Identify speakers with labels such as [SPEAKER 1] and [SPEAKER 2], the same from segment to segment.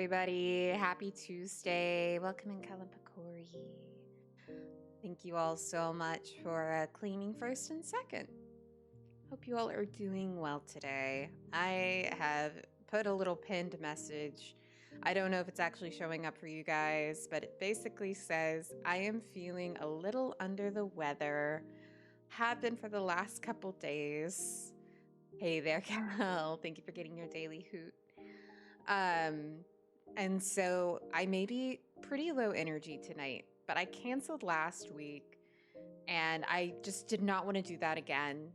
[SPEAKER 1] everybody. Happy Tuesday. Welcome in Kalampakori. Thank you all so much for claiming first and second. Hope you all are doing well today. I have put a little pinned message. I don't know if it's actually showing up for you guys, but it basically says, I am feeling a little under the weather. Have been for the last couple days. Hey there, Cal. Thank you for getting your daily hoot. And so I may be pretty low energy tonight, but I canceled last week and I just did not want to do that again.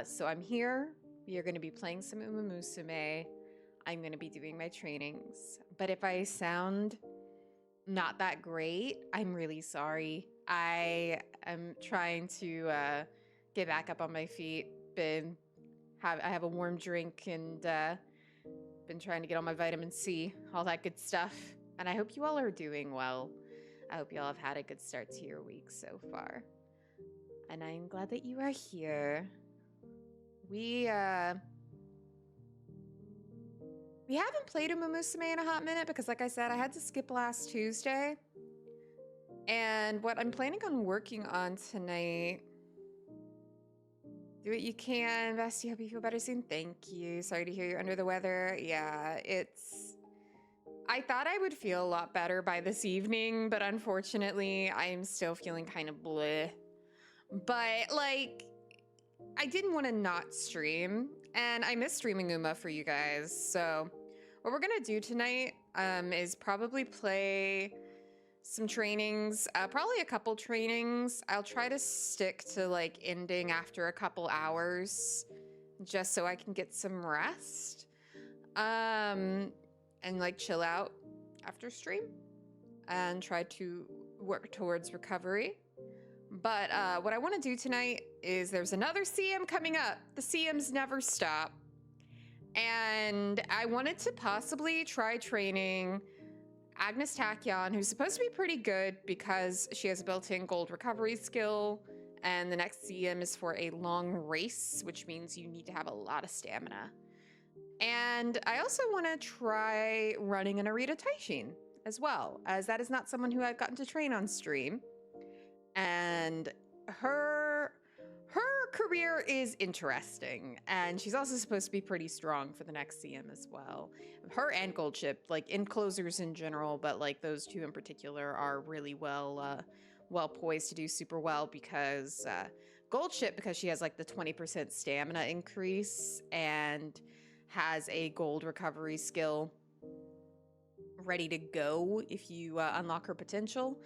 [SPEAKER 1] So I'm here. We are going to be playing some Umamusume. I'm going to be doing my trainings. But if I sound not that great, I'm really sorry. I am trying to get back up on my feet. I have a warm drink and been trying to get all my vitamin C, all that good stuff. And I hope you all are doing well. I hope you all have had a good start to your week so far. And I'm glad that you are here. We haven't played Umamusume in a hot minute because, like I said, I had to skip last Tuesday. And what I'm planning on working on tonight... Do what you can. Bestie, hope you feel better soon. Thank you. Sorry to hear you're under the weather. Yeah, I thought I would feel a lot better by this evening, but unfortunately, I'm still feeling kind of bleh. But, like, I didn't want to not stream, and I miss streaming Uma for you guys. So what we're going to do tonight is probably play some trainings, probably a couple trainings. I'll try to stick to like ending after a couple hours just so I can get some rest and like chill out after stream and try to work towards recovery. But what I want to do tonight is there's another CM coming up. The CMs never stop. And I wanted to possibly try training Agnes Tachyon, who's supposed to be pretty good because she has a built-in gold recovery skill, and the next CM is for a long race, which means you need to have a lot of stamina. And I also want to try running an Arita Taishin as well, as that is not someone who I've gotten to train on stream. And her career is interesting, and she's also supposed to be pretty strong for the next CM as well. Her and Goldship, like in closers in general, but like those two in particular are really well poised to do super well because Goldship, because she has like the 20% stamina increase and has a gold recovery skill ready to go if you unlock her potential.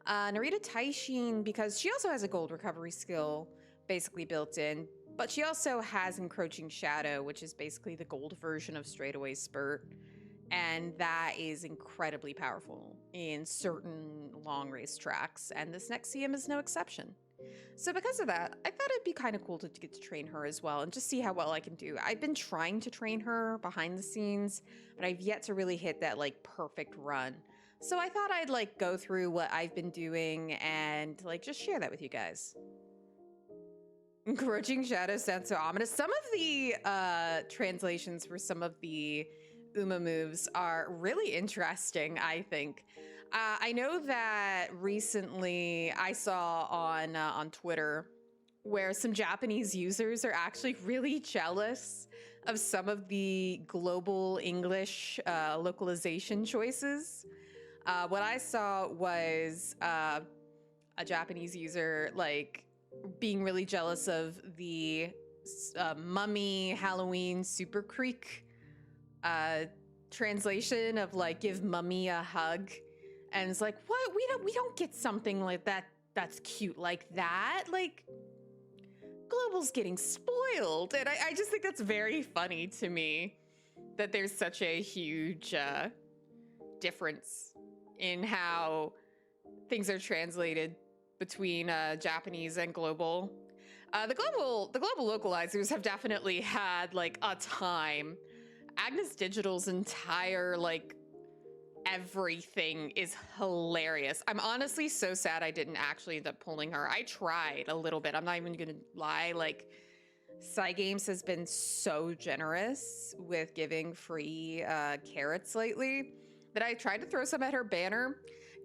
[SPEAKER 1] Narita Taishin, because she also has a gold recovery skill basically built in, but she also has Encroaching Shadow, which is basically the gold version of Straightaway Spurt, and that is incredibly powerful in certain long race tracks, and this next CM is no exception. So because of that, I thought it'd be kind of cool to get to train her as well and just see how well I can do. I've been trying to train her behind the scenes, but I've yet to really hit that like perfect run. So I thought I'd like go through what I've been doing and like just share that with you guys. Encroaching Shadow sounds so ominous. Some of the translations for some of the Uma moves are really interesting, I think. I know that recently I saw on Twitter where some Japanese users are actually really jealous of some of the global English localization choices. What I saw was a Japanese user like being really jealous of the Mummy Halloween Super Creek translation of like give Mummy a hug, and it's like, what? We don't get something like that that's cute like that. Like global's getting spoiled, and I just think that's very funny to me that there's such a huge difference in how things are translated between Japanese and global. The global localizers have definitely had like a time. Agnes Digital's entire like everything is hilarious. I'm honestly so sad I didn't actually end up pulling her. I tried a little bit. I'm not even gonna lie. Like Cygames has been so generous with giving free carrots lately that I tried to throw some at her banner.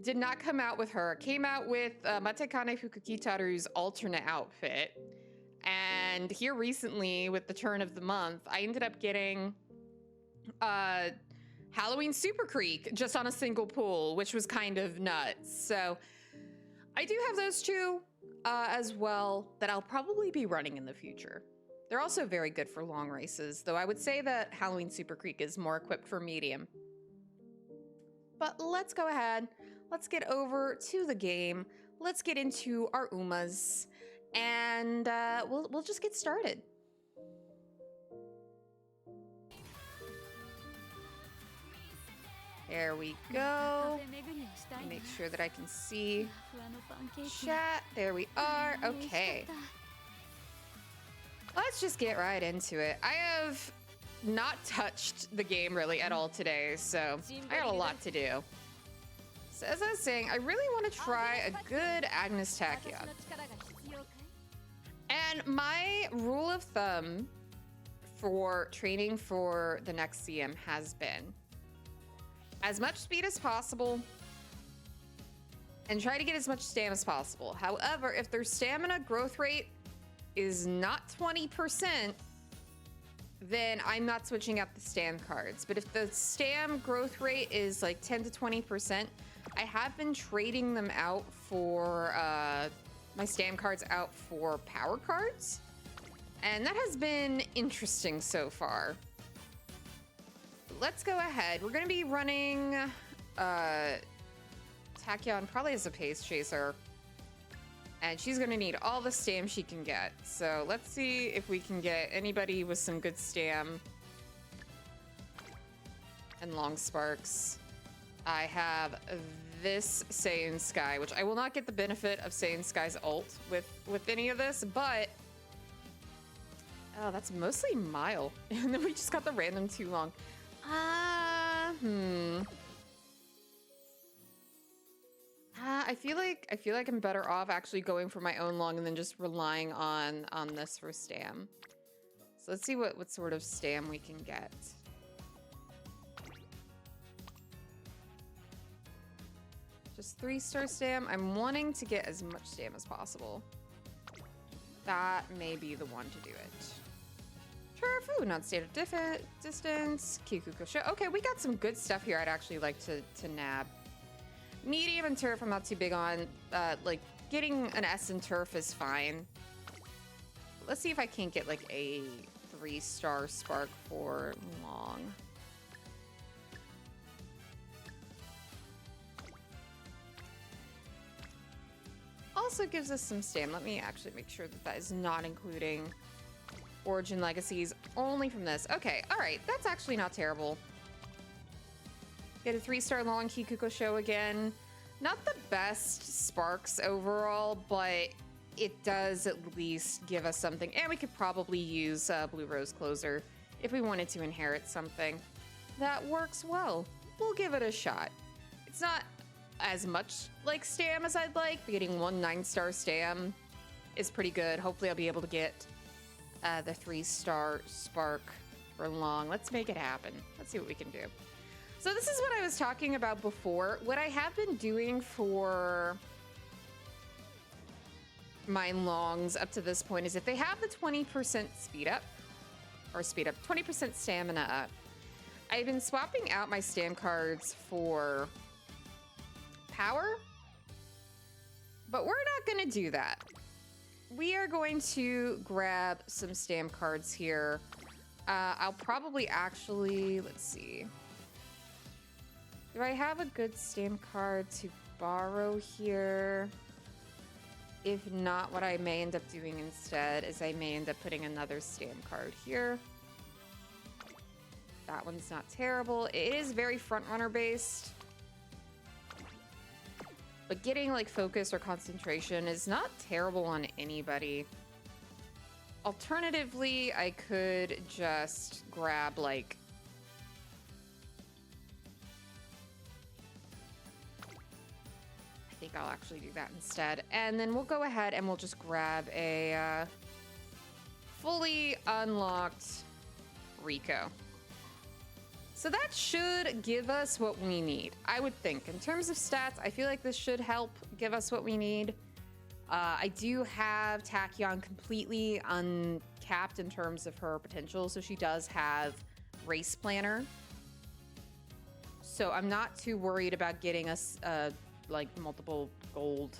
[SPEAKER 1] Did not come out with her. Came out with Matekane Fukukitaru's alternate outfit. And here recently, with the turn of the month, I ended up getting Halloween Super Creek just on a single pull, which was kind of nuts. So I do have those two as well that I'll probably be running in the future. They're also very good for long races, though I would say that Halloween Super Creek is more equipped for medium. But let's go ahead. Let's get over to the game. Let's get into our Umas, and we'll just get started. There we go. Make sure that I can see chat. There we are. Okay. Let's just get right into it. I have not touched the game really at all today, so I got a lot to do. So as I was saying, I really want to try a good Agnes Tachyon. And my rule of thumb for training for the next CM has been as much speed as possible and try to get as much stam as possible. However, if their stamina growth rate is not 20%, then I'm not switching out the stam cards. But if the stam growth rate is like 10 to 20%, I have been trading them out for my stam cards out for power cards. And that has been interesting so far. Let's go ahead. We're going to be running Tachyon probably as a pace chaser. And she's going to need all the stam she can get. So let's see if we can get anybody with some good stam and long sparks. I have this Saiyan Sky, which I will not get the benefit of Saiyan Sky's ult with any of this, but oh, that's mostly Mile. And then we just got the random too long. I feel like I'm better off actually going for my own long and then just relying on this for stam. So let's see what sort of stam we can get. Just 3-star stam. I'm wanting to get as much stam as possible. That may be the one to do it. Turafu, not state of distance. Kikuko show. Okay, we got some good stuff here I'd actually like to nab. Medium and turf I'm not too big on. Like, getting an S in turf is fine. Let's see if I can't get like a 3-star spark for long. Also gives us some stam. Let me actually make sure that is not including Origin Legacies, only from this. Okay, all right, that's actually not terrible. Get a 3-star long Kikuko show again. Not the best sparks overall, but it does at least give us something. And we could probably use Blue Rose Closer if we wanted to inherit something. That works well. We'll give it a shot. It's not as much like stam as I'd like, but getting 1 9-star stam is pretty good. Hopefully I'll be able to get the 3-star spark for long. Let's make it happen. Let's see what we can do. So this is what I was talking about before. What I have been doing for my longs up to this point is if they have the 20% speed up, 20% stamina up, I've been swapping out my stam cards for power, but we're not going to do that. We are going to grab some stam cards here. I'll probably actually, let's see. Do I have a good stam card to borrow here? If not, what I may end up doing instead is I may end up putting another stam card here. That one's not terrible. It is very front runner based. But getting like focus or concentration is not terrible on anybody. Alternatively, I could just grab like I think I'll actually do that instead. And then we'll go ahead and we'll just grab a fully unlocked Rico. So that should give us what we need, I would think. In terms of stats, I feel like this should help give us what we need. I do have Tachyon completely uncapped in terms of her potential, so she does have Race Planner. So I'm not too worried about getting us like multiple gold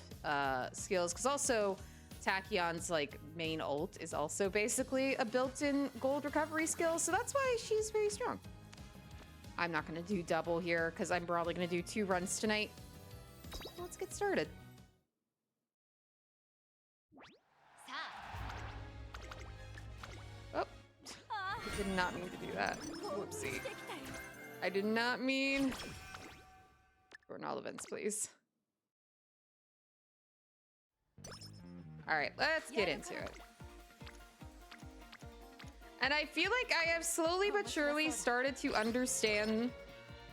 [SPEAKER 1] skills, because also Tachyon's like main ult is also basically a built-in gold recovery skill, so that's why she's very strong. I'm not going to do double here because I'm probably going to do 2 runs tonight. Let's get started. Oh, I did not mean to do that. Whoopsie. I did not mean... Burn all events, please. All right, let's get into it. And I feel like I have slowly but surely started to understand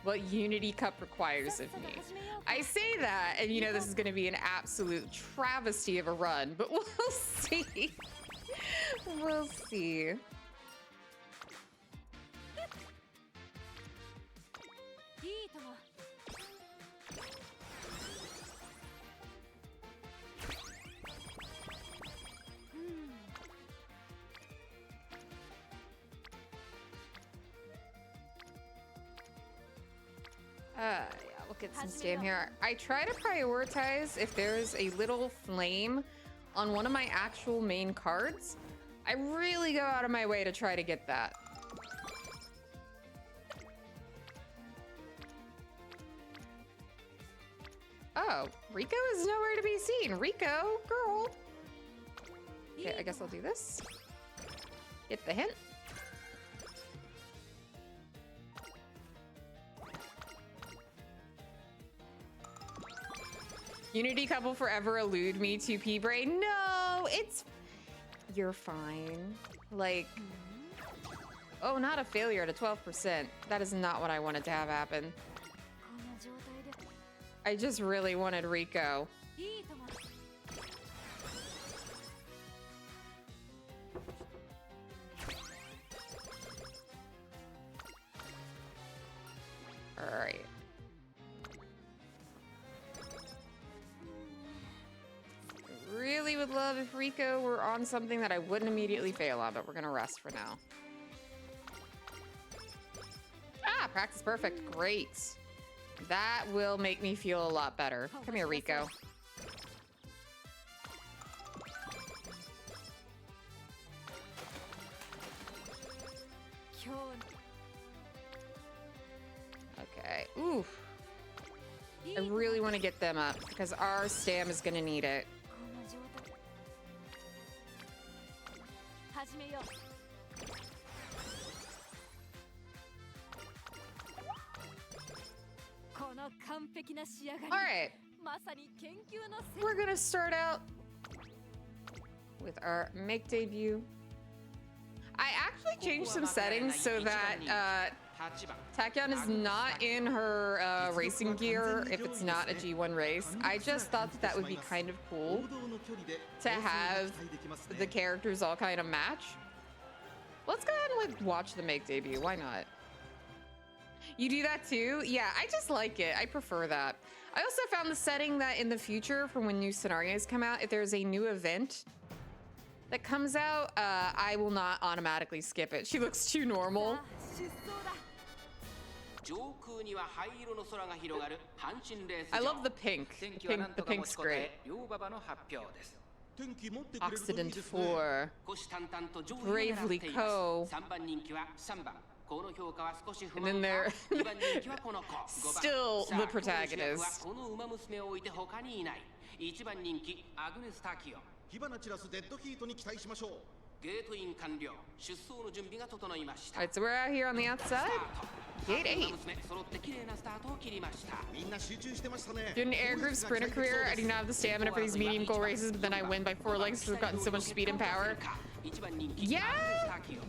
[SPEAKER 1] what Unity Cup requires of me. I say that, and you know this is going to be an absolute travesty of a run, but we'll see. We'll see. Yeah, we'll get some stam here. I try to prioritize if there's a little flame on one of my actual main cards. I really go out of my way to try to get that. Oh, Rico is nowhere to be seen. Rico, girl. Okay, I guess I'll do this. Get the hint. Unity Cup will forever elude me, 2P brain. No, it's... You're fine. Like... Oh, not a failure at a 12%. That is not what I wanted to have happen. I just really wanted Rico. All right. Really would love if Rico were on something that I wouldn't immediately fail on, but we're gonna rest for now. Ah, practice perfect. Great. That will make me feel a lot better. Come here, Rico. Okay. Ooh. I really want to get them up because our stam is gonna need it. All right. We're gonna start out with our make debut. I actually changed some settings so that Tachyon is not in her racing gear if it's not a G1 race. I just thought that would be kind of cool to have the characters all kind of match. Let's go ahead and like watch the make debut. Why not? You do that too? Yeah, I just like it. I prefer that. I also found the setting that in the future for when new scenarios come out, if there's a new event that comes out, I will not automatically skip it. She looks too normal. I love the pink. The pink's great. Occident 4. Bravely Co. And then they're still the protagonist. Alright, so we're out here on the outside. Gate 8. Did an air group sprinter career. I do not have the stamina for these medium goal races, but then I win by 4 legs because I've gotten so much speed and power. Yeah,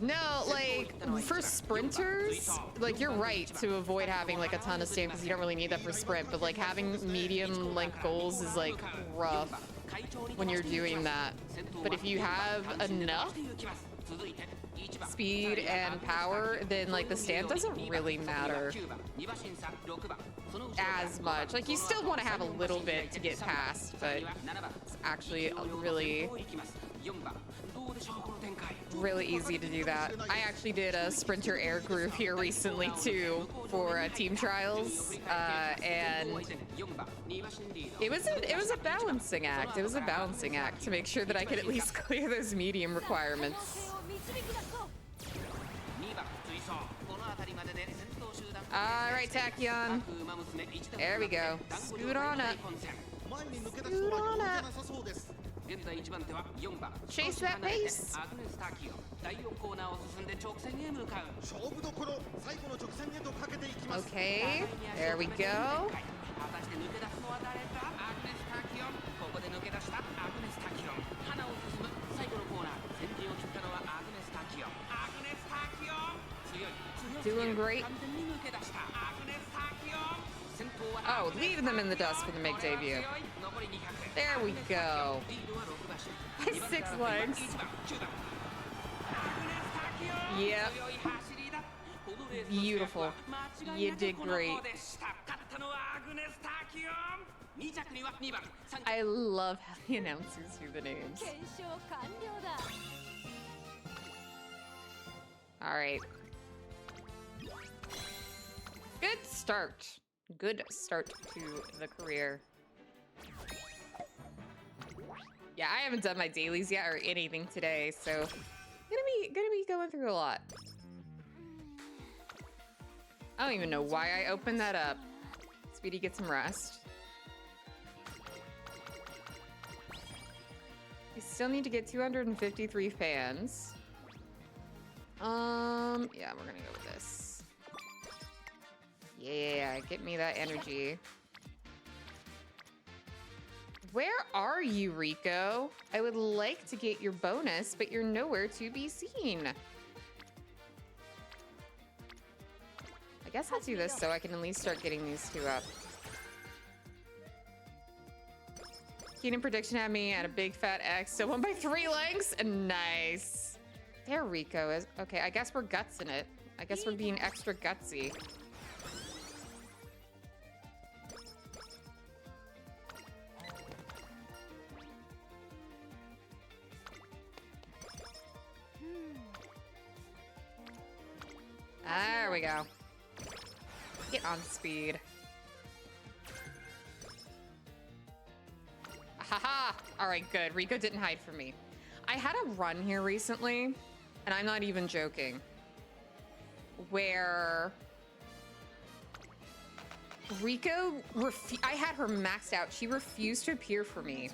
[SPEAKER 1] no, like for sprinters, like you're right to avoid having like a ton of stamina because you don't really need that for sprint, but like having medium length goals is like rough when you're doing that. But if you have enough, speed and power, then like the stand doesn't really matter as much. Like you still want to have a little bit to get past, but it's actually a really easy to do that. I actually did a sprinter air groove here recently too for team trials, and it was a balancing act. It was a balancing act to make sure that I could at least clear those medium requirements. All right, Tachyon. There we go. Scoot on up. Scoot on up. Chase that pace. Okay, there we go. Doing great. Oh, leaving them in the dust for the MiG debut. There we go. 6 legs. Yep. Beautiful. You did great. I love how the announcers do the names. All right. Good start. Good start to the career. Yeah, I haven't done my dailies yet or anything today, so gonna be going through a lot. I don't even know why I opened that up. Speedy, get some rest. We still need to get 253 fans. Yeah, we're gonna go with this. Yeah, get me that energy. Where are you, Rico? I would like to get your bonus, but you're nowhere to be seen. I guess I'll do this so I can at least start getting these two up. Keenan prediction had me at a big fat X, still won by 3 lengths. Nice. There Rico is. Okay, I guess we're gutsing it. I guess we're being extra gutsy. There we go. Get on speed. Haha! Alright, good. Rico didn't hide from me. I had a run here recently, and I'm not even joking, where Rico, I had her maxed out. She refused to appear for me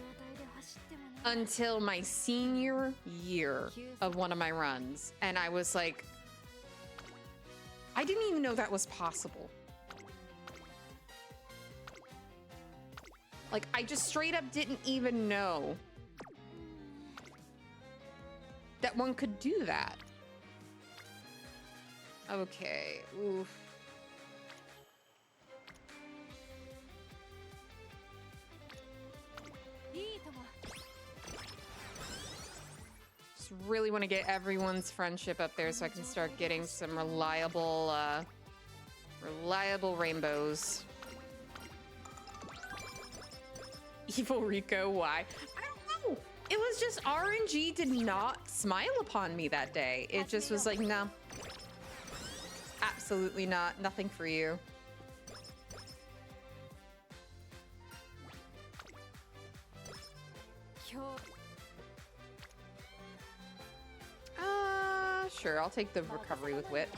[SPEAKER 1] until my senior year of one of my runs. And I was like, I didn't even know that was possible. Like, I just straight up didn't even know that one could do that. Okay, oof. Just really want to get everyone's friendship up there so I can start getting some reliable rainbows. Evil Rico, why? I don't know. It was just RNG did not smile upon me that day. It just was like, no. Absolutely not. Nothing for you. Sure, I'll take the recovery with wit.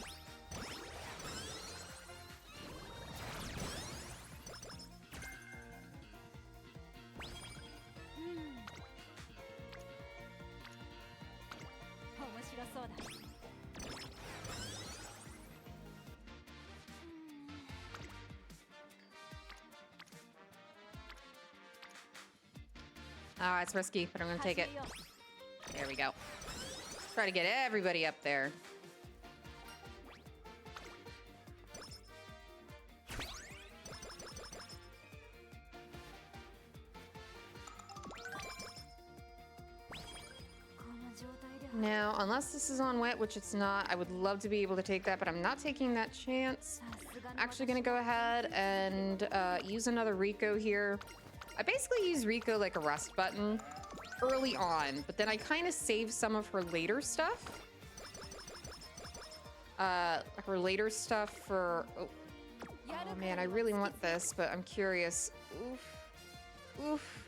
[SPEAKER 1] Ah, it's risky, but I'm gonna take it. There we go. Try to get everybody up there. Now, unless this is on wet, which it's not, I would love to be able to take that, but I'm not taking that chance. I'm actually going to go ahead and use another Rico here. I basically use Rico like a rest button early on, but then I kind of save some of her later stuff. Her later stuff for... Oh man, I really want this, but I'm curious. Oof. Oof.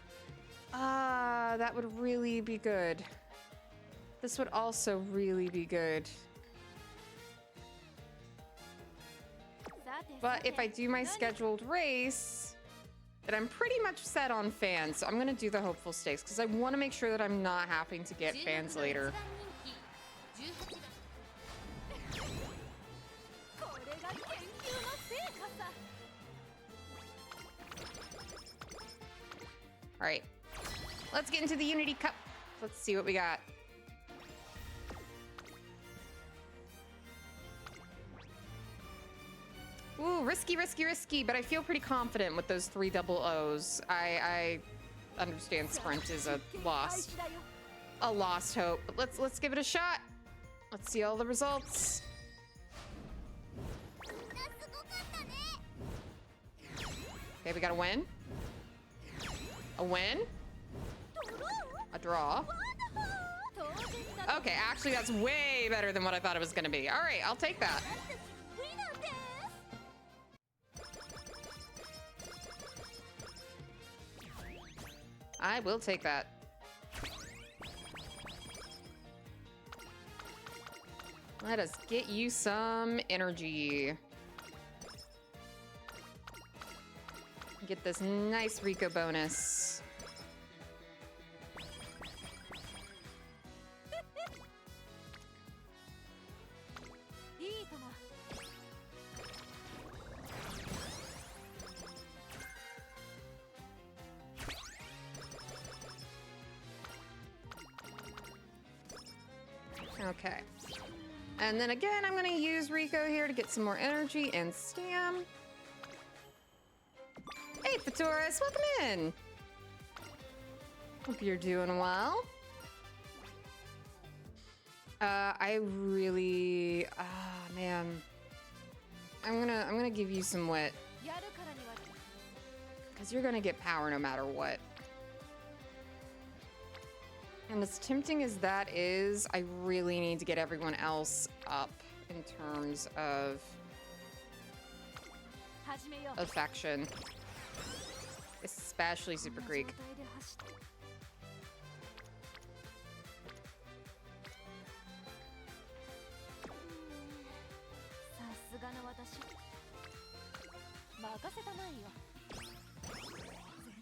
[SPEAKER 1] That would really be good. This would also really be good. But if I do my scheduled race, then I'm pretty much set on fans. So I'm going to do the hopeful stakes because I want to make sure that I'm not having to get fans later. All right, let's get into the Unity Cup. Let's see what we got. Ooh, risky, risky, risky, but I feel pretty confident with those 3 double O's. I understand sprint is a lost hope, but let's give it a shot. Let's see all the results. Okay, we got a win. A win. A draw. Okay, actually that's way better than what I thought it was gonna be. All right, I'll take that. I will take that. Let us get you some energy. Get this nice Rico bonus. Okay. And then again, I'm going to use Rico here to get some more energy and stam. Hey, Fatoris, welcome in. Hope you're doing well. I really... man. I'm gonna give you some wit. Because you're gonna get power no matter what. And as tempting as that is, I really need to get everyone else up in terms of affection. Especially Super Greek.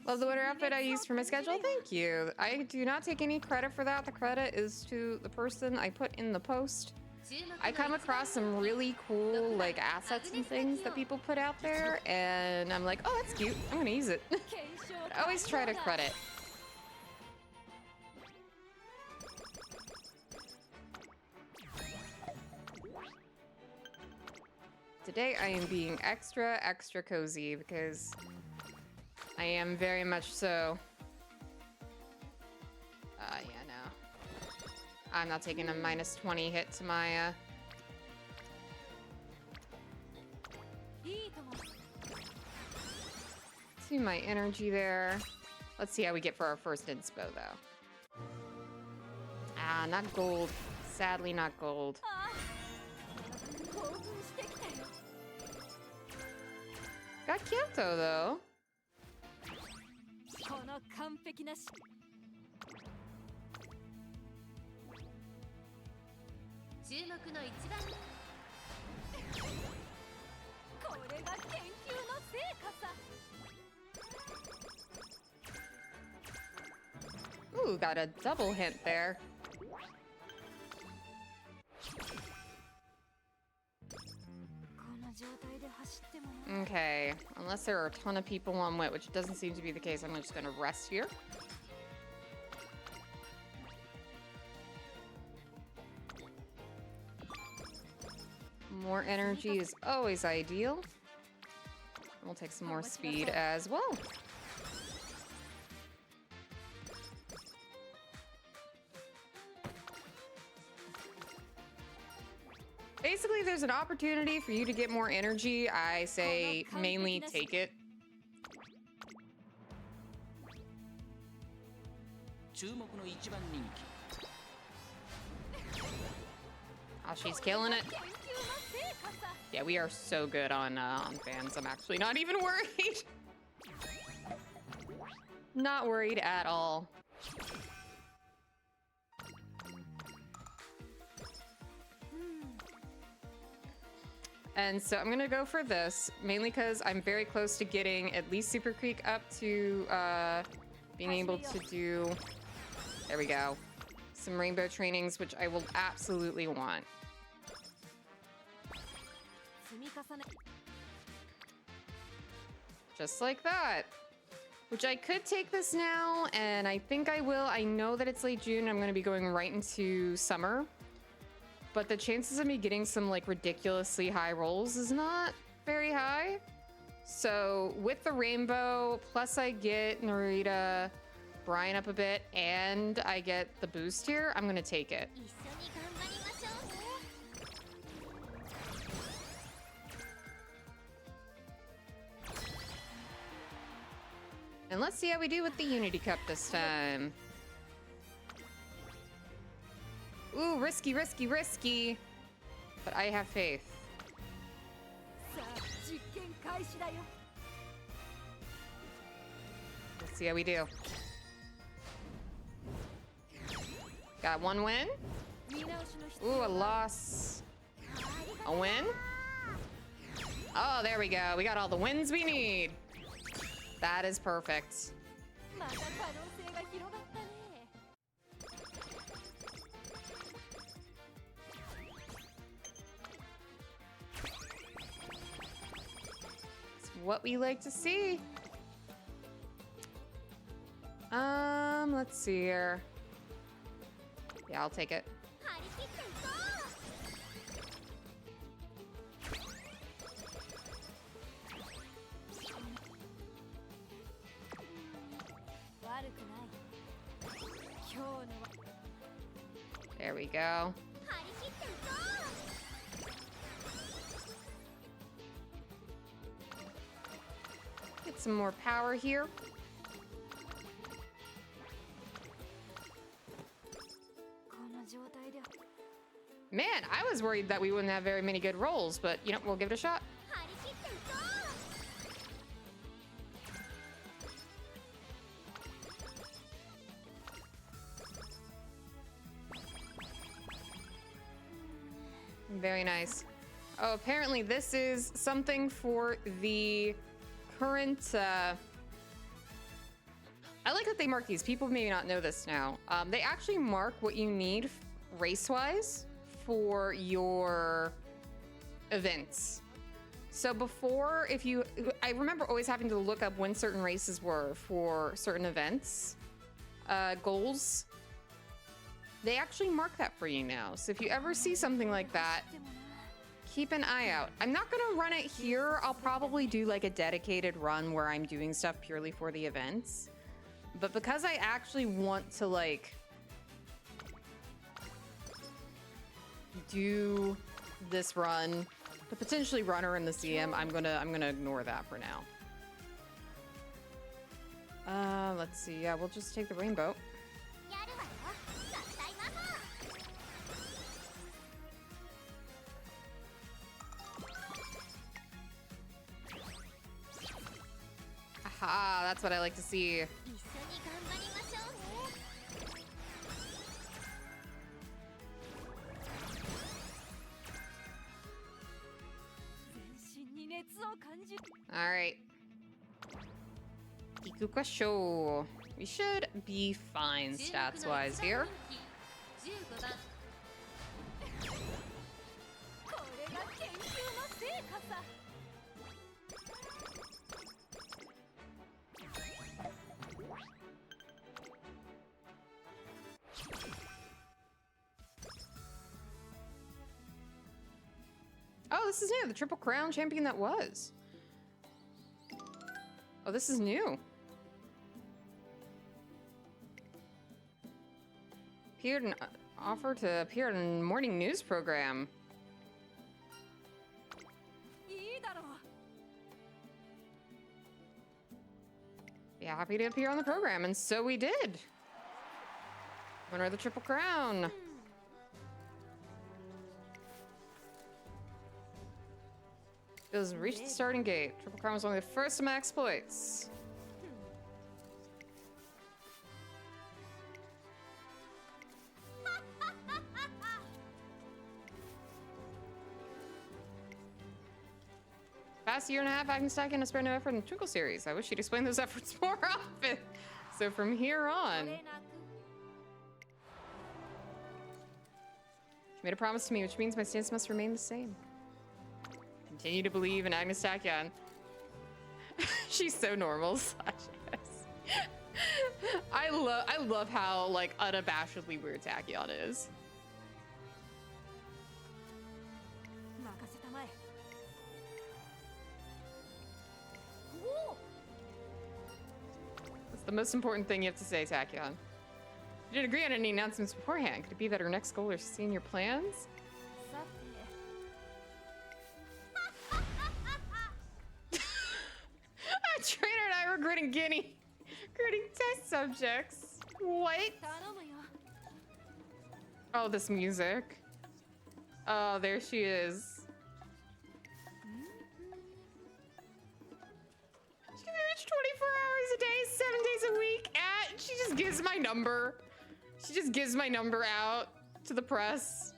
[SPEAKER 1] Love the winter outfit I used for my schedule. Thank you. I do not take any credit for that. The credit is to the person I put in the post. I come across some really cool like assets and things that people put out there, and I'm like, oh, that's cute. I'm gonna use it. I always try to credit. Today I am being extra cozy because I am very much so. Yeah, no. I'm not taking a -20 hit to my, to my energy there. Let's see how we get for our first inspo, though. Ah, not gold. Sadly, not gold. Got Kyoto, though. Ooh, got a double hint there. Okay, unless there are a ton of people on wet, which doesn't seem to be the case, I'm just gonna rest here. More energy is always ideal. We'll take some more speed as well. Basically, if there's an opportunity for you to get more energy, I say mainly take it. Oh, she's killing it. Yeah, we are so good on fans. I'm actually not even worried. Not worried at all. And so I'm gonna go for this, mainly because I'm very close to getting at least Super Creek up to being able to do, there we go, some rainbow trainings, which I will absolutely want. Just like that. Which I could take this now, and I think I will. I know that it's late June. I'm going to be going right into summer. But the chances of me getting some like ridiculously high rolls is not very high. So with the rainbow, plus I get Narita, Brian up a bit, and I get the boost here, I'm going to take it. And let's see how we do with the Unity Cup this time. Ooh, risky, risky, risky. But I have faith. Let's see how we do. Got one win. Ooh, a loss. A win. Oh, there we go. We got all the wins we need. That is perfect. It's what we like to see. Let's see here. Yeah, I'll take it. There we go. Get some more power here. Man, I was worried that we wouldn't have very many good rolls, but you know, we'll give it a shot. Very nice. Oh, apparently this is something for the current, I like that they mark these. People may not know this now. They actually mark what you need race-wise for your events. So before, I remember always having to look up when certain races were for certain events, goals. They actually mark that for you now. So if you ever see something like that, keep an eye out. I'm not gonna run it here. I'll probably do like a dedicated run where I'm doing stuff purely for the events. But because I actually want to like do this run to potentially run her in the CM, I'm gonna ignore that for now. Let's see. Yeah, we'll just take the rainbow. Aha, that's what I like to see. All right. Ikuka Show. We should be fine stats-wise here. Oh, this is new. The Triple Crown champion that was. Oh, this is new. Appeared and offered to appear in a morning news program. happy to appear on the program, and so we did. Winner of the Triple Crown. Does reach the starting gate. Triple Crown was only the first of my exploits. Past year and a half, I can stack in a spare no effort in the Twinkle series. I wish you'd explain those efforts more often. So from here on, she made a promise to me, which means my stance must remain the same. Continue to believe in Agnes Tachyon. She's so normal, /S. I love how like unabashedly weird Tachyon is. That's the most important thing you have to say, Tachyon. You didn't agree on any announcements beforehand. Could it be that our next goal is seeing your plans? Trainer and I were grading test subjects. What? Oh, this music. Oh, there she is. She can be reached 24 hours a day, 7 days a week. She just gives my number. She just gives my number out to the press.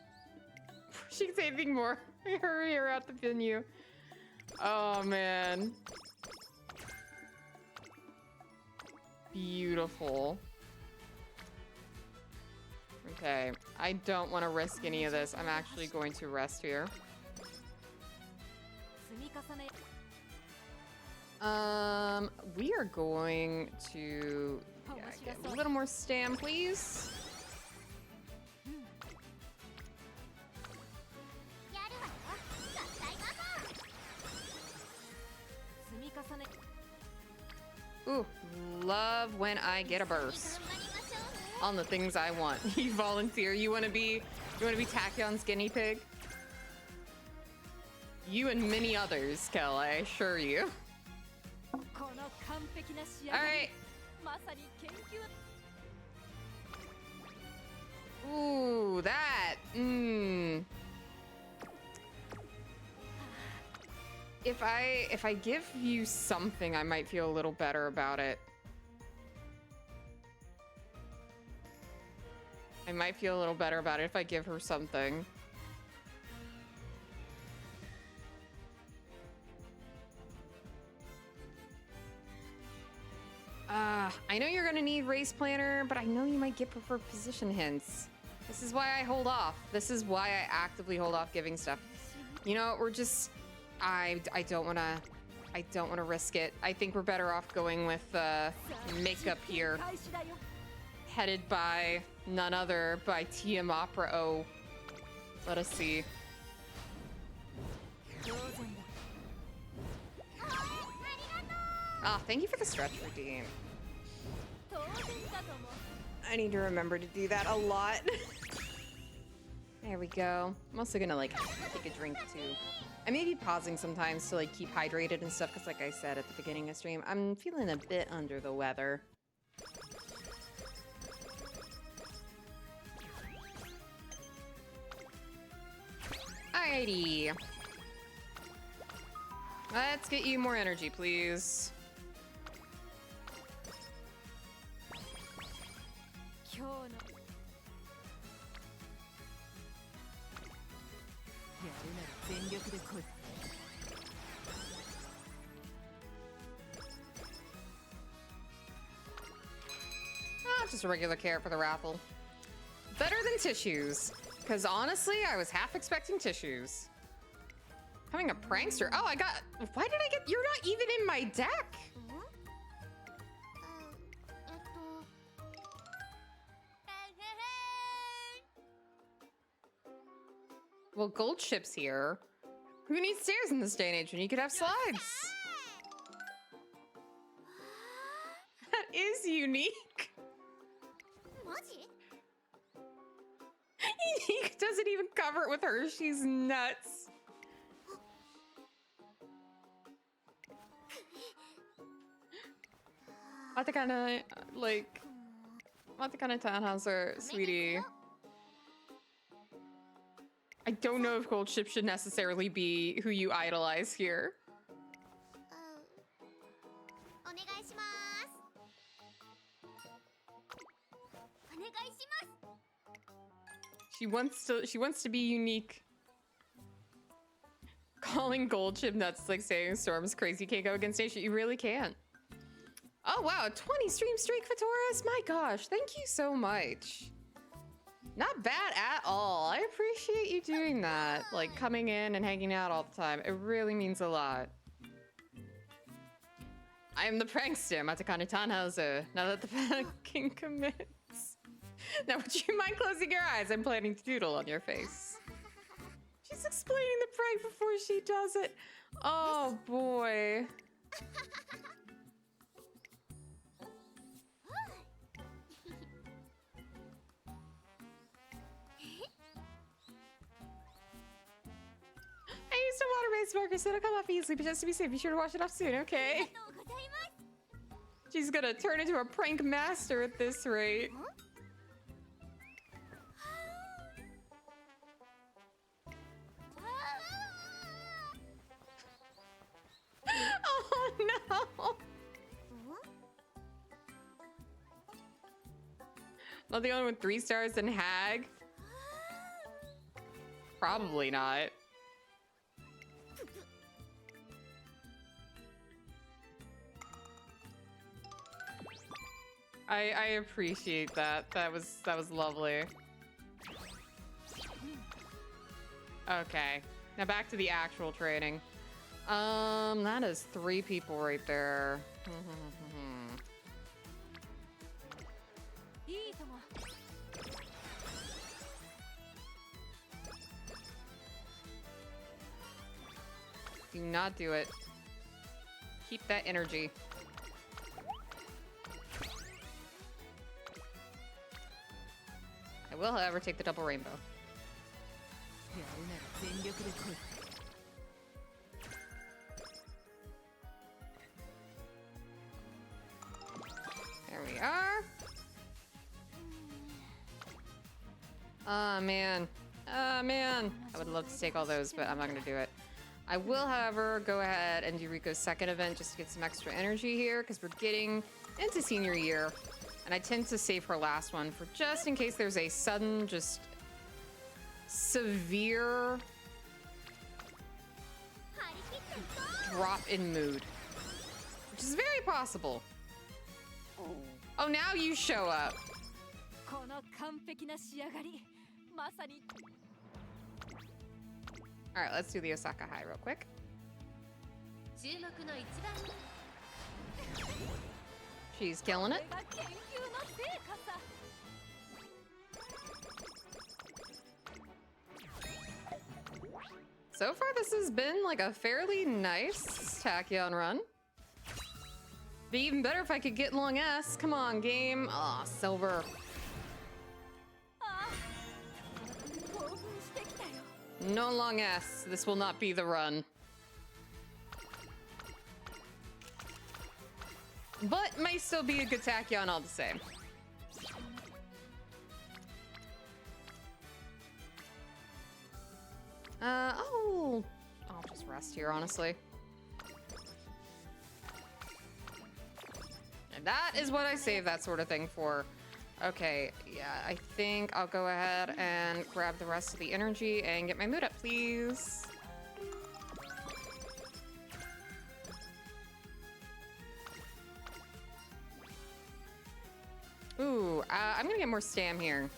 [SPEAKER 1] She can say anything more. Hurry her out the venue. Oh, man. Beautiful. Okay, I don't want to risk any of this. I'm actually going to rest here. We are going to get a little more stam, please. Ooh, love when I get a burst on the things I want. You volunteer. You want to be Tachyon's guinea pig? You and many others, Kel, I assure you. All right. Ooh, that. If I give you something, I might feel a little better about it. I might feel a little better about it if I give her something. I know you're gonna need race planner, but I know you might get preferred position hints. This is why I hold off. This is why I actively hold off giving stuff. You know, we're just... I don't wanna risk it. I think we're better off going with makeup here. Headed by none other by TM Opera O. Let us see. Ah, thank you for the stretch redeem. I need to remember to do that a lot. There we go. I'm also gonna like take a drink too. I may be pausing sometimes to like keep hydrated and stuff because like I said at the beginning of stream, I'm feeling a bit under the weather. Alrighty. Let's get you more energy, please. Just a regular carrot for the raffle. Better than tissues. Because honestly, I was half expecting tissues. Having a prankster. Oh, I got... Why did I get... You're not even in my deck. Well, gold ship's here. Who needs stairs in this day and age when you could have slides? That is unique. He doesn't even cover it with her. She's nuts. Watakana, like, Watakana Tannhauser, sweetie. I don't know if Gold Ship should necessarily be who you idolize here. She wants to be unique. Calling Gold Chip nuts like saying Storm's crazy can't go against nature. You really can't. Oh wow, 20 stream streak for Taurus. My gosh, thank you so much. Not bad at all. I appreciate you doing that. Like coming in and hanging out all the time. It really means a lot. I am the prankster, Matakana Tannhauser. Now that the panicking commits. Now would you mind closing your eyes? I'm planning to doodle on your face. She's explaining the prank before she does it. Oh boy. I used a water-based marker, so it'll come off easily, but just to be safe, be sure to wash it off soon, okay? She's gonna turn into a prank master at this rate. Oh no! Not the only one with 3 stars in Hag? Probably not. I appreciate that. That was lovely. Okay. Now back to the actual training. That is 3 people right there. Do not do it. Keep that energy. I will, however, take the double rainbow. There we are. Oh, man. Oh, man. I would love to take all those, but I'm not going to do it. I will, however, go ahead and do Riko's second event just to get some extra energy here, because we're getting into senior year. And I tend to save her last one for just in case there's a sudden, just severe drop in mood. Which is very possible. Oh, now you show up. Alright, let's do the Osaka High real quick. She's killing it. So far, this has been like a fairly nice Tachyon run. Be even better if I could get long S. Come on, game. Aw, silver. No long S. This will not be the run. But may still be a good Tachyon all the same. I'll just rest here, honestly. And that is what I save that sort of thing for. Okay, yeah, I think I'll go ahead and grab the rest of the energy and get my mood up, please. Ooh, I'm gonna get more stam here.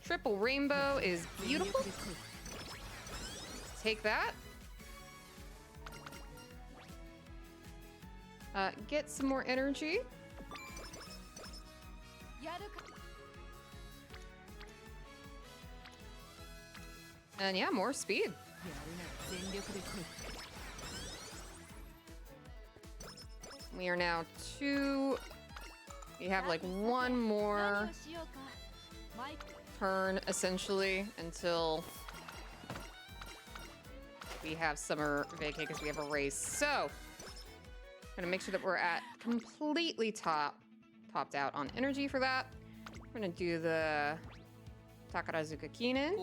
[SPEAKER 1] Triple rainbow is beautiful. Take that. Get some more energy. And yeah, more speed. We are now 2. We have like 1 more turn, essentially, until we have summer vacay because we have a race. So, Gonna make sure that we're at completely topped out on energy for that. We're gonna do the Takarazuka Kinen.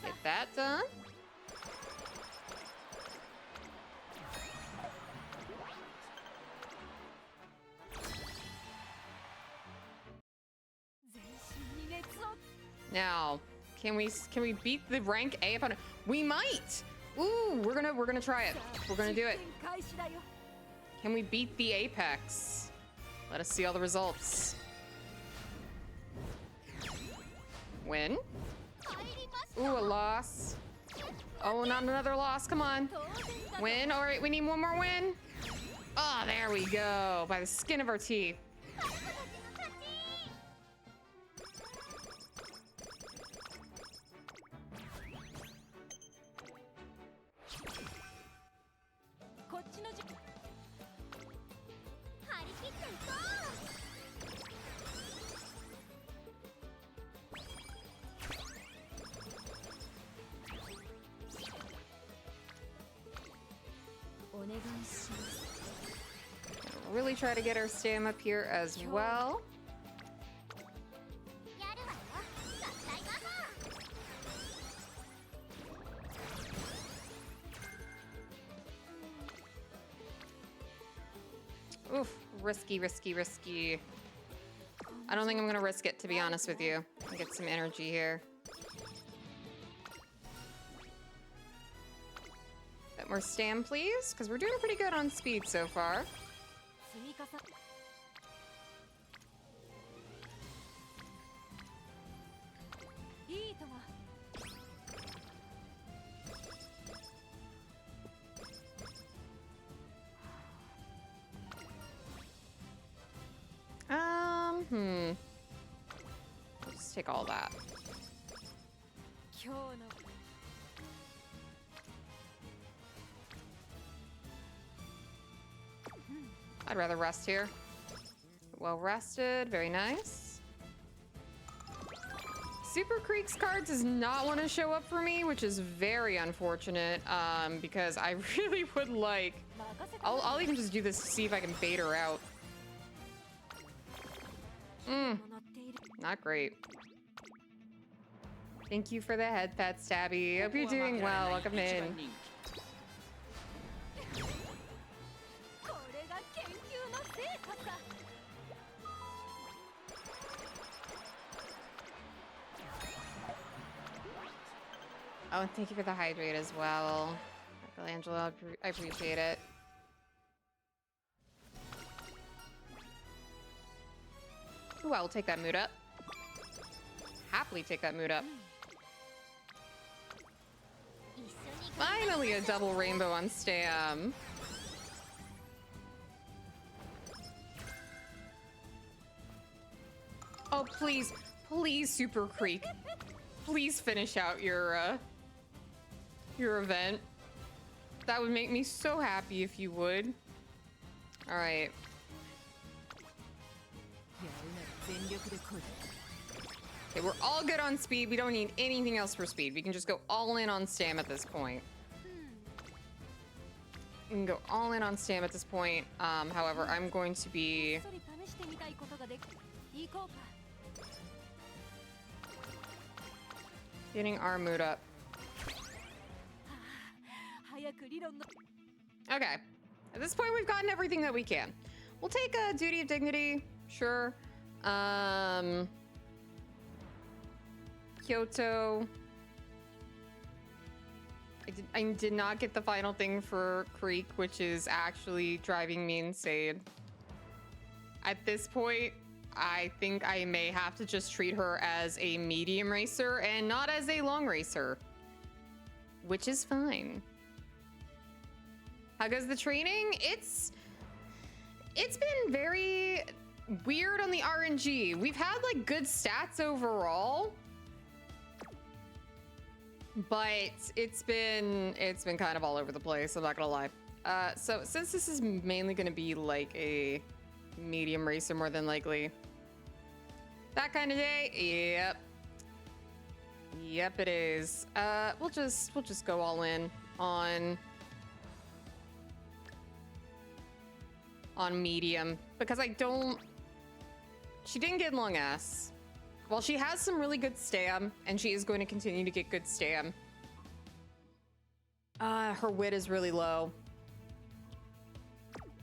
[SPEAKER 1] Get that done. Now, can we beat the rank A opponent? We might. Ooh, we're gonna try it. We're gonna do it. Can we beat the Apex? Let us see all the results. Win. Ooh, a loss. Oh, not another loss. Come on. Win. All right, we need one more win. Oh, there we go. By the skin of our teeth. Really try to get our stam up here as well. Oof, risky. I don't think I'm gonna risk it, to be honest with you. I'll get some energy here. Bit more stam, please, because we're doing pretty good on speed so far. I'll just take all that. I'd rather rest here. Well rested, very nice. Super Creek's card does not want to show up for me, which is very unfortunate, because I really would like... I'll even just do this to see if I can bait her out. Not great. Thank you for the head pet, Stabby. Hope you're doing well. Welcome in. Oh, and thank you for the hydrate as well. Michelangelo, I appreciate it. Ooh, I'll take that mood up. Happily take that mood up. Finally a double rainbow on Stam. Oh, please, please, Super Creek. Please finish out your event. That would make me so happy if you would. All right. Okay, we're all good on speed. We don't need anything else for speed. We can just go all in on Stam at this point. We can go all in on Stam at this point. However, I'm going to be... getting our mood up. Okay. At this point, we've gotten everything that we can. We'll take a Duty of Dignity. Sure. Kyoto. I did not get the final thing for Creek, which is actually driving me insane. At this point, I think I may have to just treat her as a medium racer and not as a long racer, which is fine. How goes the training? It's been very weird on the RNG. We've had like good stats overall, but it's been kind of all over the place, I'm not gonna lie. So since this is mainly gonna be like a medium racer more than likely, that kind of day, yep. Yep, it is. We'll just go all in on medium because she didn't get long ass. Well, she has some really good stam, and she is going to continue to get good stam. Her wit is really low.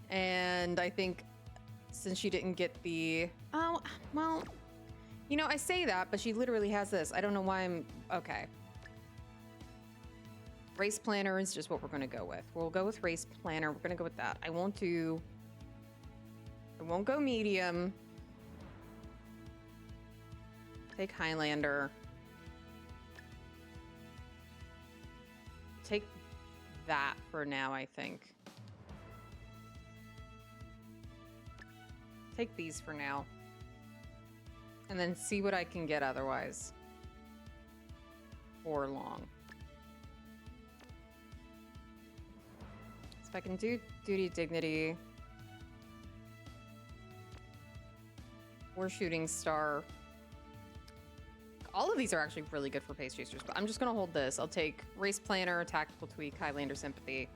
[SPEAKER 1] And I think since she didn't get the... Oh, well... You know, I say that, but she literally has this. I don't know why I'm... Okay. Race planner is just what we're going to go with. We'll go with race planner. We're going to go with that. I won't go medium. Take Highlander. Take that for now, I think. Take these for now. And then see what I can get otherwise. For long. So if I can do duty, dignity. Or shooting star. All of these are actually really good for pace chasers, but I'm just gonna hold this. I'll take race planner, tactical tweak, Highlander sympathy.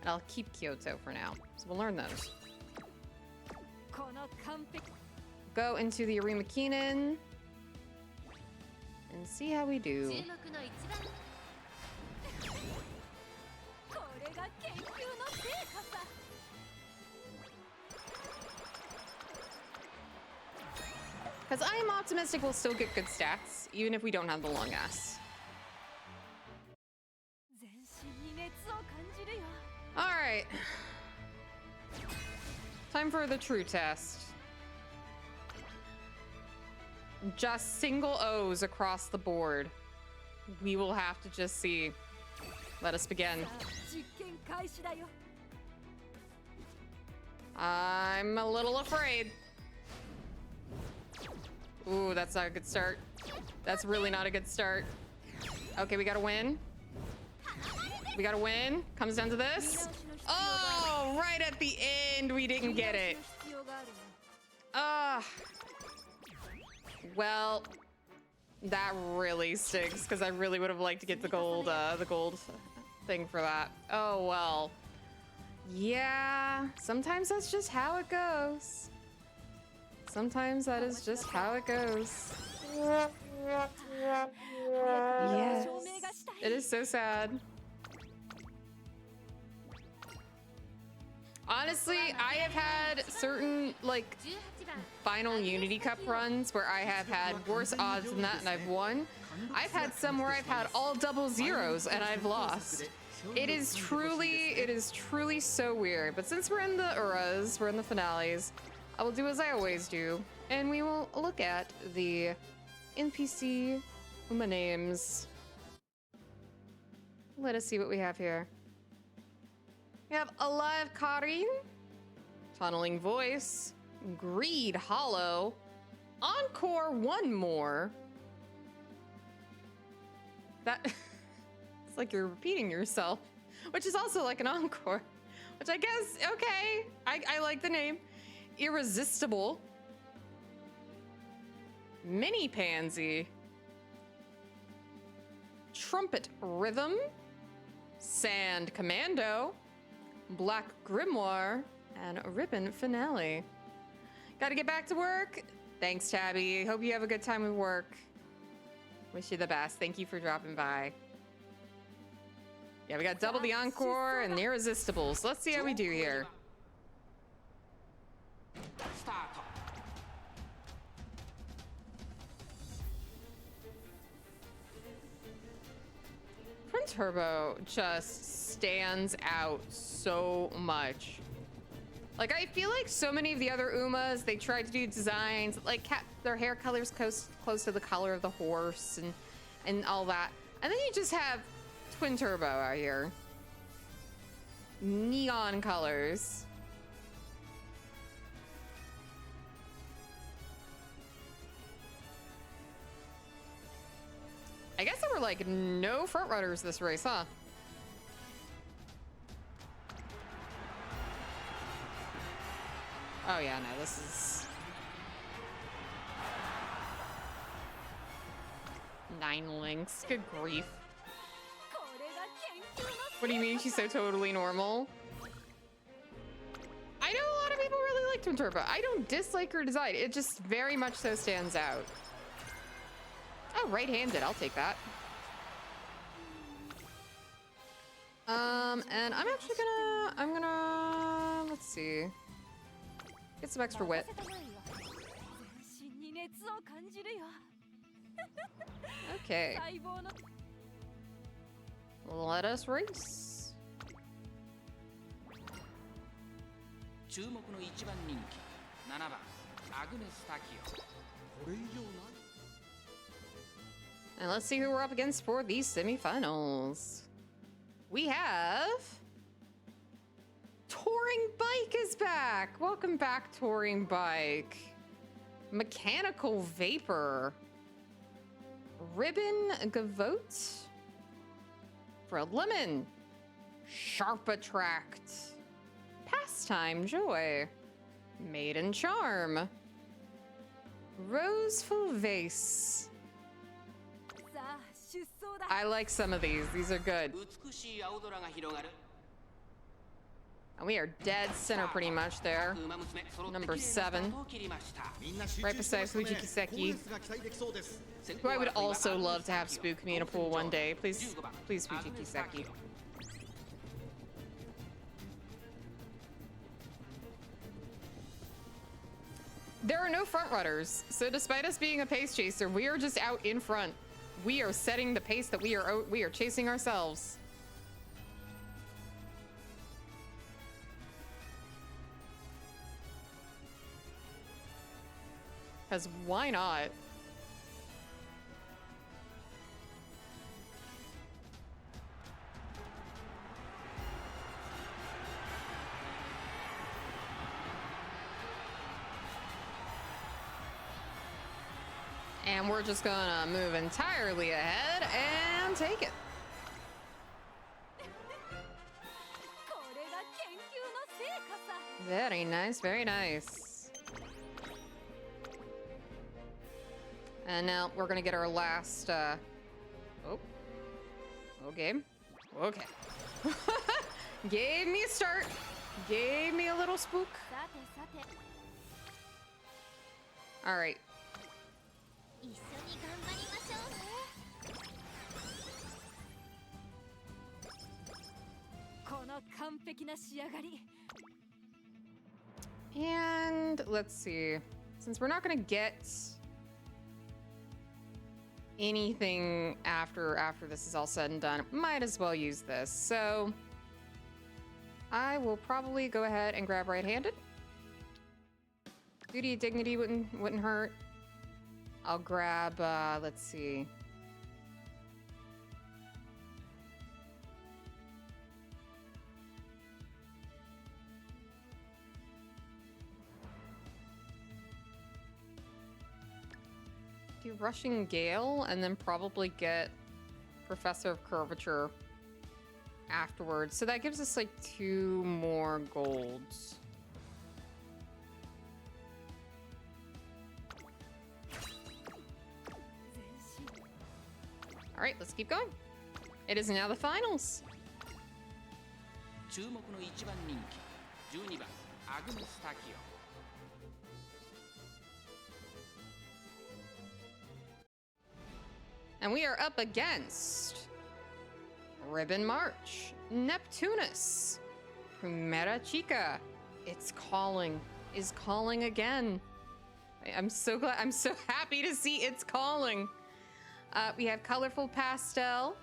[SPEAKER 1] And I'll keep Kyoto for now. So we'll learn those. Go into the Arima Keenan and see how we do. Because I am optimistic we'll still get good stats, even if we don't have the long ass. Alright. Time for the true test. Just single O's across the board. We will have to just see. Let us begin. I'm a little afraid. Ooh, that's not a good start. That's really not a good start. Okay, we gotta win. We gotta win. Comes down to this. Oh, right at the end, we didn't get it. Well, that really stinks because I really would have liked to get the gold thing for that. Oh, well. Yeah, sometimes that's just how it goes. Sometimes that is just how it goes. Yes. It is so sad. Honestly, I have had certain, like, final Unity Cup runs where I have had worse odds than that and I've won. I've had some where I've had all double zeros and I've lost. It is truly so weird. But since we're in the Uras, we're in the finales, I will do as I always do, and we will look at the NPC Uma names. Let us see what we have here. We have Alive Karin, Tunneling Voice, Greed Hollow, Encore One More. That it's like you're repeating yourself, which is also like an encore, which I guess, okay, I like the name. Irresistible, Mini Pansy, Trumpet Rhythm, Sand Commando, Black Grimoire, and Ribbon Finale. Gotta get back to work. Thanks, Tabby. Hope you have a good time with work. Wish you the best. Thank you for dropping by. Yeah, we got double the encore and the Irresistibles. Let's see how we do here. Twin Turbo just stands out so much. Like, I feel like so many of the other Umas, they tried to do designs, like their hair colors close to the color of the horse and all that. And then you just have Twin Turbo out here. Neon colors. I guess there were like no front runners this race, huh? Oh yeah, no, this is 9 links. Good grief. What do you mean she's so totally normal? I know a lot of people really like Twin Turbo. I don't dislike her design. It just very much so stands out. Oh, right-handed. I'll take that. And I'm actually gonna, let's see. Get some extra wit. Okay. Let us race. And let's see who we're up against for these semifinals. We have... Touring Bike is back! Welcome back, Touring Bike. Mechanical Vapor. Ribbon Gavote. For Lemon. Sharp Attract. Pastime Joy. Maiden Charm. Roseful Vase. I like some of these. These are good. And we are dead center pretty much there. Number 7. Right beside Fujiki Seki. Who I would also love to have spook me in a pool one day. Please, please, Fujiki Seki. There are no front runners, so despite us being a pace chaser, we are just out in front. We are setting the pace that we are chasing ourselves. Because why not? And we're just gonna move entirely ahead and take it. Very nice, very nice. And now we're gonna get our last, oh, okay, okay. Gave me a start, gave me a little spook. All right. And let's see, since we're not gonna get anything after this is all said and done, might as well use this. So I will probably go ahead and grab right-handed. Duty of Dignity wouldn't hurt. I'll grab, let's see. Do Rushing Gale and then probably get Professor of Curvature afterwards. So that gives us like 2 more golds. All right, let's keep going. It is now the finals. And we are up against Ribbon March, Neptunus, Primera Chica. It's calling, is calling again. I'm so glad, I'm so happy to see it's calling. We have Colorful Pastel,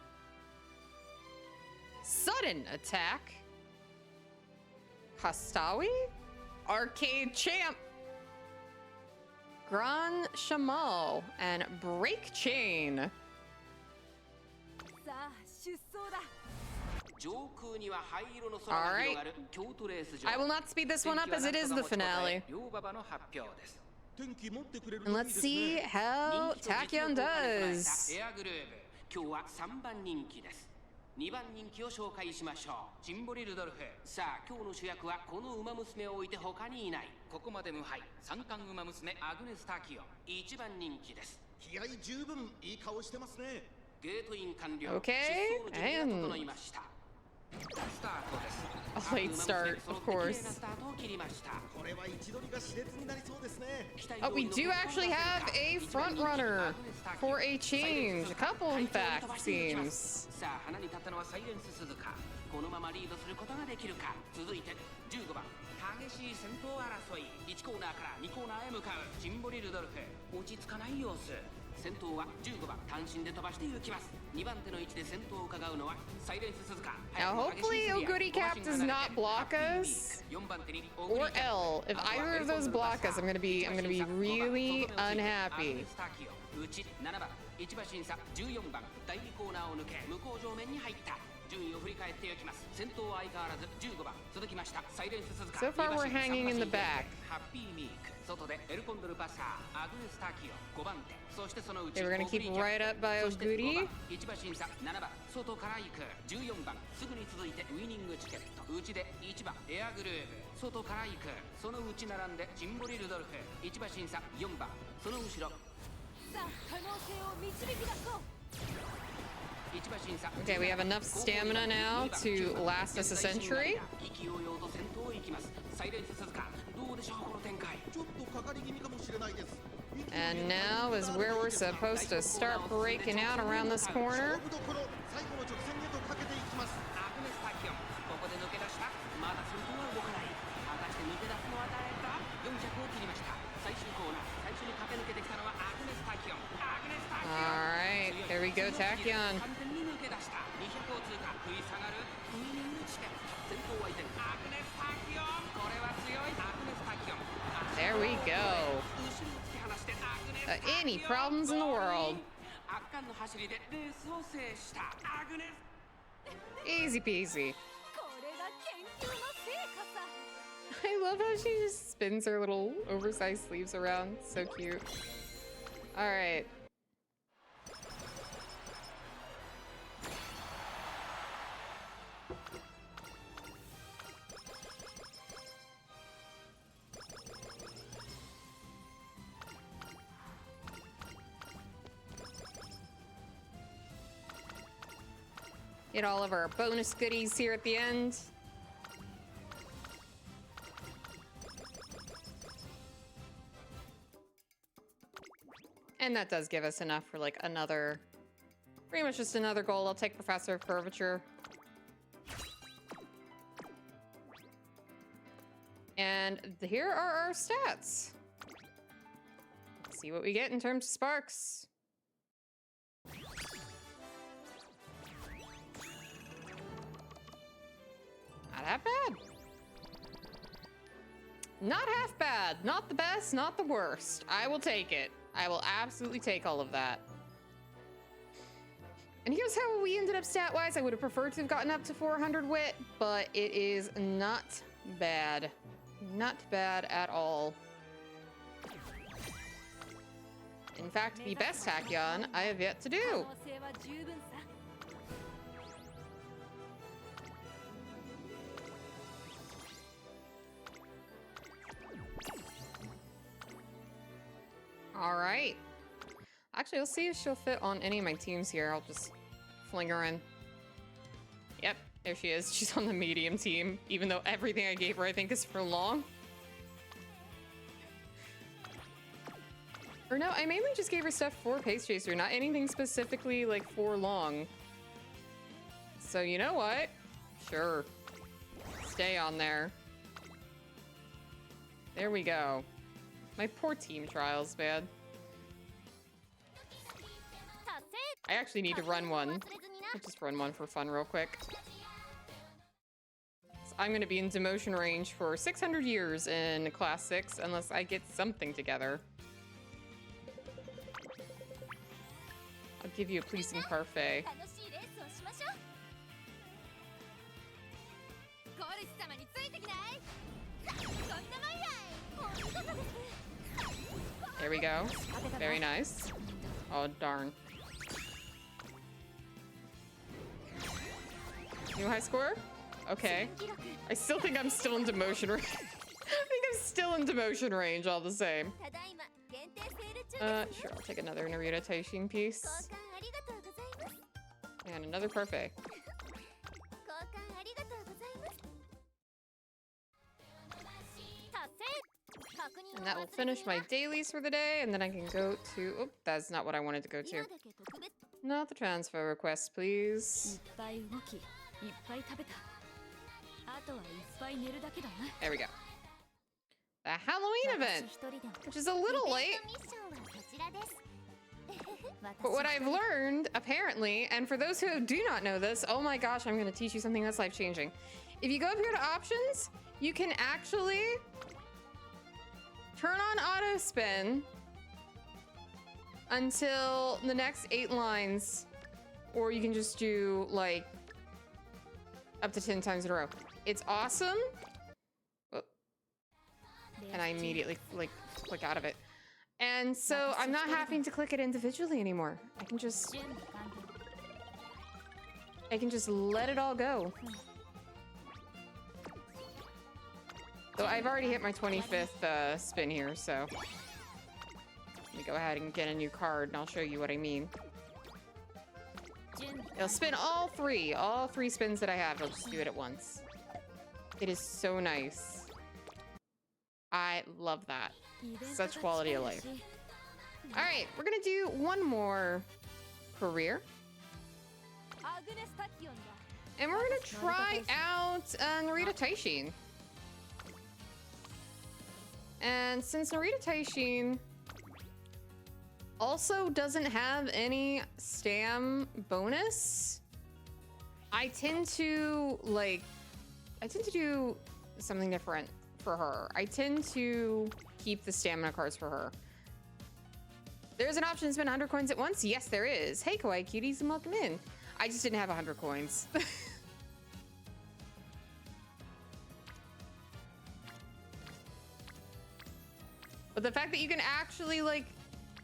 [SPEAKER 1] Sudden Attack, Kastawi, Arcade Champ, Grand Chamal, and Break Chain. All right. I will not speed this one up as it is the finale. And let's see how Tachyon does. 2番人気を紹介しましょう。ジンボリルドルフ。さあ、今日の主役はこの馬娘を置いて他にいない。ここまで無敗。三冠馬娘アグネス・タキオン。1番人気です。Okay, and a late start, of course. Oh, we do actually have a front runner for a change. A couple, in fact, it seems.
[SPEAKER 2] このままリードすることができるか。続いて15番激しい戦闘争い。1コーナーから2コーナーへ向かうジンボリルドルフ。落ち着かない様子。先頭は15番単身で飛ばして行きます。2番手の位置で先頭を伺うのはサイレンス鈴鹿。
[SPEAKER 1] Now hopefully Oguri Cap does not block us, or L. If either of those block us, I'm gonna be really unhappy.
[SPEAKER 2] 内7番1馬審査14番第2コーナーを抜け向こう上面に入った。 順位を振り返っていきます。先頭は相変わらず15番続きましたサイレンス鈴鹿。
[SPEAKER 1] So far we're hanging in the back.
[SPEAKER 2] ハッピーミーク外でエルコンドルパサーアグネスタキオ5番手。そしてそのうち
[SPEAKER 1] Okay, we're gonna keep right up by Oguri.
[SPEAKER 2] 1馬審査7番外から行く14番すぐに続いてウィニングチケット内で1番エアグルーヴ外から行くその内並んでジンボリルドルフ1馬審査4番その後ろさあ可能性を導き出そう。
[SPEAKER 1] Okay, we have enough stamina now to last us a century. And now is where we're supposed to start breaking out around this corner. All right, there we go, Tachyon. There we go. Any problems in the world? Easy peasy. I love how she just spins her little oversized sleeves around. So cute. All right. Get all of our bonus goodies here at the end. And that does give us enough for like another, pretty much just another goal. I'll take Professor of Curvature. And here are our stats. Let's see what we get in terms of sparks. Not half bad. Not half bad. Not the best, not the worst. I will take it. I will absolutely take all of that. And here's how we ended up stat-wise. I would have preferred to have gotten up to 400 wit, but it is not bad. Not bad at all. In fact, the best Tachyon I have yet to do. All right. Actually, let's see if she'll fit on any of my teams here. I'll just fling her in. Yep, there she is. She's on the medium team, even though everything I gave her, I think, is for long. Or no, I mainly just gave her stuff for Pace Chaser, not anything specifically, like, for long. So, you know what? Sure. Stay on there. There we go. My poor team trials, man. I actually need to run one. I'll just run one for fun real quick. So I'm going to be in demotion range for 600 years in Class 6 unless I get something together. I'll give you a pleasing parfait. There we go. Very nice. Oh, darn. New high score? Okay. I still think I'm still in demotion range. I think I'm still in demotion range all the same. Sure, I'll take another Narita Taishin piece. And another perfect. And that will finish my dailies for the day, and then I can go to... Oh, that's not what I wanted to go to. Not the transfer request, please. There we go. The Halloween event, which is a little late. But what I've learned, apparently, and for those who do not know this, oh my gosh, I'm going to teach you something that's life-changing. If you go up here to options, you can actually turn on auto spin until the next 8 lines, or you can just do like up to 10 times in a row. It's awesome. Oh. And I immediately like click out of it. And so I'm not having to click it individually anymore. I can just let it all go. So I've already hit my 25th spin here, so let me go ahead and get a new card and I'll show you what I mean. It'll spin all three spins that I have. It'll just do it at once. It is so nice. I love that. Such quality of life. All right, we're gonna do one more career. And we're gonna try out Narita Taishin. And since Narita Taishin also doesn't have any stam bonus, I tend to do something different for her. I tend to keep the stamina cards for her. There's an option to spend 100 coins at once? Yes, there is. Hey, kawaii cuties, and welcome in. I just didn't have 100 coins. But the fact that you can actually, like,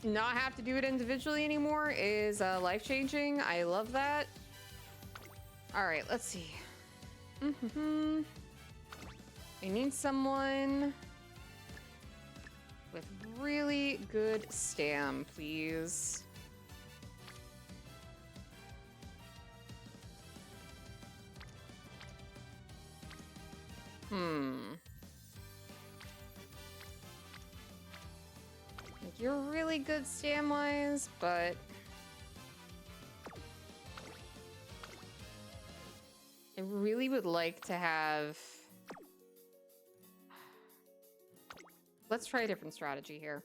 [SPEAKER 1] not have to do it individually anymore is life-changing. I love that. All right, let's see. I need someone with really good stam, please. Like, you're really good stam-wise, but I really would like to have... Let's try a different strategy here.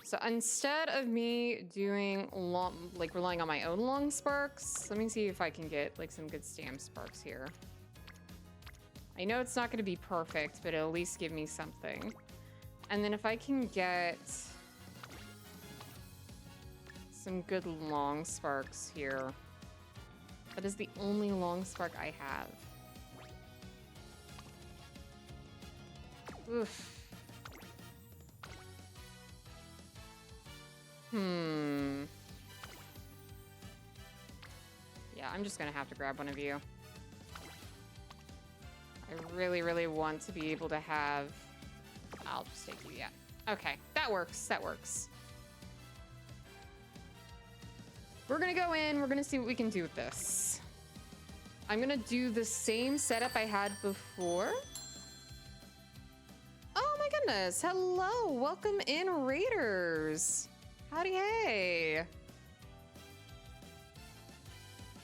[SPEAKER 1] So instead of me doing relying on my own long sparks, let me see if I can get like some good stam sparks here. I know it's not going to be perfect, but it'll at least give me something. And then if I can get some good long sparks here. That is the only long spark I have. Oof. Yeah, I'm just gonna have to grab one of you. I really, really want to be able to have... I'll just take you, yeah. Okay, that works, that works. We're gonna go in, we're gonna see what we can do with this. I'm gonna do the same setup I had before. Oh my goodness, hello, welcome in, Raiders. Howdy, hey.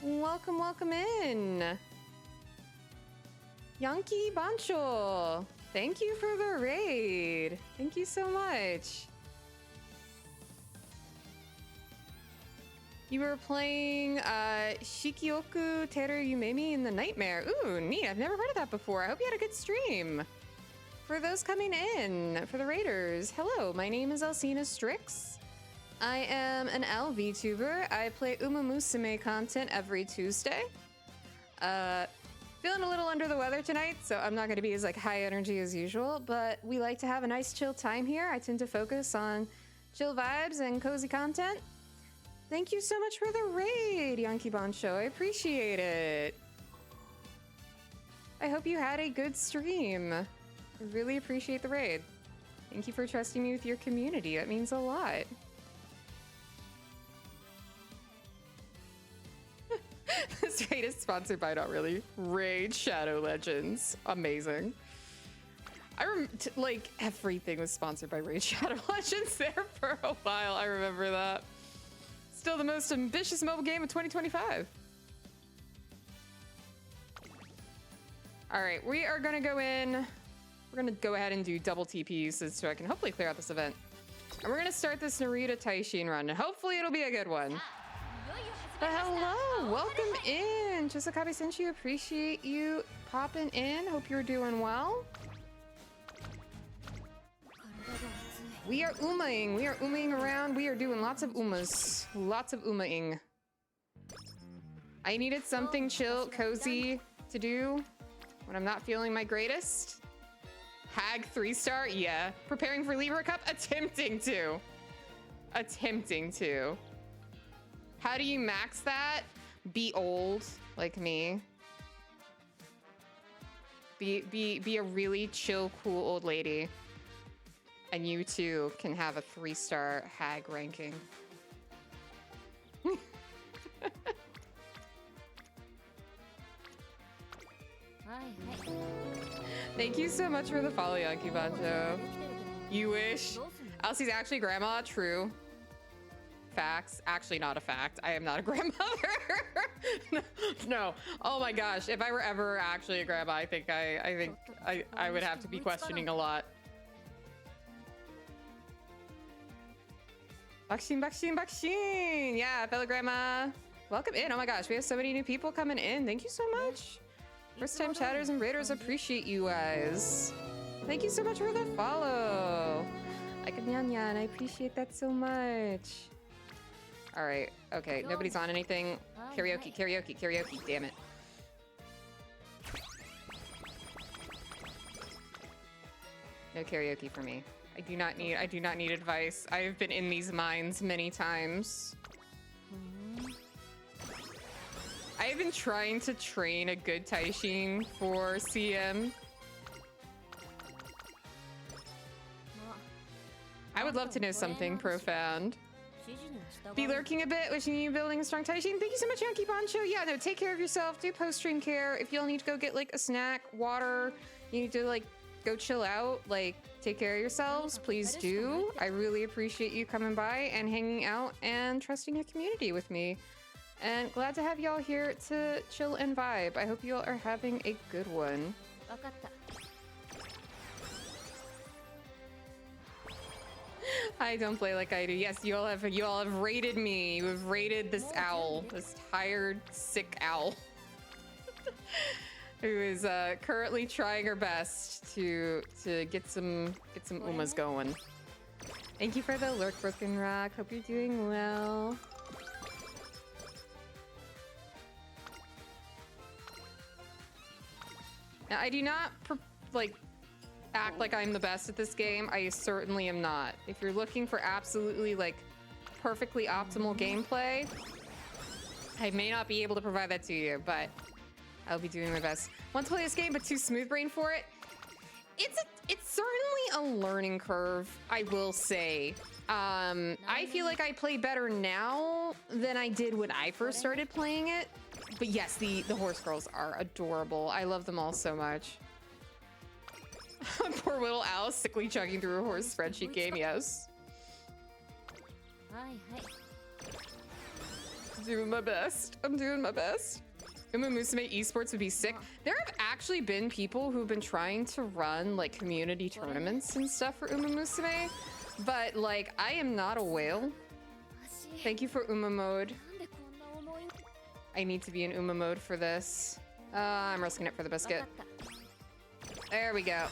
[SPEAKER 1] Welcome, welcome in. Yankee Bancho, thank you for the raid. Thank you so much. You were playing Shikioku Teru Yumemi in the Nightmare. Ooh, neat. I've never heard of that before. I hope you had a good stream. For those coming in, for the Raiders, hello, my name is Alcina Strix. I am an LVTuber. I play Umamusume content every Tuesday. Feeling a little under the weather tonight, so I'm not going to be as like high energy as usual, but we like to have a nice chill time here. I tend to focus on chill vibes and cozy content. Thank you so much for the raid, Yankee Bancho. I appreciate it. I hope you had a good stream. I really appreciate the raid. Thank you for trusting me with your community. That means a lot. This raid is sponsored by, not really, Raid Shadow Legends. Amazing. Like, everything was sponsored by Raid Shadow Legends there for a while. I remember that. Still the most ambitious mobile game of 2025. All right, we are gonna go in. We're gonna go ahead and do double TPs so I can hopefully clear out this event. And we're gonna start this Narita Taishin run, and hopefully it'll be a good one. But hello, welcome in. Chisakabe Senshi, appreciate you popping in. Hope you're doing well. We are umaing. We are umaing around. We are doing lots of umas. Lots of umaing. I needed something chill, cozy to do when I'm not feeling my greatest. Hag 3-star? Yeah. Preparing for Libra Cup? Attempting to. Attempting to. How do you max that? Be old, like me. Be a really chill, cool old lady. And you too can have a 3-star hag ranking. Thank you so much for the follow, Yankee Banjo. You wish. Elsie's actually grandma, true. Facts. Actually not a fact. I am not a grandmother. No. Oh my gosh. If I were ever actually a grandma, I think I would have to be questioning a lot. Bakshin. Yeah, fellow grandma. Welcome in. Oh my gosh, we have so many new people coming in. Thank you so much. First time chatters and raiders, appreciate you guys. Thank you so much for the follow. I appreciate that so much. All right, okay, nobody's on anything. Karaoke, damn it. No karaoke for me. I do not need advice. I have been in these mines many times. I have been trying to train a good Taishin for CM. I would love to know something profound. Be lurking a bit, wishing you building a strong Taishin. Thank you so much, Yankee Poncho. Yeah, no, take care of yourself. Do post-stream care. If you'll need to go get like a snack, water, you need to like go chill out, like take care of yourselves, please do. I really appreciate you coming by and hanging out and trusting your community with me. And glad to have y'all here to chill and vibe. I hope you all are having a good one. I don't play like I do. Yes, you all have raided me. You have raided this owl, this tired, sick owl, who is currently trying her best to get some umas going. Thank you for the lurk, Broken Rock. Hope you're doing well. Now, I do not act like I'm the best at this game. I certainly am not. If you're looking for absolutely like perfectly optimal gameplay, I may not be able to provide that to you, but I'll be doing my best. Want to play this game, but too smooth brain for it? It's certainly a learning curve, I will say. I feel like I play better now than I did when I first started playing it. But yes, the horse girls are adorable. I love them all so much. Poor little Alice sickly chugging through a horse spreadsheet game, yes. Doing my best. I'm doing my best. Umamusume esports would be sick. There have actually been people who've been trying to run like community tournaments and stuff for Umamusume, but like I am not a whale. Thank you for Uma mode. I need to be in Uma mode for this. I'm risking it for the biscuit. There we go.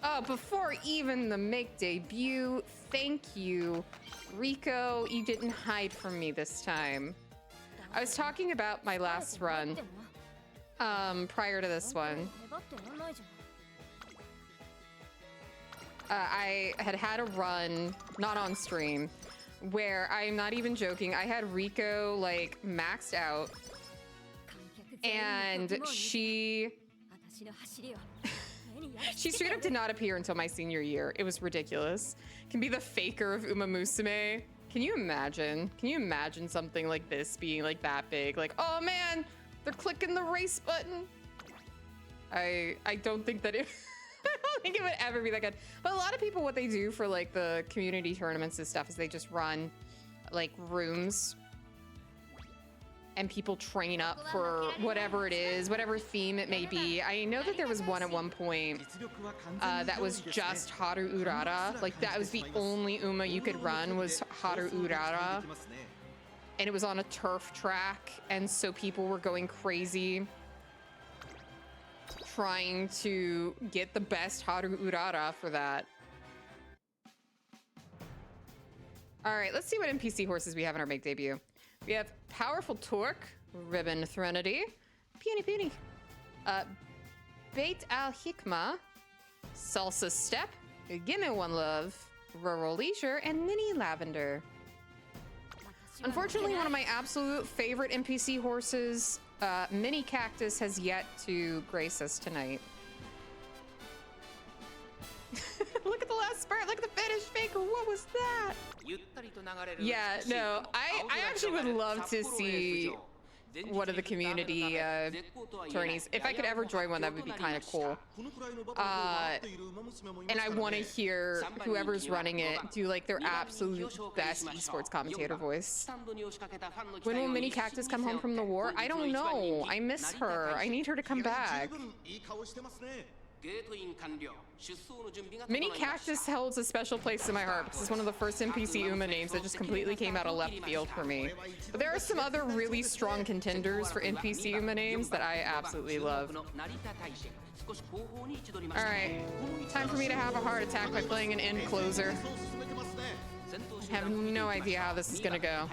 [SPEAKER 1] Oh, before even the make debut, thank you, Rico. You didn't hide from me this time. I was talking about my last run, prior to this one. I had a run, not on stream, where I'm not even joking. I had Rico like maxed out, and she straight up did not appear until my senior year. It was ridiculous. Can be the faker of Umamusume. Can you imagine? Can you imagine something like this being like that big? Like, oh man, they're clicking the race button. I don't think that it I don't think it would ever be that good. But a lot of people, what they do for like the community tournaments and stuff is they just run like rooms and people train up for whatever it is, whatever theme it may be. I know that there was one at one point that was just Haru Urara. Like that was the only Uma you could run was Haru Urara. And it was on a turf track. And so people were going crazy trying to get the best Haru Urara for that. All right, let's see what NPC horses we have in our big debut. We have Powerful Torque, Ribbon Threnody, Puny, Bait Al Hikmah, Salsa Step, Gimme One Love, Rural Leisure, and Mini Lavender. Unfortunately, one of my absolute favorite NPC horses, Mini Cactus, has yet to grace us tonight. Look at the last spurt. Look at the finish, Faker. What was that? Yeah, no, I actually would love to see one of the community tourneys. If I could ever join one, that would be kind of cool. And I want to hear whoever's running it do like their absolute best esports commentator voice. When will Mini Cactus come home from the war? I don't know. I miss her. I need her to come back. Mini Cactus holds a special place in my heart because it's one of the first NPC Uma names that just completely came out of left field for me. But there are some other really strong contenders for NPC Uma names that I absolutely love. Alright, time for me to have a heart attack by playing an end closer. I have no idea how this is gonna go.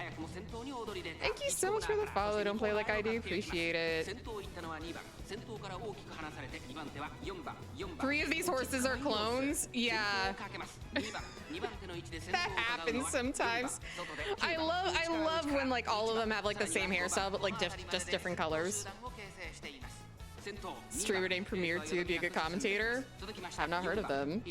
[SPEAKER 1] Thank you so much for the follow. Don't play like I do. Appreciate it. 3 of these horses are clones. Yeah. That happens sometimes. I love when like all of them have like the same hairstyle but like just different colors. Streamer named Premier 2 would be a good commentator. I've not heard of them.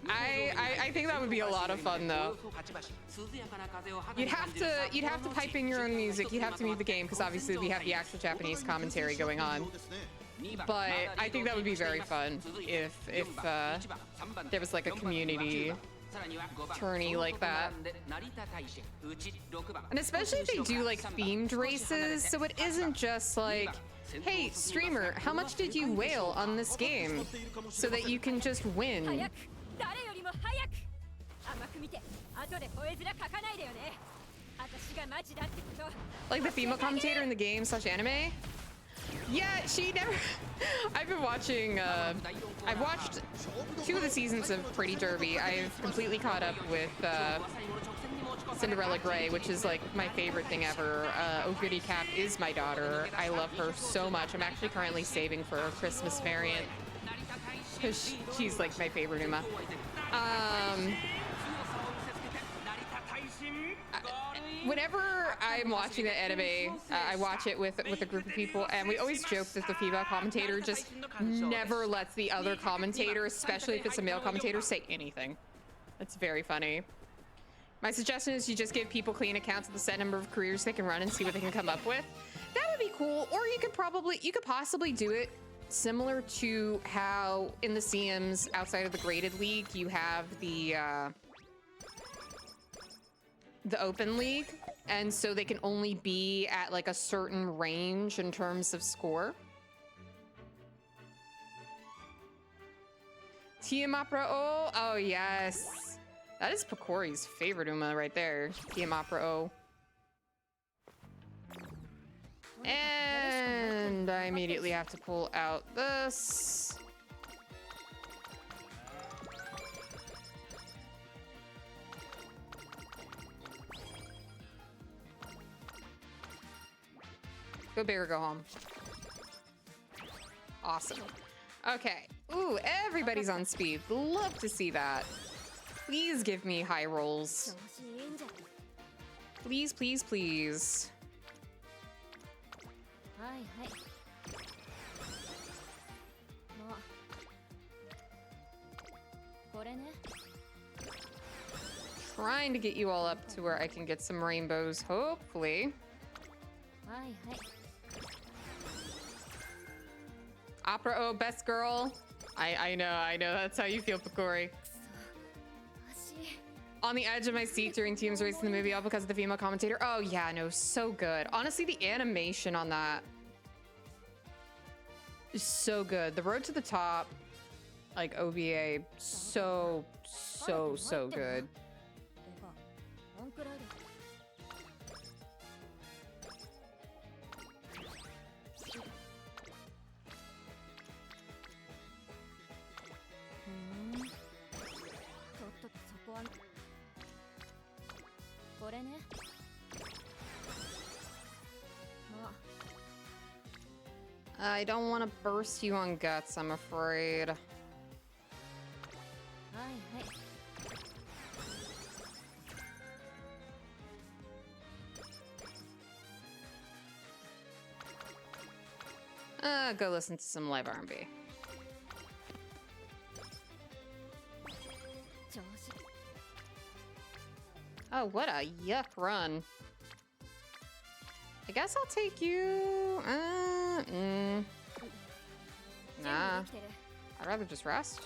[SPEAKER 1] I think that would be a lot of fun though. You'd have to pipe in your own music. You'd have to mute the game because obviously we have the actual Japanese commentary going on. But I think that would be very fun if there was like a community tourney like that. And especially if they do like themed races, so it isn't just like, hey streamer, how much did you whale on this game? So that you can just win. Like the female commentator in the game / anime? Yeah, she never... I've been watching, I've watched 2 of the seasons of Pretty Derby. I've completely caught up with Cinderella Grey, which is like my favorite thing ever. Oguri Cap is my daughter. I love her so much. I'm actually currently saving for a Christmas variant because she's like my favorite Uma. Whenever I'm watching the anime, I watch it with a group of people, and we always joke that the female commentator just never lets the other commentator, especially if it's a male commentator, say anything. It's very funny. My suggestion is you just give people clean accounts of the set number of careers they can run and see what they can come up with. That would be cool. Or you could possibly do it similar to how in the CMs outside of the graded league you have the open league, and so they can only be at like a certain range in terms of score. Tiamapra O, oh yes, that is Picori's favorite Uma right there. Tiamapra O. And I immediately have to pull out this. Go big or go home. Awesome. Okay. Ooh, everybody's on speed. Love to see that. Please give me high rolls. Please, please, please. Trying to get you all up to where I can get some rainbows, hopefully. Opera, oh, best girl. I know, that's how you feel, Pokori. On the edge of my seat during teams race in the movie, all because of the female commentator. Oh yeah, no, so good. Honestly, the animation on that is so good. The Road to the Top, like OVA, so good. I don't want to burst you on guts, I'm afraid. Go listen to some live R&B. Oh, what a yuck run. I guess I'll take you. Nah. I'd rather just rest.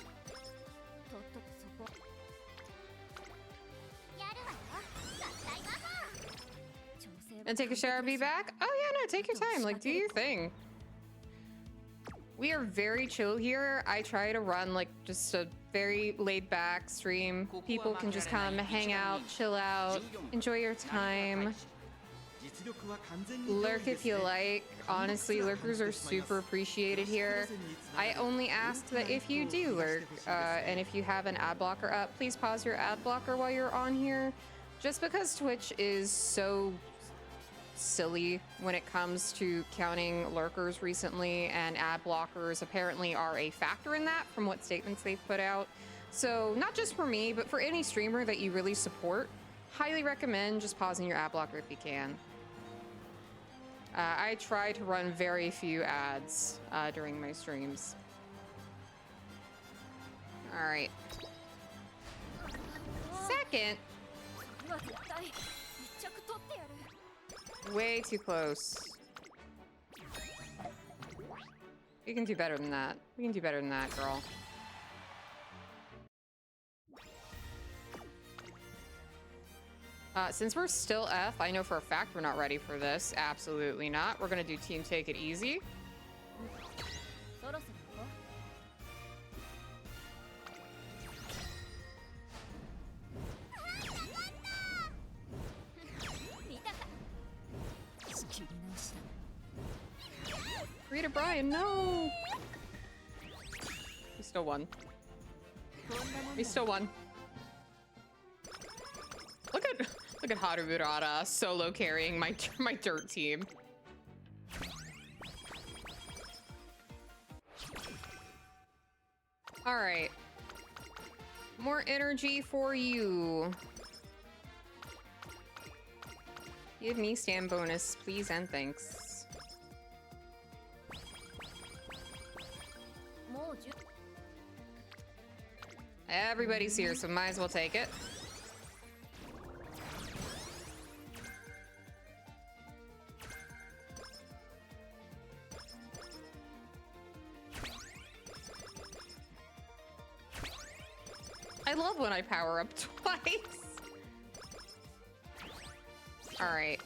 [SPEAKER 1] And take a shower, be back? Oh yeah, no, take your time. Like, do your thing. We are very chill here. I try to run like just a very laid back stream. People can just come hang out, chill out, enjoy your time. Lurk if you like. Honestly, lurkers are super appreciated here. I only ask that if you do lurk, and if you have an ad blocker up, please pause your ad blocker while you're on here. Just because Twitch is so silly when it comes to counting lurkers recently, and ad blockers apparently are a factor in that from what statements they've put out. So not just for me, but for any streamer that you really support, highly recommend just pausing your ad blocker if you can. I try to run very few ads during my streams. All right. Second. Way too close. We can do better than that. We can do better than that, girl. Since we're still F, I know for a fact we're not ready for this. Absolutely not. We're gonna do team take it easy. Rita Bryan, no! We still won. We still won. Look at Haru Murata solo carrying my dirt team. All right. More energy for you. Give me stand bonus, please and thanks. Everybody's here, so might as well take it. I love when I power up twice. All right.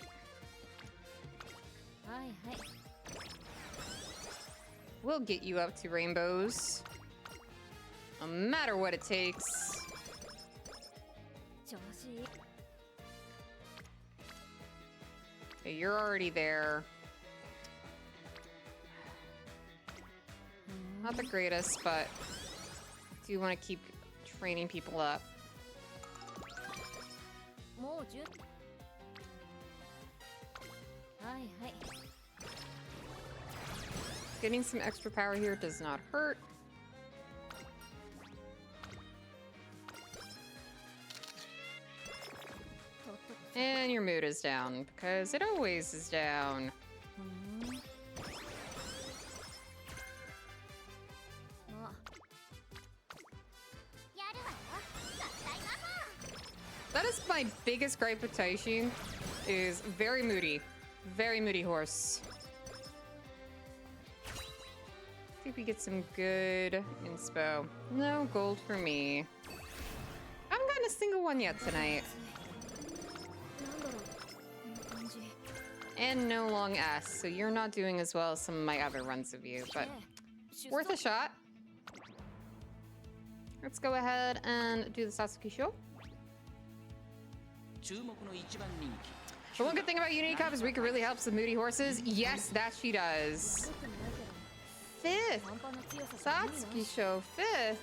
[SPEAKER 1] We'll get you up to rainbows. No matter what it takes. Okay, you're already there. Not the greatest, but I do want to keep training people up. Getting some extra power here does not hurt. And your mood is down, because it always is down. biggest gripe with Taishin is very moody. Very moody horse. See if we get some good inspo. No gold for me. I haven't gotten a single one yet tonight. And no long S, so you're not doing as well as some of my other runs of you, but worth a shot. Let's go ahead and do the Satsuki show. The one good thing about Unity Cup is Rika really helps with moody horses. Yes, that she does. 5th. Satsuki show 5th.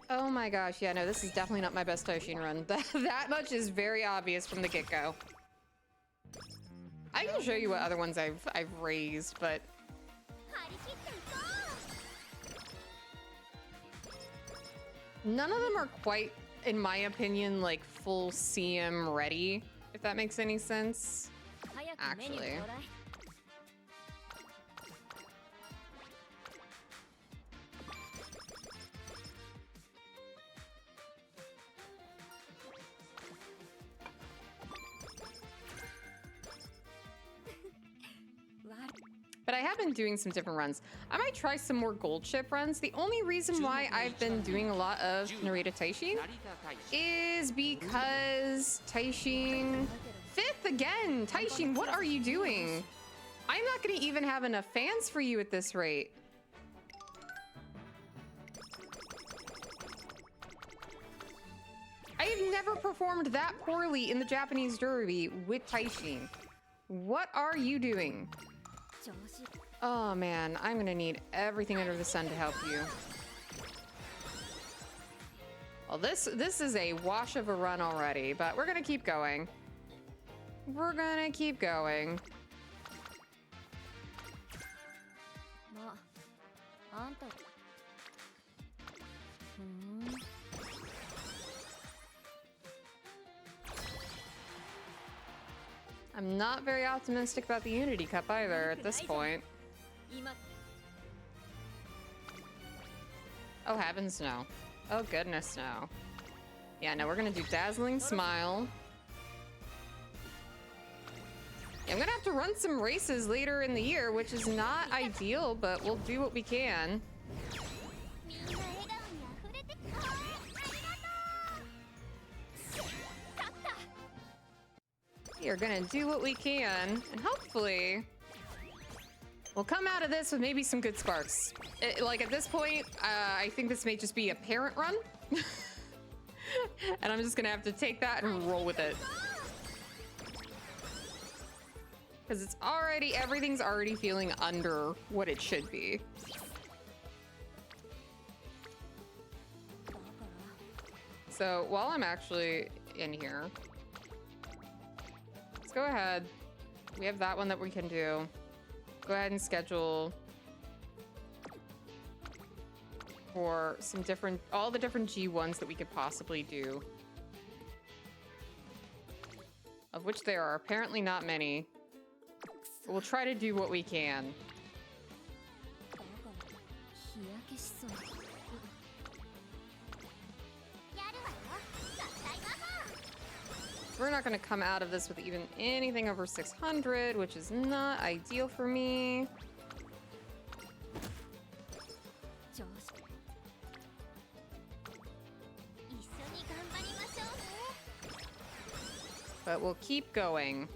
[SPEAKER 1] Oh my gosh, yeah, no, this is definitely not my best Taishin run. That much is very obvious from the get-go. I can show you what other ones I've raised, but none of them are quite, in my opinion, like full CM ready, if that makes any sense. Actually. But I have been doing some different runs. I might try some more gold chip runs. The only reason why I've been doing a lot of Narita Taishin is because Taishin... 5th again! Taishin, what are you doing? I'm not gonna even have enough fans for you at this rate. I have never performed that poorly in the Japanese Derby with Taishin. What are you doing? Oh man, I'm gonna need everything under the sun to help you. Well, this is a wash of a run already, but we're gonna keep going. We're gonna keep going. I'm not very optimistic about the Unity Cup either at this point. Oh heavens, no. Oh goodness, no. Yeah, no, we're gonna do Dazzling Smile. Yeah, I'm gonna have to run some races later in the year, which is not ideal, but we'll do what we can. We are gonna do what we can, and hopefully we'll come out of this with maybe some good sparks. Like at this point, I think this may just be a parent run. And I'm just gonna have to take that and roll with it. Because it's already, everything's already feeling under what it should be. So while I'm actually in here, let's go ahead. We have that one that we can do. Go ahead and schedule for some different, all the different G1s that we could possibly do. Of which there are apparently not many. But we'll try to do what we can. We're not going to come out of this with even anything over 600, which is not ideal for me. But we'll keep going.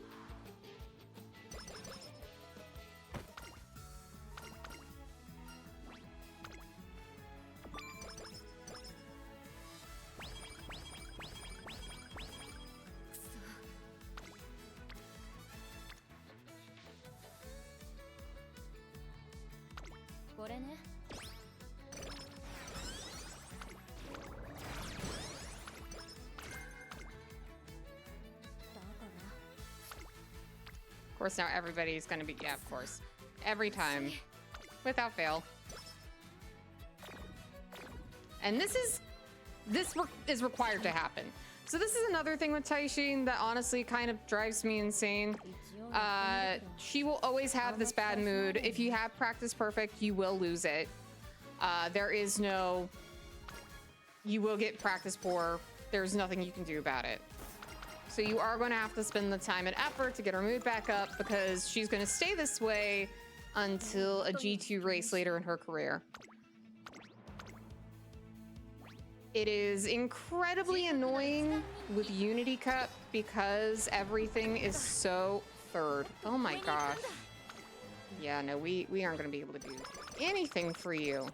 [SPEAKER 1] Of course, now everybody's gonna be, yeah, of course. Every time. Without fail. And this is required to happen. So this is another thing with Taishin that honestly kind of drives me insane. She will always have this bad mood. If you have practice perfect, you will lose it. There is no... You will get practice poor there's nothing you can do about it. So you are going to have to spend the time and effort to get her mood back up, because she's going to stay this way until a G2 race later in her career. It is incredibly annoying with Unity Cup because everything is so third. Oh my gosh. Yeah, no, we aren't going to be able to do anything for you.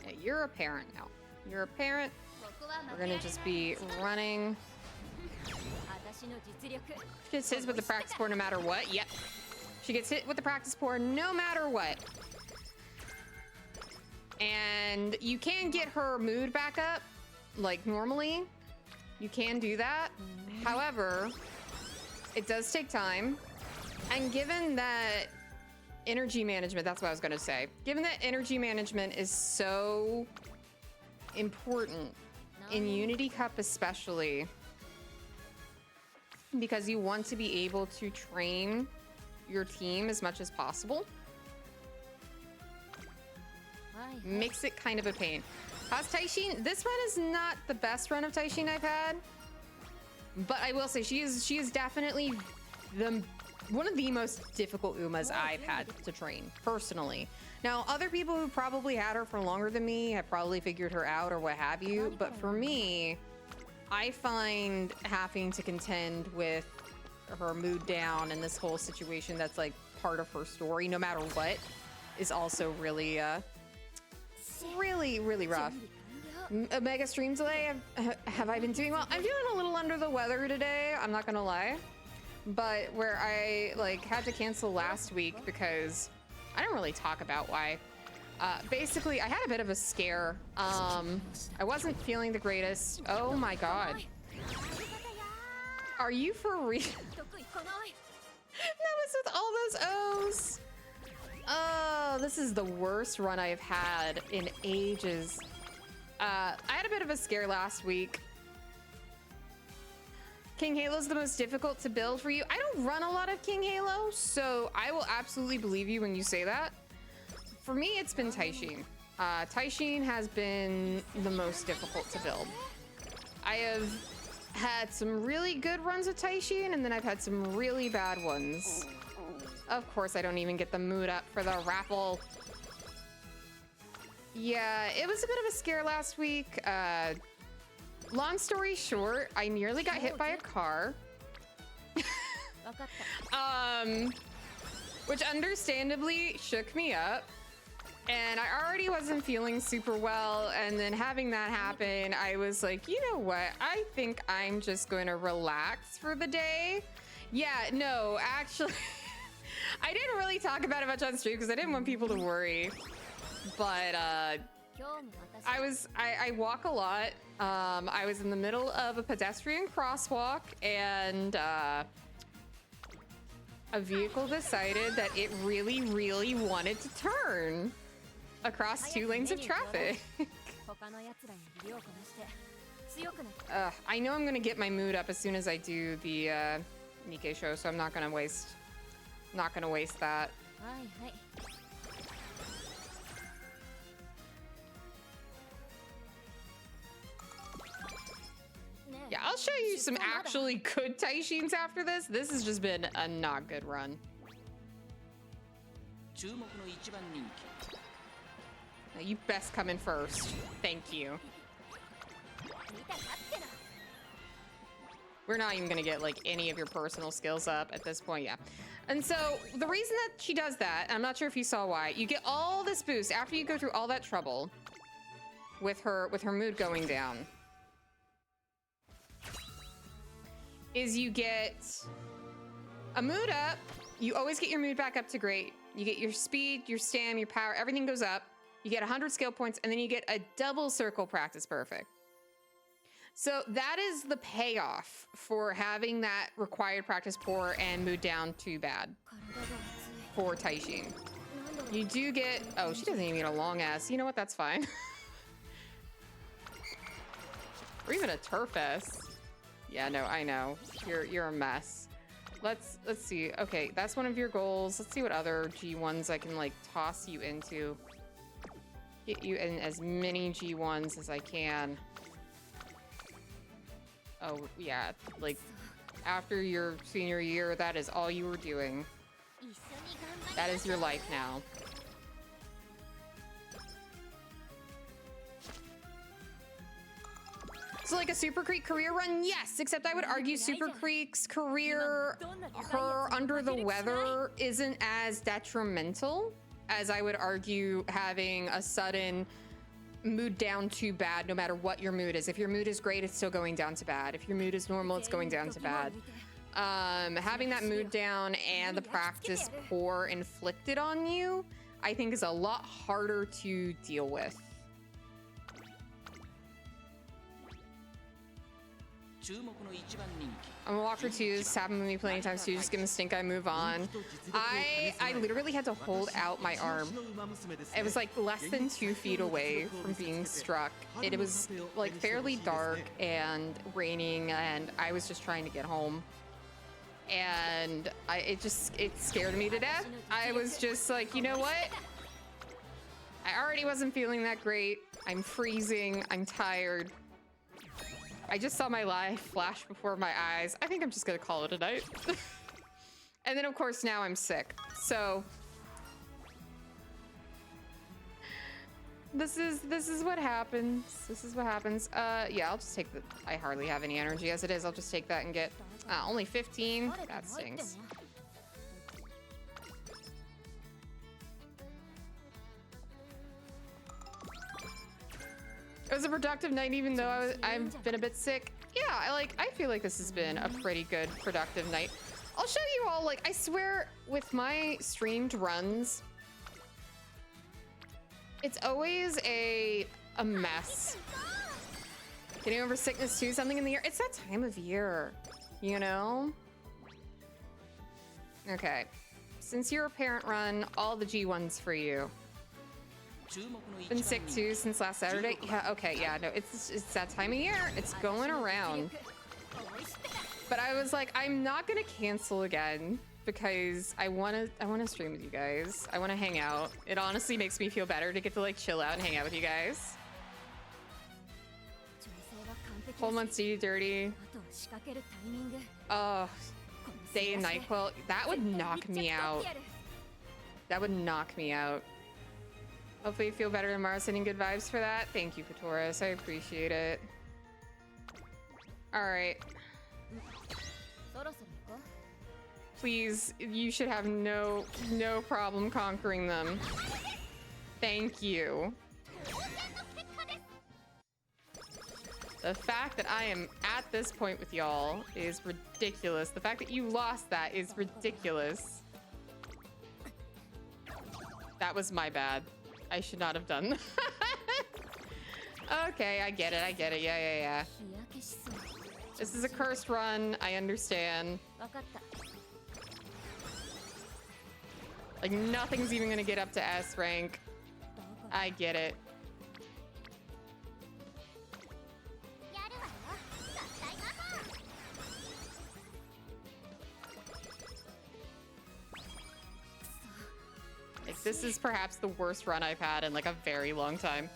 [SPEAKER 1] Yeah, you're a parent now. You're a parent. We're going to just be running. She gets hit with the practice board no matter what. Yep. She gets hit with the practice board no matter what. And you can get her mood back up like normally. You can do that. However, it does take time. And given that energy management, that's what I was going to say. Given that energy management is so important in Unity Cup especially, because you want to be able to train your team as much as possible, makes it kind of a pain. How's Taishin? This run is not the best run of Taishin I've had, but I will say she is definitely one of the most difficult Umas I've had to train personally. Now, other people who probably had her for longer than me have probably figured her out or what have you, but for me, I find having to contend with her mood down and this whole situation that's like part of her story, no matter what, is also really, really rough. Omega stream delay, have I been doing well? I'm feeling a little under the weather today, I'm not gonna lie. But where I like had to cancel last week because I don't really talk about why. Basically, I had a bit of a scare. I wasn't feeling the greatest. Oh my god. Are you for real? That was with all those O's. Oh, this is the worst run I've had in ages. I had a bit of a scare last week. King Halo's the most difficult to build for you. I don't run a lot of King Halo, so I will absolutely believe you when you say that. For me, it's been Taishin. Taishin has been the most difficult to build. I have had some really good runs of Taishin, and then I've had some really bad ones. Of course, I don't even get the mood up for the raffle. Yeah, it was a bit of a scare last week. Long story short, I nearly got hit by a car. Which understandably shook me up. And I already wasn't feeling super well. And then having that happen, I was like, you know what? I think I'm just going to relax for the day. Yeah, no, actually, I didn't really talk about it much on stream because I didn't want people to worry. But I walk a lot. I was in the middle of a pedestrian crosswalk, and a vehicle decided that it really wanted to turn across 2 lanes of traffic. I know I'm gonna get my mood up as soon as I do the Nikkei show, so I'm not gonna waste that. Yeah, I'll show you some actually good Taishins after this. This has just been a not good run. Now, you best come in first. Thank you. We're not even gonna get like any of your personal skills up at this point, yeah. And so the reason that she does that, I'm not sure if you saw why, you get all this boost after you go through all that trouble with her mood going down. Is you get a mood up, you always get your mood back up to great. You get your speed, your stam, your power, everything goes up. You get 100 skill points, and then you get a double circle practice perfect. So that is the payoff for having that required practice poor and mood down too bad for Taishin. You do get, oh, she doesn't even get a long ass. You know what, that's fine. Or even a turf S. Yeah, no, I know. You're a mess. Let's see. Okay, that's one of your goals. Let's see what other G1s I can like toss you into. Get you in as many G1s as I can. Oh, yeah, like after your senior year, that is all you were doing. That is your life now. So like a Super Creek career run, yes, except I would argue Super Creek's career, her under the weather, isn't as detrimental as I would argue having a sudden mood down to bad, no matter what your mood is. If your mood is great, it's still going down to bad. If your mood is normal, it's going down to bad. Having that mood down and the practice poor inflicted on you, I think is a lot harder to deal with. I'm a walker too. This happened with me plenty of times too. Just give him a stink eye, move on. I literally had to hold out my arm. It was like less than 2 feet away from being struck. It was like fairly dark and raining, and I was just trying to get home. And it scared me to death. I was just like, you know what? I already wasn't feeling that great. I'm freezing. I'm tired. I just saw my life flash before my eyes. I think I'm just gonna call it a night. And then of course now I'm sick. So this is what happens. This is what happens. Yeah, I'll just take the, I hardly have any energy as it is. I'll just take that and get only 15. That stinks. It was a productive night, even though I've been a bit sick. Yeah, I feel like this has been a pretty good productive night. I'll show you all, like, I swear with my streamed runs, it's always a mess. Getting over sickness too, something in the air. It's that time of year, you know? Okay, since you're a parent run, all the G1s for you. Been sick too since last Saturday. Yeah, okay, yeah, no, it's that time of year. It's going around. But I was like, I'm not gonna cancel again because I wanna stream with you guys. I wanna hang out. It honestly makes me feel better to get to like chill out and hang out with you guys. Whole month's dirty. Oh, day and night quilt. That would knock me out. That would knock me out. Hopefully you feel better tomorrow. Sending good vibes for that. Thank you, Katoris. I appreciate it. All right. Please, you should have no problem conquering them. Thank you. The fact that I am at this point with y'all is ridiculous. The fact that you lost that is ridiculous. That was my bad. I should not have done that. Okay, I get it. Yeah. This is a cursed run. I understand. Like, nothing's even gonna get up to S rank. I get it. Like, this is perhaps the worst run I've had in like a very long time.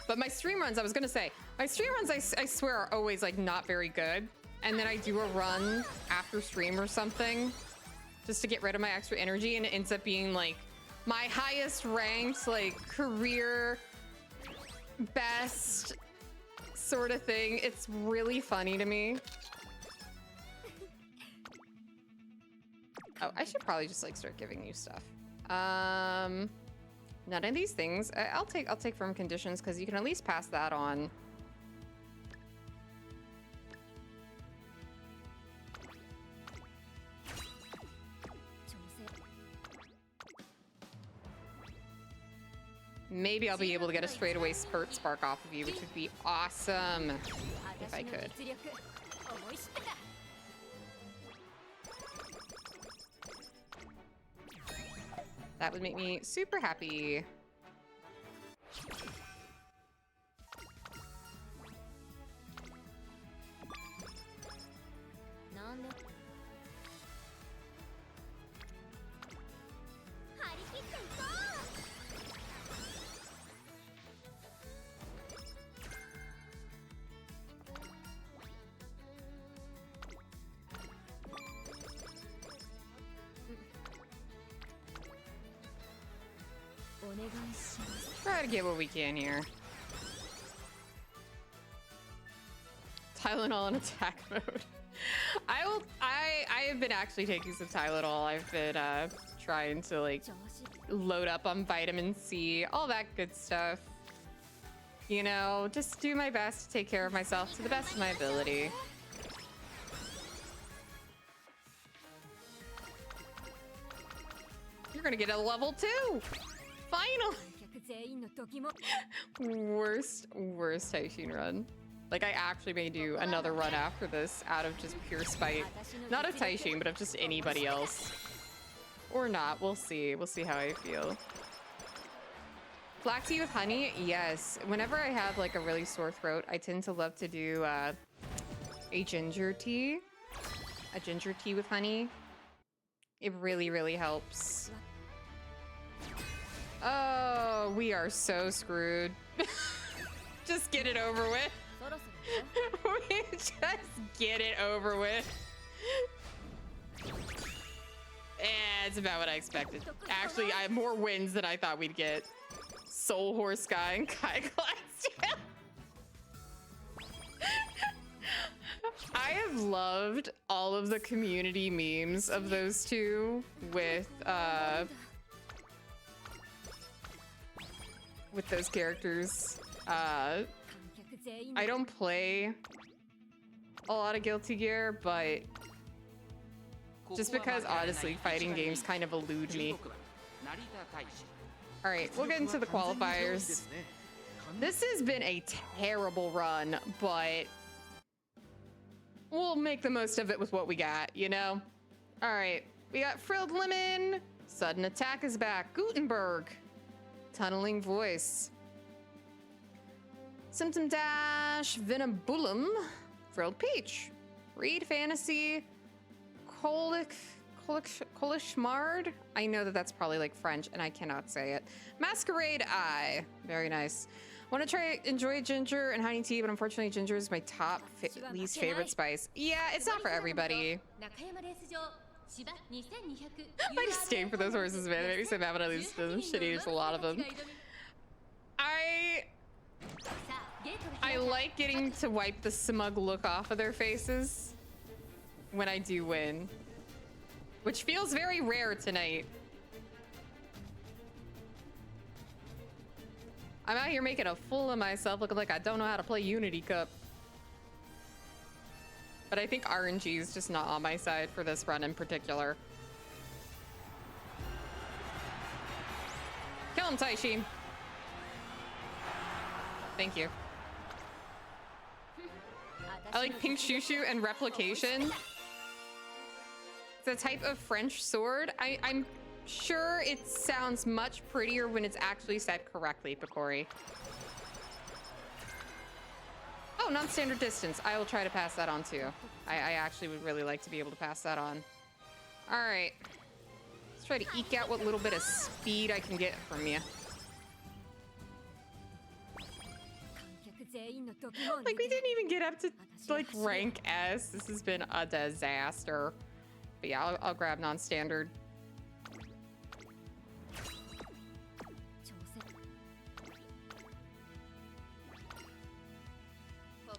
[SPEAKER 1] But my stream runs, I was gonna say, my stream runs, I swear, are always like not very good. And then I do a run after stream or something just to get rid of my extra energy, and it ends up being like my highest ranked, like, career best sort of thing. It's really funny to me. Oh, I should probably just like start giving you stuff. None of these things. I'll take firm conditions because you can at least pass that on. Maybe I'll be able to get a straightaway spurt spark off of you, which would be awesome if I could. That would make me super happy. Try to get what we can here. Tylenol in attack mode. I have been actually taking some Tylenol. I've been trying to like load up on vitamin C, all that good stuff. You know, just do my best to take care of myself to the best of my ability. You're gonna get a level 2! Finally! Worst Taishin run. Like, I actually may do another run after this out of just pure spite. Not of Taishin, but of just anybody else. Or not, we'll see. We'll see how I feel. Black tea with honey? Yes. Whenever I have like a really sore throat, I tend to love to do a ginger tea. A ginger tea with honey. It really, really helps. Oh, we are so screwed. Just get it over with. We just get it over with. It's about what I expected. Actually, I have more wins than I thought we'd get. Soul Horse Guy and Kai Glass. I have loved all of the community memes of those two with those characters. I don't play a lot of Guilty Gear, but just because honestly fighting games kind of elude me. All right, we'll get into the qualifiers. This has been a terrible run, but we'll make the most of it with what we got, you know? All right, we got Frilled Lemon, Sudden Attack is back, Gutenberg, Tunneling Voice, Symptom Dash, Venabulum, Frilled Peach, Reed Fantasy, Kolishmard. I know that that's probably like French and I cannot say it. Masquerade Eye. Very nice. Want to try enjoy ginger and honey tea, but unfortunately ginger is my top least favorite spice. Yeah, it's not for everybody. I just stayed for those horses, man. It made me so mad when I lose to them. Shitty, there's a lot of them. I like getting to wipe the smug look off of their faces when I do win, which feels very rare tonight. I'm out here making a fool of myself, looking like I don't know how to play Unity Cup. But I think RNG is just not on my side for this run in particular. Kill him, Taishin. Thank you. I like Pink Shushu and Replication. It's a type of French sword. I'm sure it sounds much prettier when it's actually said correctly, Picori. Oh, non-standard distance. I will try to pass that on too. I actually would really like to be able to pass that on. All right. Let's try to eke out what little bit of speed I can get from you. Like, we didn't even get up to like rank S. This has been a disaster. But yeah, I'll grab non-standard.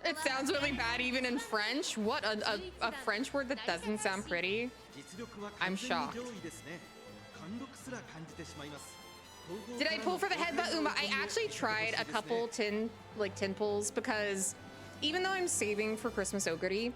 [SPEAKER 1] It sounds really bad even in French. What, a French word that doesn't sound pretty? I'm shocked. Did I pull for the headbutt, Uma? I actually tried a couple 10 pulls because even though I'm saving for Christmas Ogre,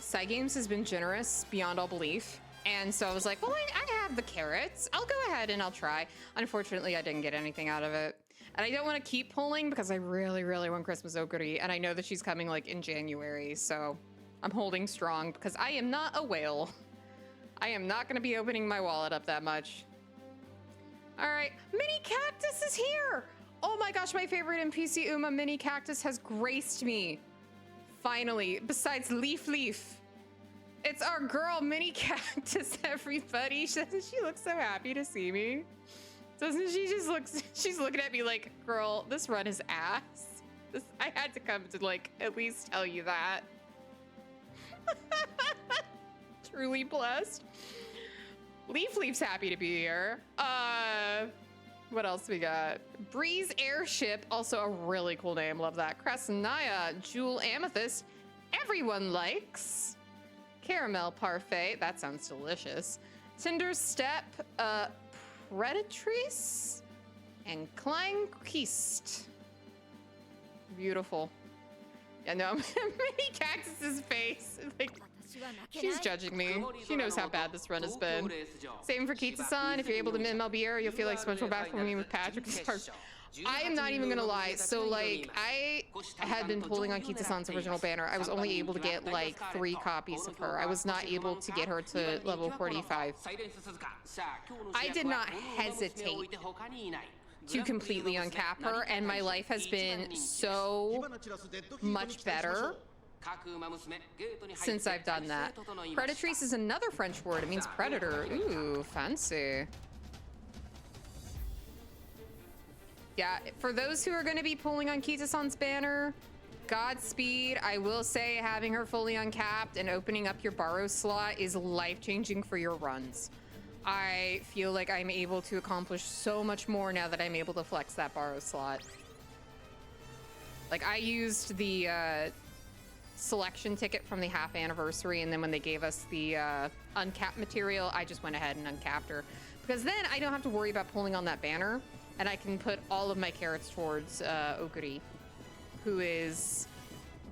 [SPEAKER 1] Cygames has been generous beyond all belief. And so I was like, well, I have the carrots. I'll go ahead and I'll try. Unfortunately, I didn't get anything out of it. And I don't want to keep pulling because I really, really want Christmas Ogre. And I know that she's coming like in January. So I'm holding strong because I am not a whale. I am not going to be opening my wallet up that much. All right, Mini Cactus is here. Oh my gosh, my favorite NPC Uma, Mini Cactus, has graced me. Finally, besides Leaf. It's our girl, Mini Cactus, everybody. Doesn't she look so happy to see me? Doesn't she just look, she's looking at me like, girl, this run is ass. I had to come to like, at least tell you that. Truly blessed. Leaf's happy to be here. What else we got? Breeze Airship, also a really cool name. Love that. Krasnaya, Jewel Amethyst, everyone likes. Caramel Parfait, that sounds delicious. Tinder Step, Predatrice, and Kleinquist. Beautiful. Yeah, no, Mini Cactus's face. Like, she's judging me. She knows how bad this run has been. Same for Kita-san. If you're able to min MLB era, you'll feel like SpongeBob battling with Patrick. I am not even gonna lie. So, like, I had been pulling on Kita-san's original banner. I was only able to get, like, 3 copies of her. I was not able to get her to level 45. I did not hesitate to completely uncap her, and my life has been so much better since I've done that. Predatrice is another French word. It means predator. Ooh, fancy. Yeah, for those who are going to be pulling on Kita-san's banner, Godspeed. I will say having her fully uncapped and opening up your borrow slot is life-changing for your runs. I feel like I'm able to accomplish so much more now that I'm able to flex that borrow slot. Like, I used the selection ticket from the half anniversary, and then when they gave us the uncapped material, I just went ahead and uncapped her. Because then I don't have to worry about pulling on that banner, and I can put all of my carrots towards Okuri, who is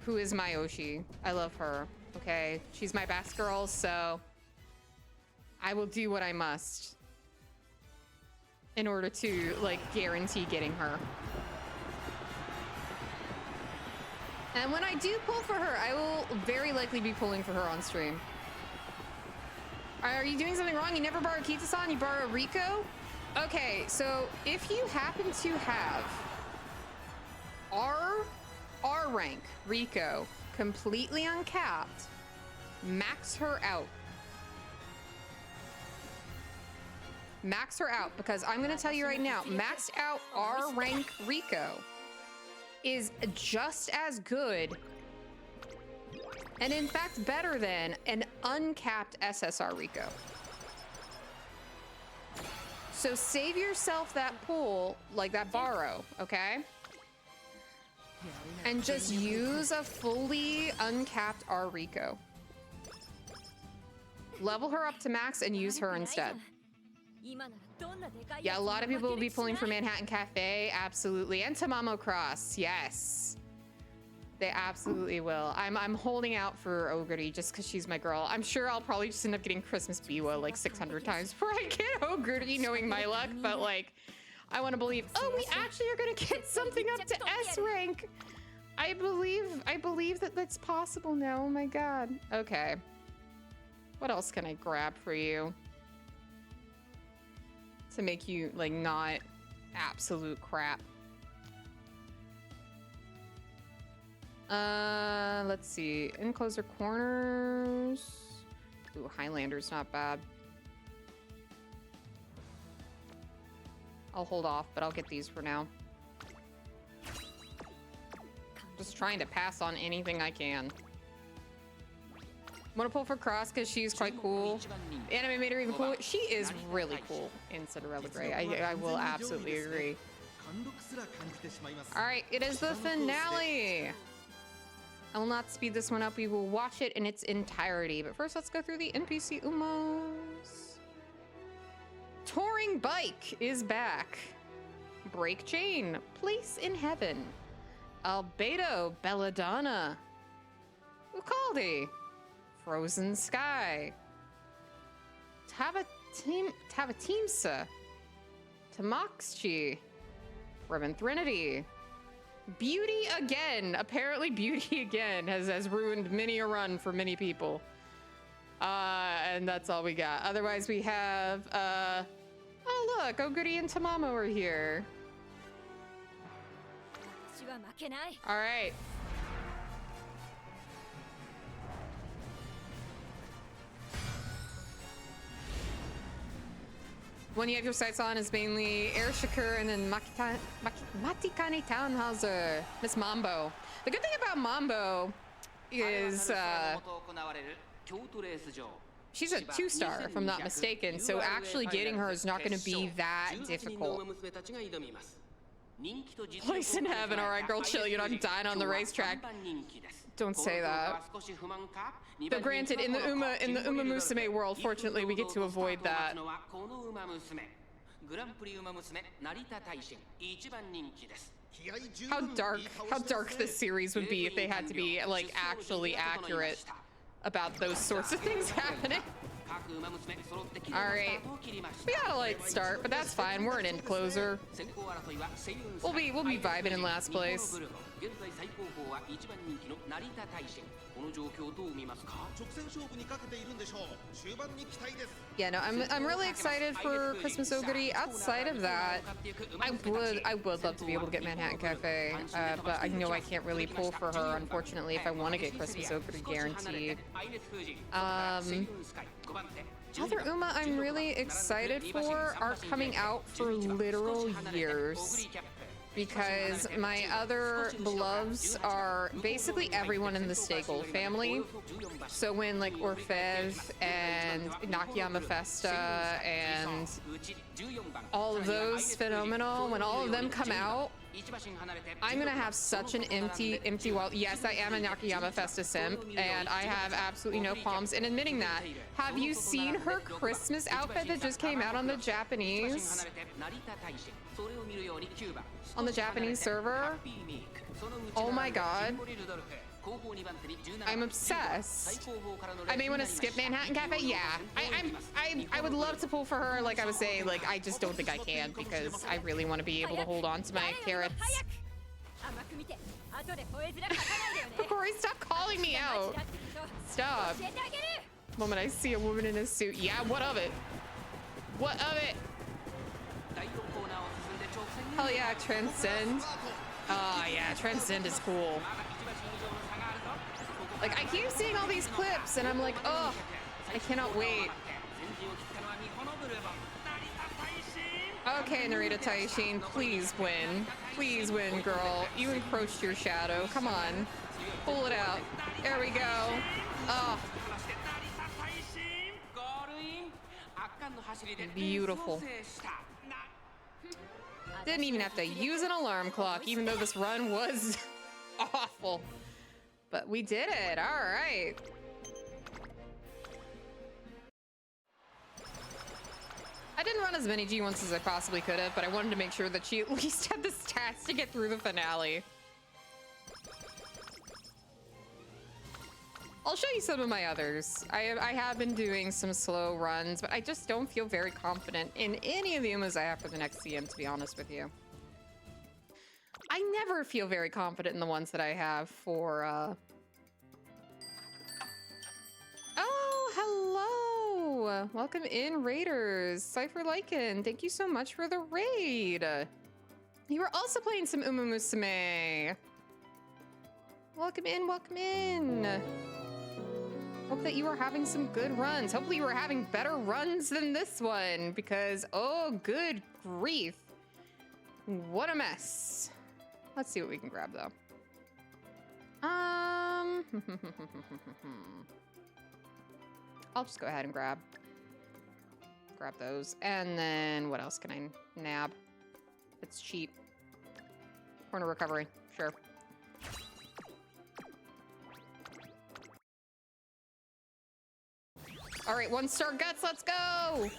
[SPEAKER 1] my Oshi. I love her, okay? She's my best girl, so I will do what I must in order to, like, guarantee getting her. And when I do pull for her, I will very likely be pulling for her on stream. Are you doing something wrong? You never borrow Kita-san, you borrow Rico? Okay, so if you happen to have R rank Rico completely uncapped, max her out. Max her out, because I'm going to tell you right now, maxed out R rank Rico is just as good, and in fact better than, an uncapped SSR Rico. So save yourself that pull, like that borrow, okay? And just use a fully uncapped R Rico. Level her up to max and use her instead. Yeah, a lot of people will be pulling for Manhattan Cafe, absolutely. And Tamamo Cross, yes. They absolutely will. I'm holding out for Oguri just because she's my girl. I'm sure I'll probably just end up getting Christmas Biwa like 600 times before I get Oguri, knowing my luck. But, like, I want to believe, oh, we actually are going to get something up to S rank. I believe that that's possible now. Oh my god. Okay. What else can I grab for you to make you, like, not absolute crap? Let's see. Enclosure corners. Ooh, Highlander's not bad. I'll hold off, but I'll get these for now. Just trying to pass on anything I can. I'm gonna pull for Cross because she's quite cool. The anime made her even cool. She is really cool in Cinderella Grey. I will absolutely agree. Alright, it is the finale! I will not speed this one up. We will watch it in its entirety. But first, let's go through the NPC Umos. Touring Bike is back. Break Chain. Place in Heaven. Albedo. Belladonna. Ucaldi. Frozen Sky. Tavatimsa. Tamaxchi. Ribbon Thrinity. Beauty again. Apparently Beauty again has ruined many a run for many people. And that's all we got. Otherwise we have, oh look, Oguri and Tamamo are here. All right. One you have your sights on is mainly Air Shakur and then Matikane Townhauser. Miss Mambo. The good thing about Mambo is She's a 2-star, if I'm not mistaken, so actually getting her is not going to be that difficult. Place in heaven, all right, girl, chill. You're not dying on the racetrack. Don't say that. Though granted, in the Umamusume world, fortunately, we get to avoid that. How dark this series would be if they had to be like actually accurate about those sorts of things happening. All right, we got a light start, but that's fine. We're an end closer. We'll be vibing in last place. Yeah, no, I'm really excited for Christmas Oguri. Outside of that, I would love to be able to get Manhattan Cafe, but I know I can't really pull for her, unfortunately, if I want to get Christmas Oguri guaranteed. Other Uma I'm really excited for are coming out for literal years, because my other beloveds are basically everyone in the Stagel family. So when like Orfev and Nakayama Festa and all of those phenomenal, when all of them come out, I'm gonna have such an empty wall. Yes, I am a Nakayama Festa simp, and I have absolutely no qualms in admitting that. Have you seen her Christmas outfit that just came out on the Japanese? On the Japanese server? Oh my god. I'm obsessed. I may want to skip Manhattan Cafe. Yeah, I would love to pull for her. Like I was saying, like I just don't think I can, because I really want to be able to hold on to my carrots. Corey, stop calling me out. Stop. The moment I see a woman in a suit, yeah, what of it? What of it? Hell yeah, Transcend. Oh yeah, Transcend is cool. Like, I keep seeing all these clips, and I'm like, oh, I cannot wait. Okay, Narita Taishin, please win. Please win, girl. You encroached your shadow. Come on. Pull it out. There we go. Oh. Beautiful. Didn't even have to use an alarm clock, even though this run was awful. But we did it. All right. I didn't run as many G1s as I possibly could have, but I wanted to make sure that she at least had the stats to get through the finale. I'll show you some of my others. I have been doing some slow runs, but I just don't feel very confident in any of the Umas I have for the next CM, to be honest with you. I never feel very confident in the ones that I have for, Oh, hello! Welcome in, Raiders. Cypher Lycan, thank you so much for the raid. You were also playing some Umamusume. Welcome in, welcome in. Hope that you are having some good runs. Hopefully you are having better runs than this one, because, oh, good grief. What a mess. Let's see what we can grab, though. I'll just go ahead and grab those. And then what else can I nab? It's cheap. Corner recovery, sure. All right, 1-star guts, let's go.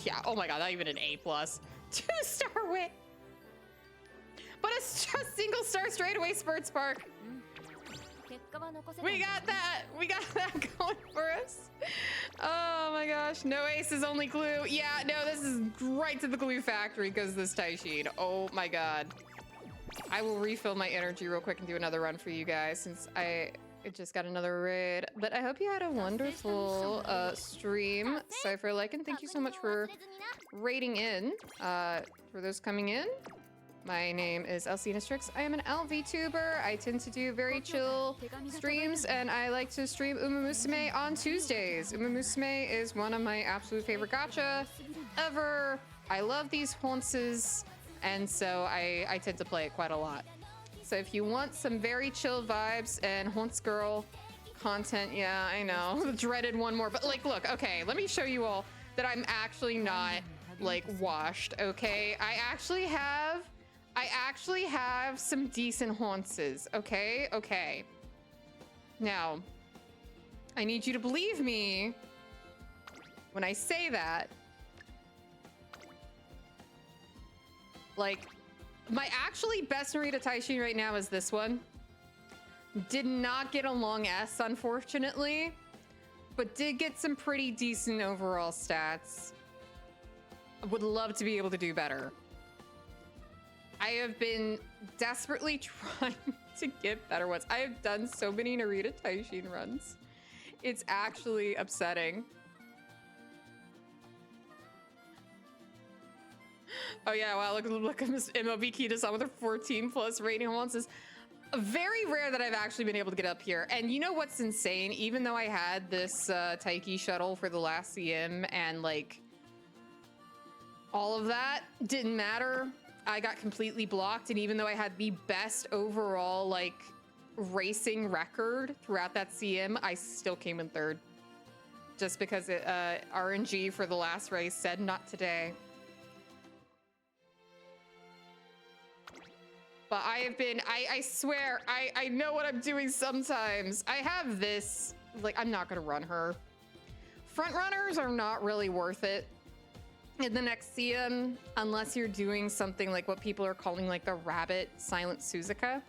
[SPEAKER 1] Yeah, oh my god, not even an A+. 2-star wit. But it's just single star straightaway Spurt Spark. We got that. We got that going for us. Oh my gosh. No aces, only glue. Yeah, no, this is right to the glue factory because this Taishin. Oh my god. I will refill my energy real quick and do another run for you guys since I just got another raid. But I hope you had a wonderful stream. Cypher Lycan, thank you so much for raiding in. For those coming in, my name is Elsina Strix. I am an LV tuber. I tend to do very chill streams, and I like to stream Umamusume on Tuesdays. Umamusume is one of my absolute favorite gacha ever. I love these haunces, and so I tend to play it quite a lot. So if you want some very chill vibes and haunts girl Content, yeah, I know. The dreaded one more. But like, look, okay, let me show you all that I'm actually not like washed, okay? I actually have some decent haunces, okay? Okay. Now, I need you to believe me when I say that. Like, my actually best Narita Taishin right now is this one. Did not get a long S, unfortunately, but did get some pretty decent overall stats. I would love to be able to do better. I have been desperately trying to get better ones. I have done so many Narita Taishin runs. It's actually upsetting. Oh yeah, wow, look at Miss MLB Kita-san with her 14 plus rating once is very rare that I've actually been able to get up here. And you know what's insane? Even though I had this Taiki shuttle for the last CM and like all of that didn't matter. I got completely blocked. And even though I had the best overall like racing record throughout that CM, I still came in third. Just because it, RNG for the last race said not today. But I have been, I swear, I know what I'm doing sometimes. I have this, like, I'm not gonna run her. Front runners are not really worth it in the next CM, unless you're doing something like what people are calling like the Rabbit Silent Suzuka.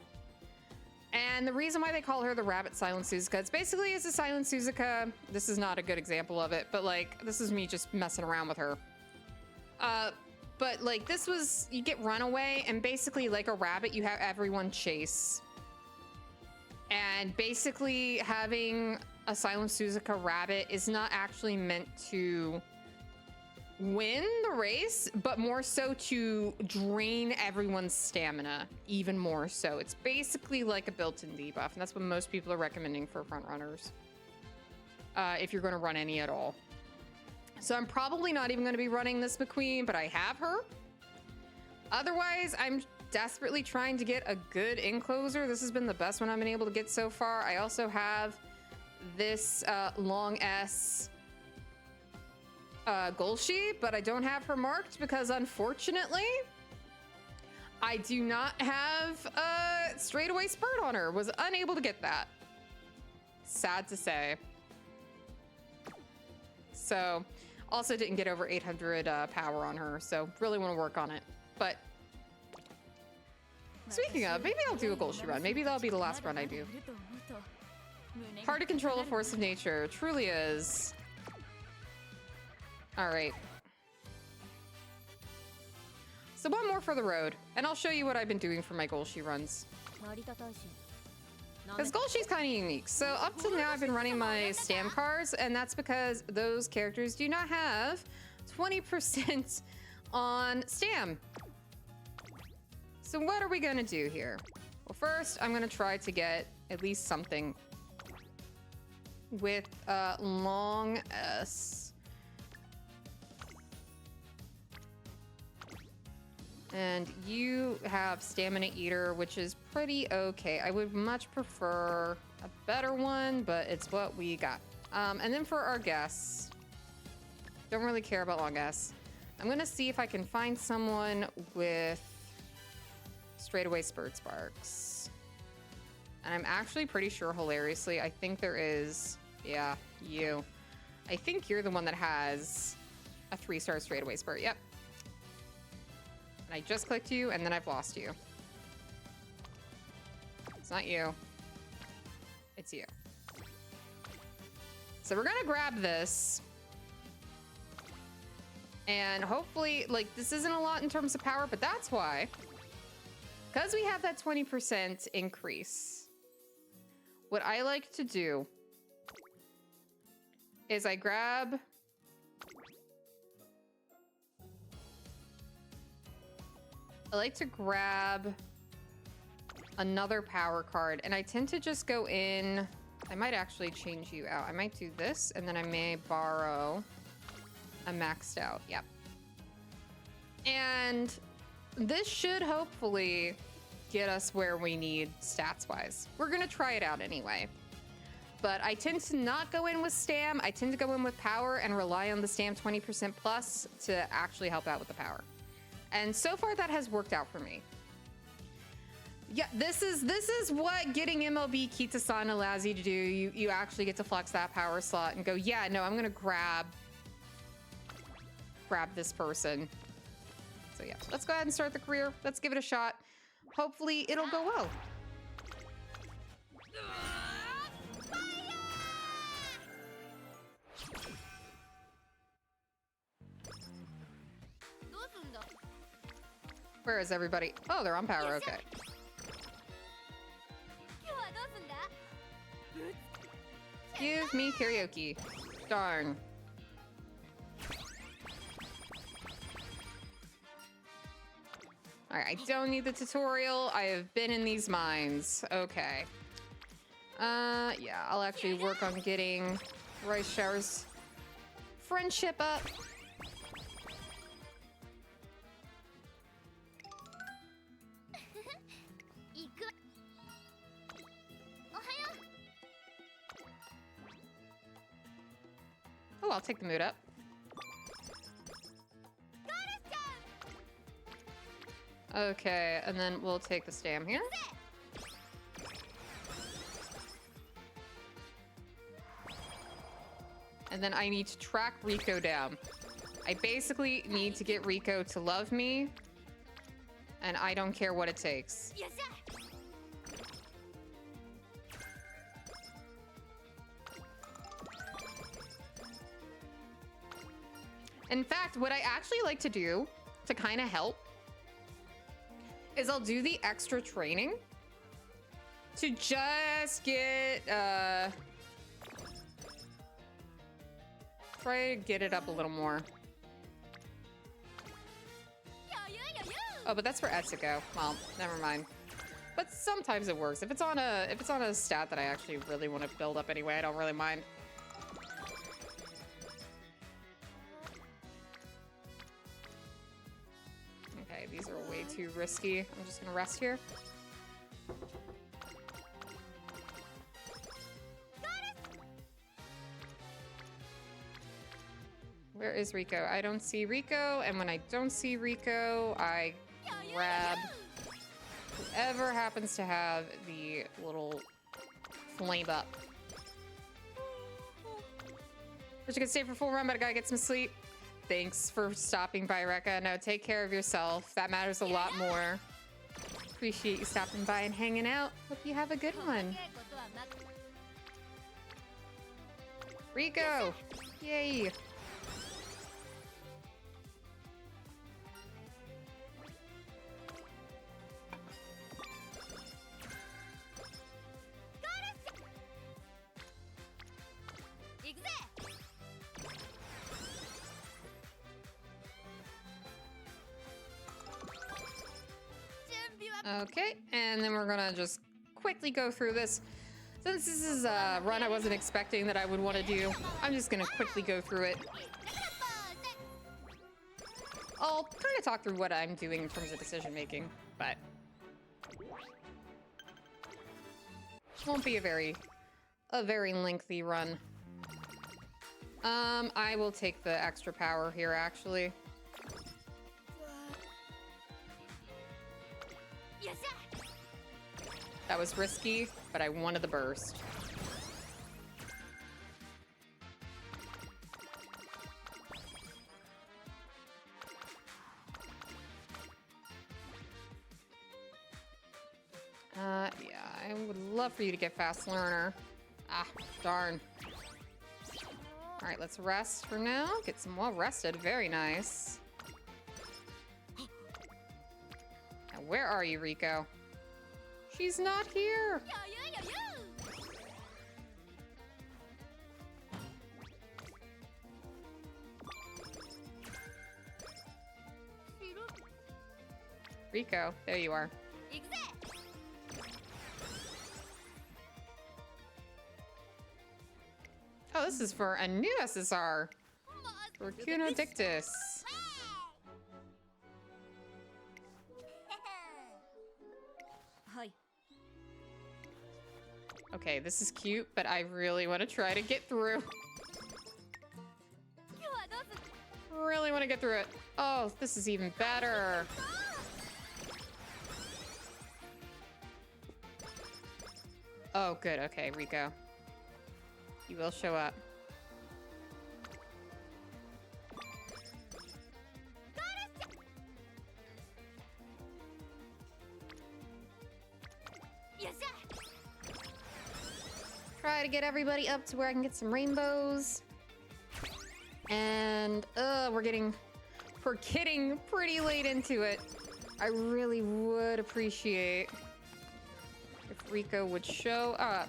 [SPEAKER 1] And the reason why they call her the Rabbit Silent Suzuka, it's basically a Silent Suzuka. This is not a good example of it, but like, this is me just messing around with her. But like this was, you get runaway and basically like a rabbit, you have everyone chase. And basically having a Silent Suzuka rabbit is not actually meant to win the race, but more so to drain everyone's stamina even more so. It's basically like a built-in debuff, and that's what most people are recommending for front runners. If you're gonna run any at all. So I'm probably not even going to be running this McQueen, but I have her. Otherwise, I'm desperately trying to get a good encloser. This has been the best one I've been able to get so far. I also have this long S Golshi, but I don't have her marked because unfortunately, I do not have a straightaway spurt on her. Was unable to get that. Sad to say. So, also didn't get over 800 power on her, so really want to work on it. But speaking of, maybe I'll do a Golshi run. Maybe that'll be the last run I do. Hard to control a force of nature. Truly is. All right. So one more for the road, and I'll show you what I've been doing for my Golshi runs. Because Golshi's kind of unique. So up till now, I've been running my stam cars, and that's because those characters do not have 20% on stam. So what are we gonna do here? Well, first, I'm gonna try to get at least something with long S. And you have Stamina Eater, which is pretty okay. I would much prefer a better one, but it's what we got. And then for our guests, don't really care about long S. I'm gonna see if I can find someone with straightaway Spurt Sparks. And I'm actually pretty sure, hilariously, I think there is, yeah, you. I think you're the one that has a 3-star straightaway Spurt, yep. And I just clicked you, and then I've lost you. It's not you. It's you. So we're gonna grab this. And hopefully, like, this isn't a lot in terms of power, but that's why. Because we have that 20% increase, what I like to do is I grab... I like to grab another power card, and I tend to just go in. I might actually change you out. I might do this, and then I may borrow a maxed out. Yep. And this should hopefully get us where we need stats-wise. We're gonna try it out anyway. but I tend to not go in with stam. I tend to go in with power and rely on the stam 20% plus to actually help out with the power. And so far that has worked out for me. Yeah, this is what getting MLB Kita-san allows you to do. You actually get to flex that power slot and go, yeah, no, I'm gonna grab this person. So yeah, let's go ahead and start the career. Let's give it a shot. Hopefully it'll go well. Where is everybody? Oh, they're on power, okay. Give me karaoke. Darn. Alright, I don't need the tutorial. I have been in these mines. Okay. Yeah, I'll actually work on getting Rice Shower's friendship up. Oh, I'll take the mood up. Okay, and then we'll take the stam here. And then I need to track Rico down. I basically need to get Rico to love me, and I don't care what it takes. In fact, what I actually like to do to kind of help is I'll do the extra training to just get, try to get it up a little more. Oh, but that's for Etsuko. Well, never mind. But sometimes it works. If it's on a stat that I actually really want to build up anyway, I don't really mind. Okay, these are way too risky. I'm just gonna rest here. Where is Rico? I don't see Rico, and when I don't see Rico, I grab whoever happens to have the little flame up. But you can stay for full run, but I gotta get some sleep. Thanks for stopping by, Rekka. No, take care of yourself. That matters a lot more. Appreciate you stopping by and hanging out. Hope you have a good one. Rico! Yay! Okay, and then we're gonna just quickly go through this. Since this is a run I wasn't expecting that I would want to do, I'm just gonna quickly go through it. I'll kind of talk through what I'm doing in terms of decision making, but won't be a very lengthy run. I will take the extra power here, actually. That was risky, but I wanted the burst. Yeah, I would love for you to get fast learner. Ah, darn. All right, let's rest for now. Get some well rested. Very nice. Now, where are you, Rico? She's not here. Rico, there you are. Oh, this is for a new SSR. For Kuno Dictus. Okay, this is cute, but I really want to try to get through. Really want to get through it. Oh, this is even better. Oh, good. Okay, Rico. You will show up. Try to get everybody up to where I can get some rainbows. And we're getting pretty late into it. I really would appreciate if Rico would show up.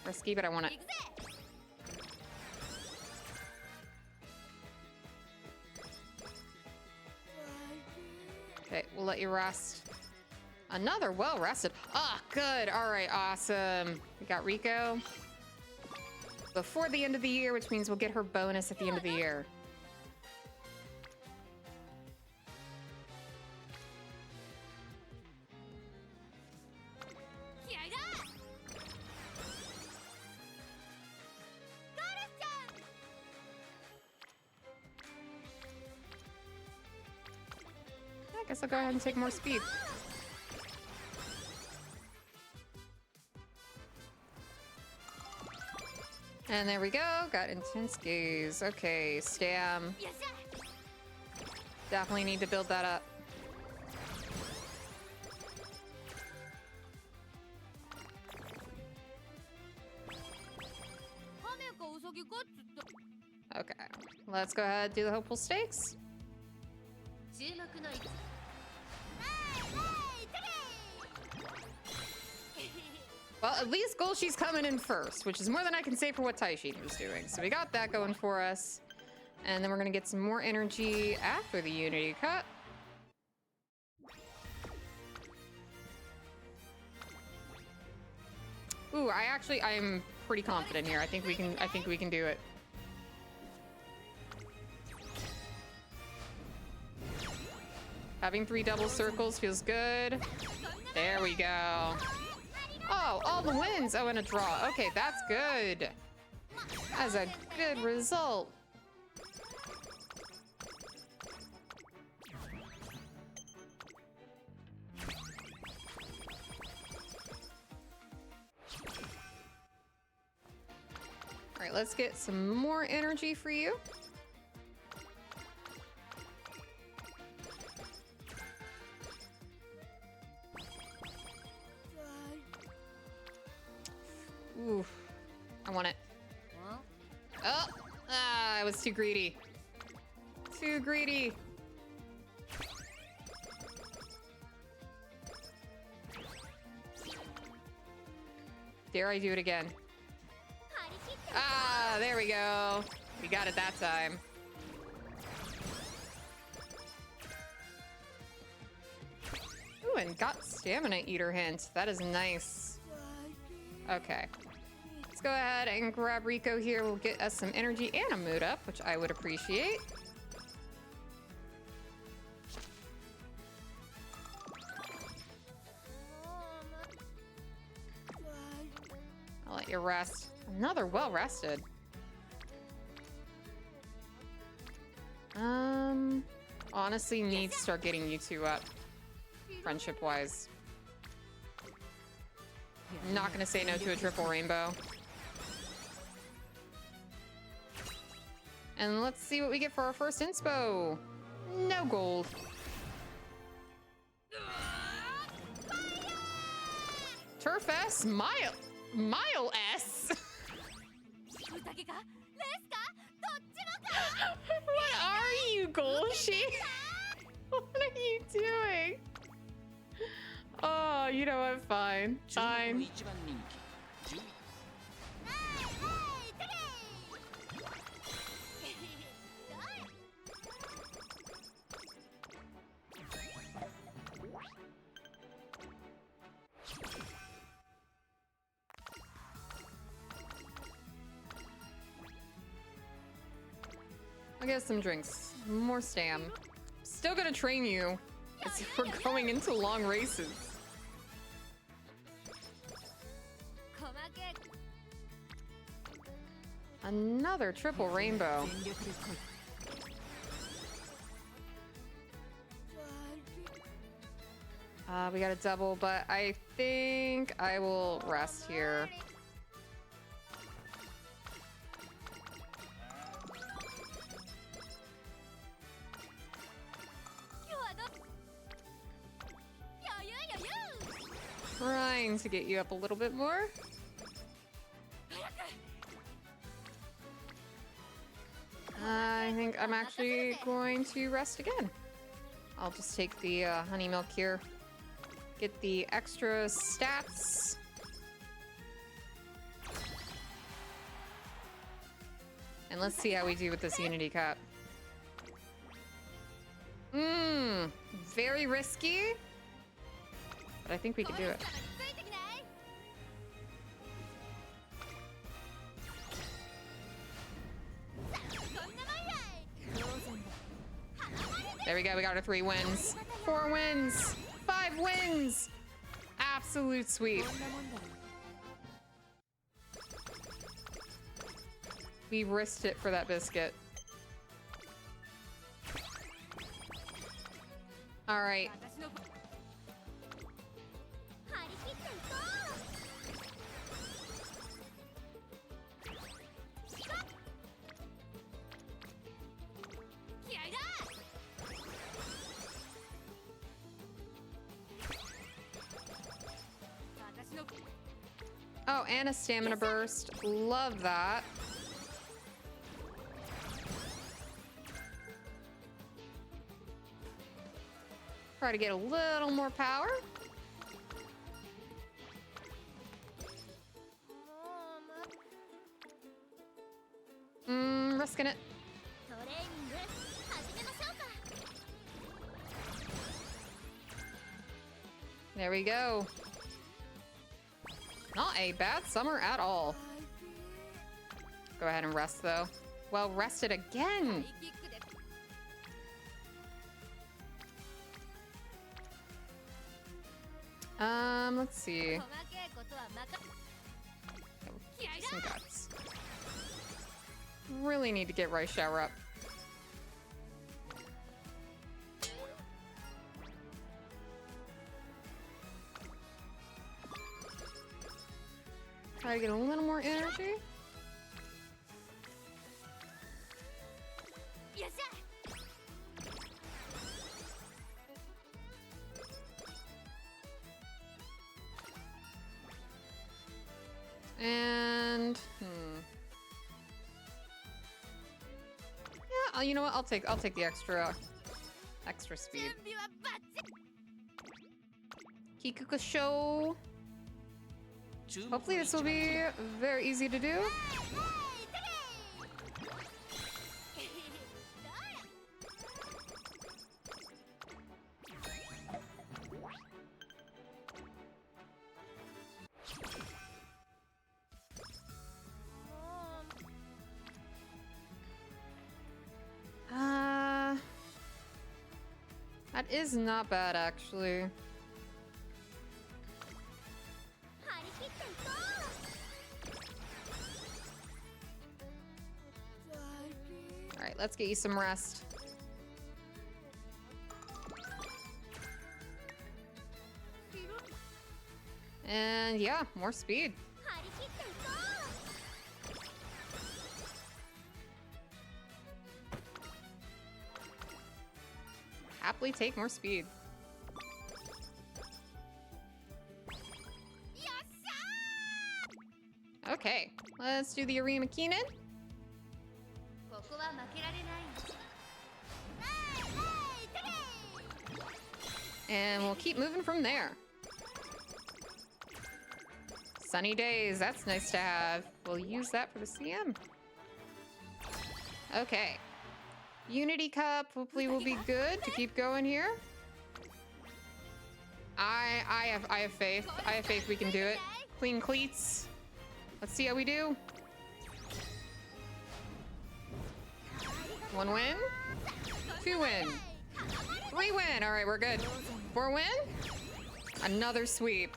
[SPEAKER 1] Risky, but I want it. Okay, we'll let you rest. Another well-rested. Ah, good. All right, awesome. We got Rico before the end of the year, which means we'll get her bonus at the end of the year. I guess I'll go ahead and take more speed. And there we go. Got intense gaze. Okay, stam. Definitely need to build that up. Okay, let's go ahead and do the hopeful stakes. Well, at least Golshi's coming in first, which is more than I can say for what Taishin was doing. So we got that going for us. And then we're going to get some more energy after the Unity Cup. Ooh, I'm pretty confident here. I think we can do it. Having 3 double circles feels good. There we go. Oh, all the wins. Oh, and a draw. Okay, that's good. That's a good result. All right, let's get some more energy for you. Ooh, I want it. Oh, I was too greedy. Too greedy. Dare I do it again? Ah, there we go. We got it that time. Ooh, and got Stamina Eater hint. That is nice. Okay. Let's go ahead and grab Rico here. We'll get us some energy and a mood up, which I would appreciate. I'll let you rest. Another well-rested. Honestly need to start getting you two up, friendship-wise. Not gonna say no to a triple rainbow. And let's see what we get for our first inspo. No gold. Turf S? Mile S? What are you, Golshi? What are you doing? Oh, you know what? Fine. Fine. I'll get some drinks. More stam. still gonna train you. As if we're going into long races. Another triple rainbow. We got a double, but I think I will rest here. Trying to get you up a little bit more. I think I'm actually going to rest again. I'll just take the honey milk here. Get the extra stats. And let's see how we do with this Unity Cup. Very risky. But I think we can do it. There we go, we got our 3 wins. 4 wins. 5 wins. Absolute sweep. We risked it for that biscuit. All right. Oh, and a stamina burst. Love that. Try to get a little more power. Risking it. There we go. Not a bad summer at all. Go ahead and rest, though. Well rested again. Let's see. Some guts. Really need to get Rice Shower up. Try to get a little more energy. And yeah, you know what? I'll take the extra speed. Kikuka show. Hopefully this will be very easy to do. That is not bad, actually. All right, let's get you some rest. And yeah, more speed. Happily take more speed. Okay, let's do the Arima Keenan. And we'll keep moving from there. Sunny days, that's nice to have. We'll use that for the CM. Okay. Unity Cup hopefully will be good to keep going here. I have faith. I have faith we can do it. Clean cleats. Let's see how we do. 1 win. 2 win. We win. All right, we're good. 4 win. Another sweep.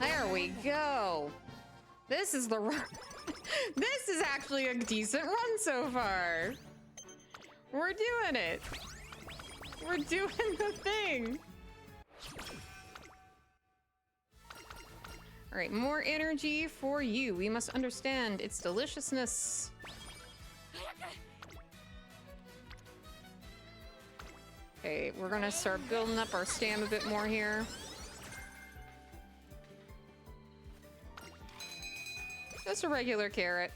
[SPEAKER 1] There we go. This is the run. This is actually a decent run so far. We're doing it. We're doing the thing. All right, more energy for you. We must understand its deliciousness. Okay, we're gonna start building up our stam a bit more here. Just a regular carrot.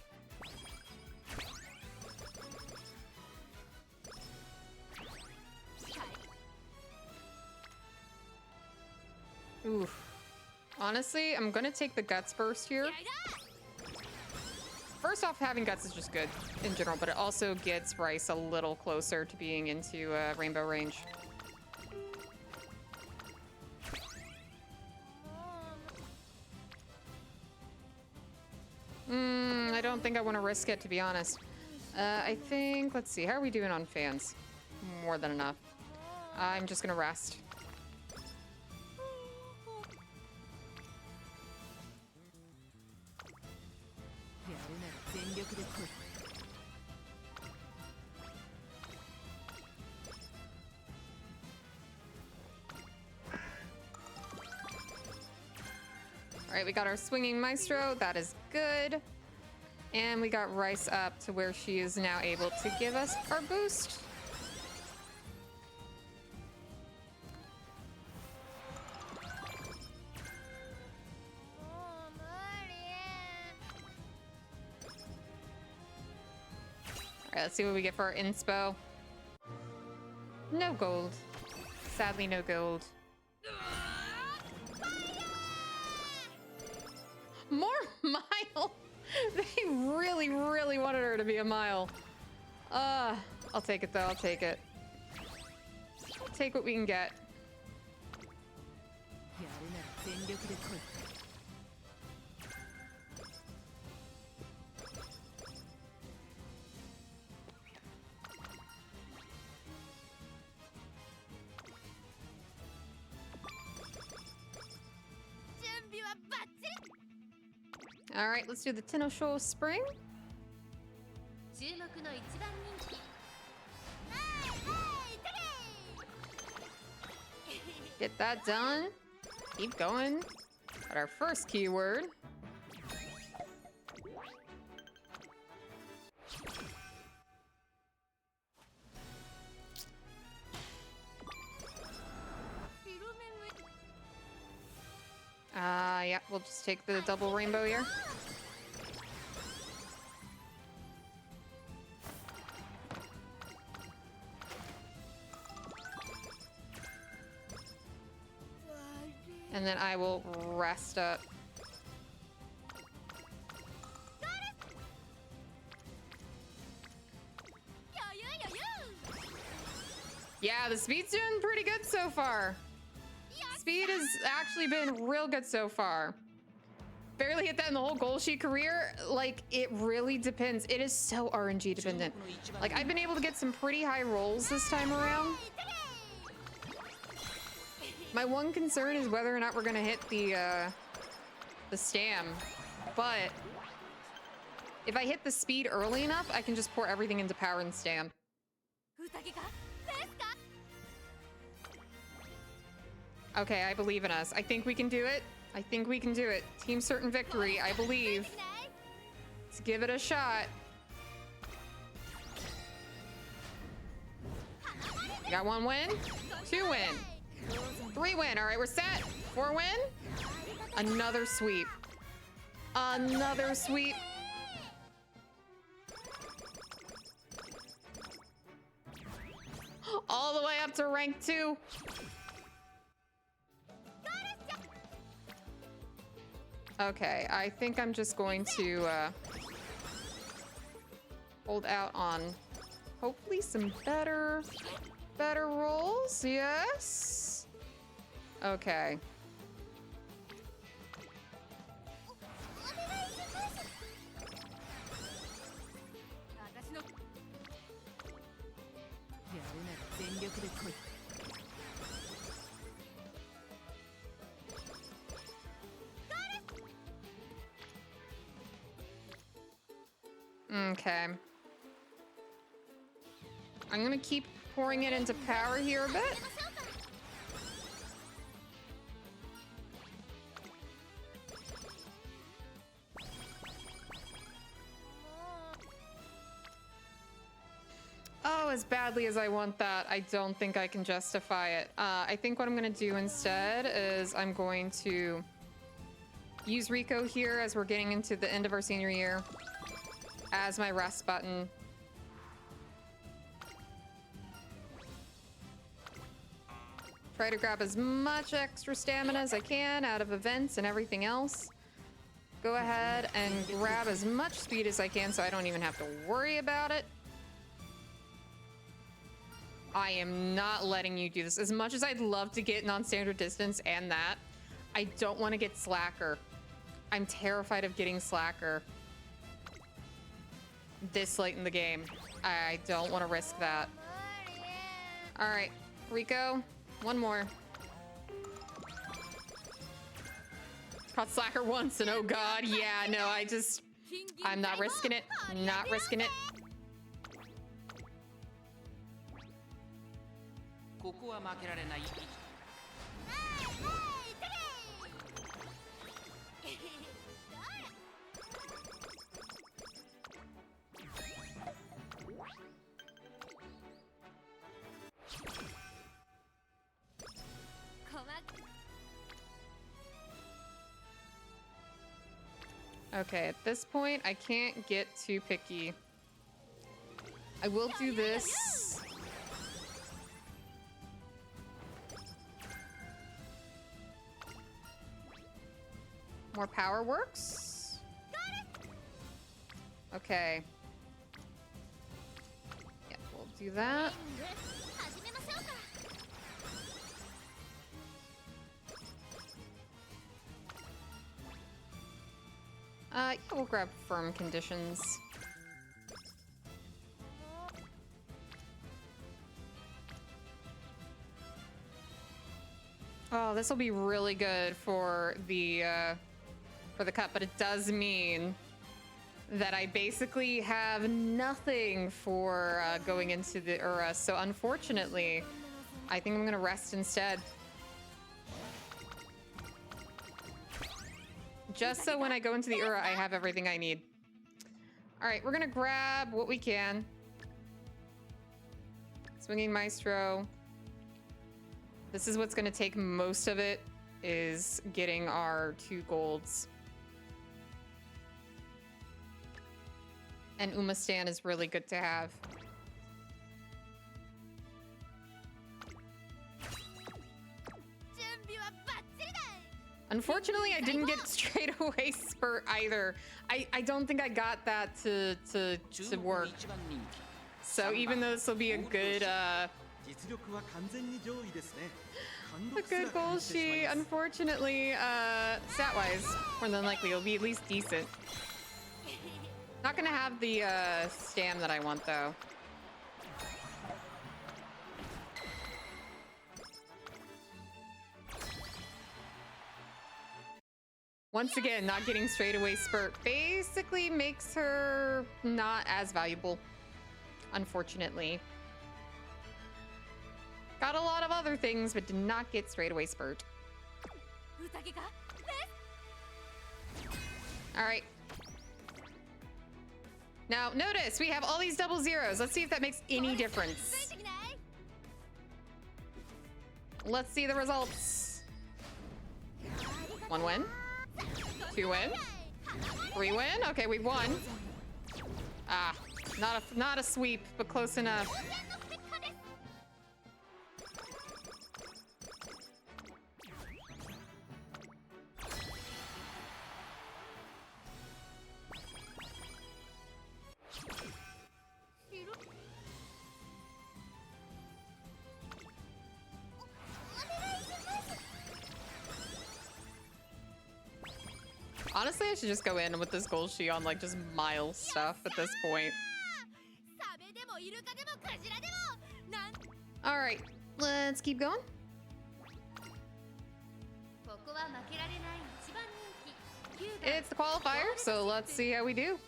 [SPEAKER 1] Oof. Honestly, I'm gonna take the guts burst here. First off, having guts is just good in general, but it also gets Rice a little closer to being into rainbow range. I don't think I want to risk it, to be honest. I think, let's see, how are we doing on fans? More than enough. I'm just gonna rest. All right, we got our swinging maestro. That is good. And we got Rice up to where she is now able to give us our boost. All right, let's see what we get for our inspo. No gold. Sadly, no gold. More mile. They really, really wanted her to be a mile. I'll take it though. I'll take it. Take what we can get. All right, let's do the Tennosho Spring. Get that done. Keep going. Got our first keyword. Yeah, we'll just take the double rainbow here. And then I will rest up. Yeah, the speed's doing pretty good so far. Speed has actually been real good so far. Barely hit that in the whole goal sheet career. Like, it really depends. It is so RNG dependent. Like, I've been able to get some pretty high rolls this time around. My one concern is whether or not we're gonna hit the stam. But if I hit the speed early enough, I can just pour everything into power and stam. Okay, I believe in us. I think we can do it. I think we can do it. Team certain victory, I believe. Let's give it a shot. We got 1 win, 2 win, 3 win. All right, we're set. 4 win. Another sweep. Another sweep. All the way up to rank 2. Okay, I think I'm just going to hold out on hopefully some better rolls. Yes. Okay. Okay. I'm gonna keep pouring it into power here a bit. Oh, as badly as I want that, I don't think I can justify it. I think what I'm gonna do instead is I'm going to use Rico here as we're getting into the end of our senior year as my rest button. Try to grab as much extra stamina as I can out of events and everything else. Go ahead and grab as much speed as I can so I don't even have to worry about it. I am not letting you do this. As much as I'd love to get non-standard distance and that, I don't want to get slacker. I'm terrified of getting slacker this late in the game. I don't want to risk that. All right, Rico, one more. Caught slacker once and oh god, yeah, no, I'm not risking it. Not risking it.
[SPEAKER 2] ここは負けられない。
[SPEAKER 1] Okay, at this point, I can't get too picky. I will do this. More power works. Okay. Yeah, we'll do that. Yeah, we'll grab firm conditions. Oh, this will be really good for the cup, but it does mean that I basically have nothing for going into the Ura. So unfortunately, I think I'm gonna rest instead. Just so when I go into the Ura, I have everything I need. All right, we're gonna grab what we can. Swinging Maestro. This is what's gonna take most of it, is getting our 2 golds. And Umastan is really good to have. Unfortunately, I didn't get straight away spurt either. I don't think I got that to work. So even though this will be a good goal sheet, unfortunately, stat-wise, more than likely it'll be at least decent. Not gonna have the stam that I want though. Once again, not getting straight away spurt basically makes her not as valuable, unfortunately. Got a lot of other things, but did not get straight away spurt. All right. Now, notice we have all these double zeros. Let's see if that makes any difference. Let's see the results. 1 win. 2 win. 3 win. Okay, we won. Ah, not a sweep, but close enough. Honestly, I should just go in with this gold sheet on like just mile stuff at this point. All right, let's keep going. It's the qualifier, so let's see how we do.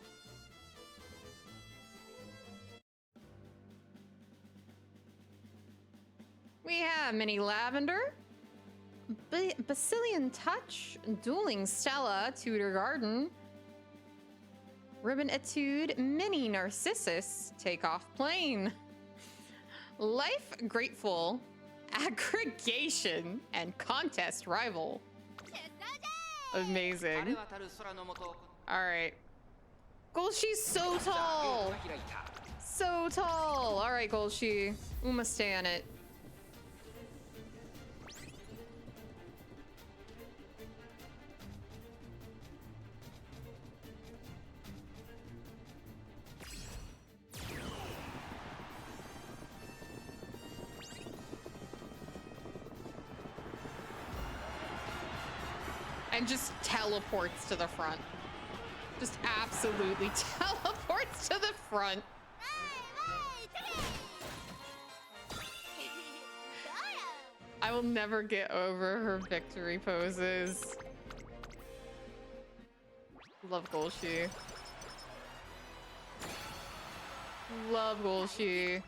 [SPEAKER 1] We have Mini Lavender, Basilian Touch, Dueling Stella, Tudor Garden, Ribbon Etude, Mini Narcissus, Takeoff Plane, Life Grateful, Aggregation, and Contest Rival. Amazing. All right. Golshi's so tall. So tall. All right, Golshi. Uma, stay on it. And just teleports to the front. Just absolutely teleports to the front. I will never get over her victory poses. Love Golshi. Love Golshi.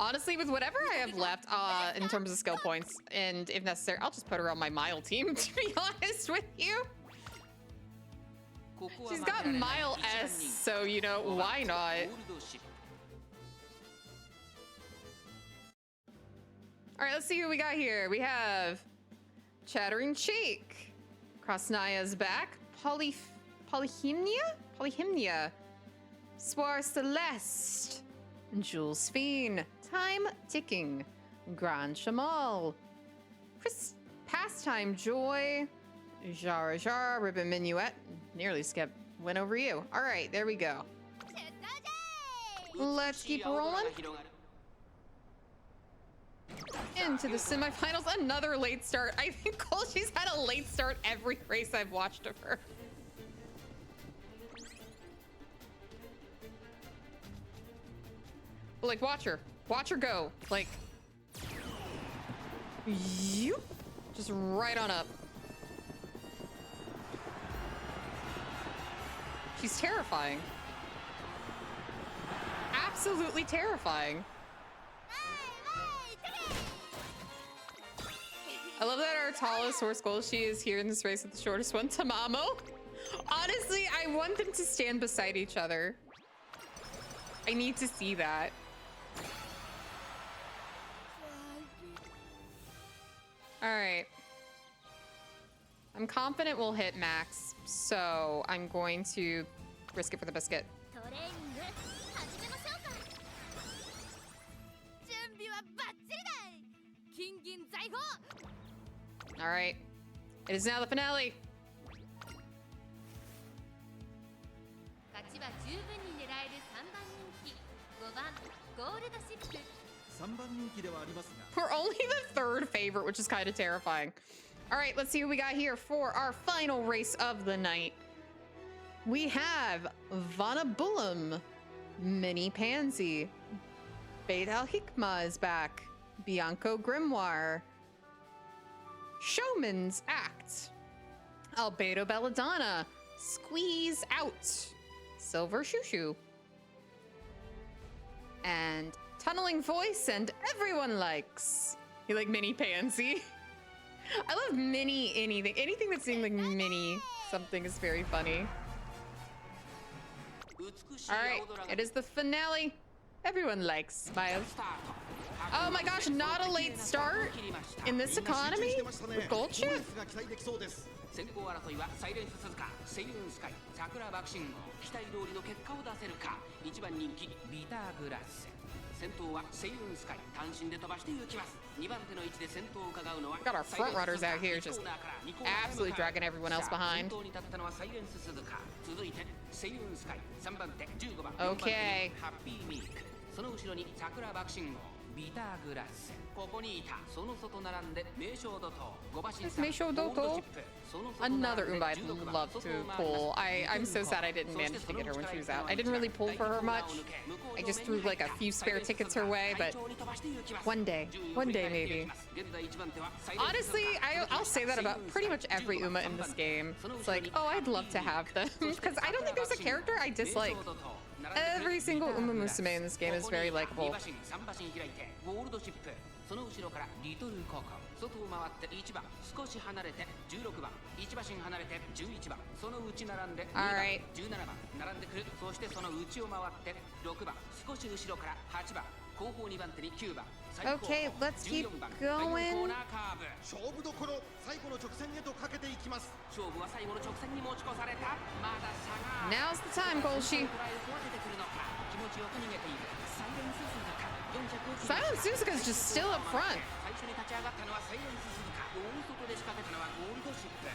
[SPEAKER 1] Honestly, with whatever I have left in terms of skill points, and if necessary, I'll just put her on my Mile team, to be honest with you. She's got Mile S, so, you know, why not? All right, let's see who we got here. We have Chattering Cheek, Krasnaya's back, Polyhymnia, Soir Celeste, Jules Fiend, Time Ticking, Grand Chamal, Pastime Joy, Jara Jara, Ribbon Minuet, nearly skipped, went over you. All right, there we go. Let's keep rolling. Into the semifinals, another late start. I think Golshi's had a late start every race I've watched of her. But like, watch her go. Like, you just right on up. She's terrifying. Absolutely terrifying. I love that our tallest horse Golshi is here in this race with the shortest one, Tamamo. Honestly, I want them to stand beside each other. I need to see that. All right. I'm confident we'll hit max, so I'm going to risk it for the biscuit. All right. It is now the finale. We're only the third favorite, which is kind of terrifying. All right, let's see what we got here for our final race of the night. We have Vanabulum, Mini Pansy, Beit Al Hikmah is back, Bianco Grimoire, Showman's Act, Albedo Belladonna, Squeeze Out, Silver Shushu, and Tunneling Voice, and everyone likes. You like Mini Pansy? I love mini anything. Anything that's saying like mini something is very funny. All right, it is the finale. Everyone likes Smile. Oh my gosh, not a late start in this economy with Gold Chip?
[SPEAKER 2] 先行争いはサイレンス鈴鹿、セイウンスカイ、桜爆信号、期待通りの結果を出せるか。1番人気ビターグラス。先頭はセイウンスカイ、単身で飛ばして行きます。2番手の位置で先頭を伺うのは
[SPEAKER 1] Got our front runners out here just absolutely dragging everyone else behind.
[SPEAKER 2] 先頭に立ったのはサイレンス鈴鹿。続いてセイウンスカイ、3番手15番、
[SPEAKER 1] Okay.
[SPEAKER 2] ハッピーミルク。その後ろに桜爆信号。ビターグラスここにいたその外並んで名称怒涛5馬身
[SPEAKER 1] Is Meisho Doto? Another Uma I'd love to pull. I'm so sad I didn't manage to get her when she was out. I didn't really pull for her much. I just threw like a few spare tickets her way, but one day maybe. Honestly, I'll say that about pretty much every Uma in this game. It's like, oh, I'd love to have them, because I don't think there's a character I dislike. Every single Umamusume in this game is very likable. その後ろからリトルココ外を回って1番少し離れて16番1馬身離れて11番その内並んで2番17番並んでくるそしてその内を回って6番少し後ろから8番後方2番手に9番 Okay, let's keep going.
[SPEAKER 3] 勝負どころ最後の直線へとかけていきます
[SPEAKER 2] 勝負は最後の直線に持ち越されたまだ差が
[SPEAKER 1] Now's the time, Golshi.
[SPEAKER 2] 気持ちよく逃げているサイレンス鈴鹿
[SPEAKER 1] Silent Suzuka is just still up front.
[SPEAKER 2] 最初に立ち上がったのはサイレンス鈴鹿大外で仕掛けたのはゴールドシップ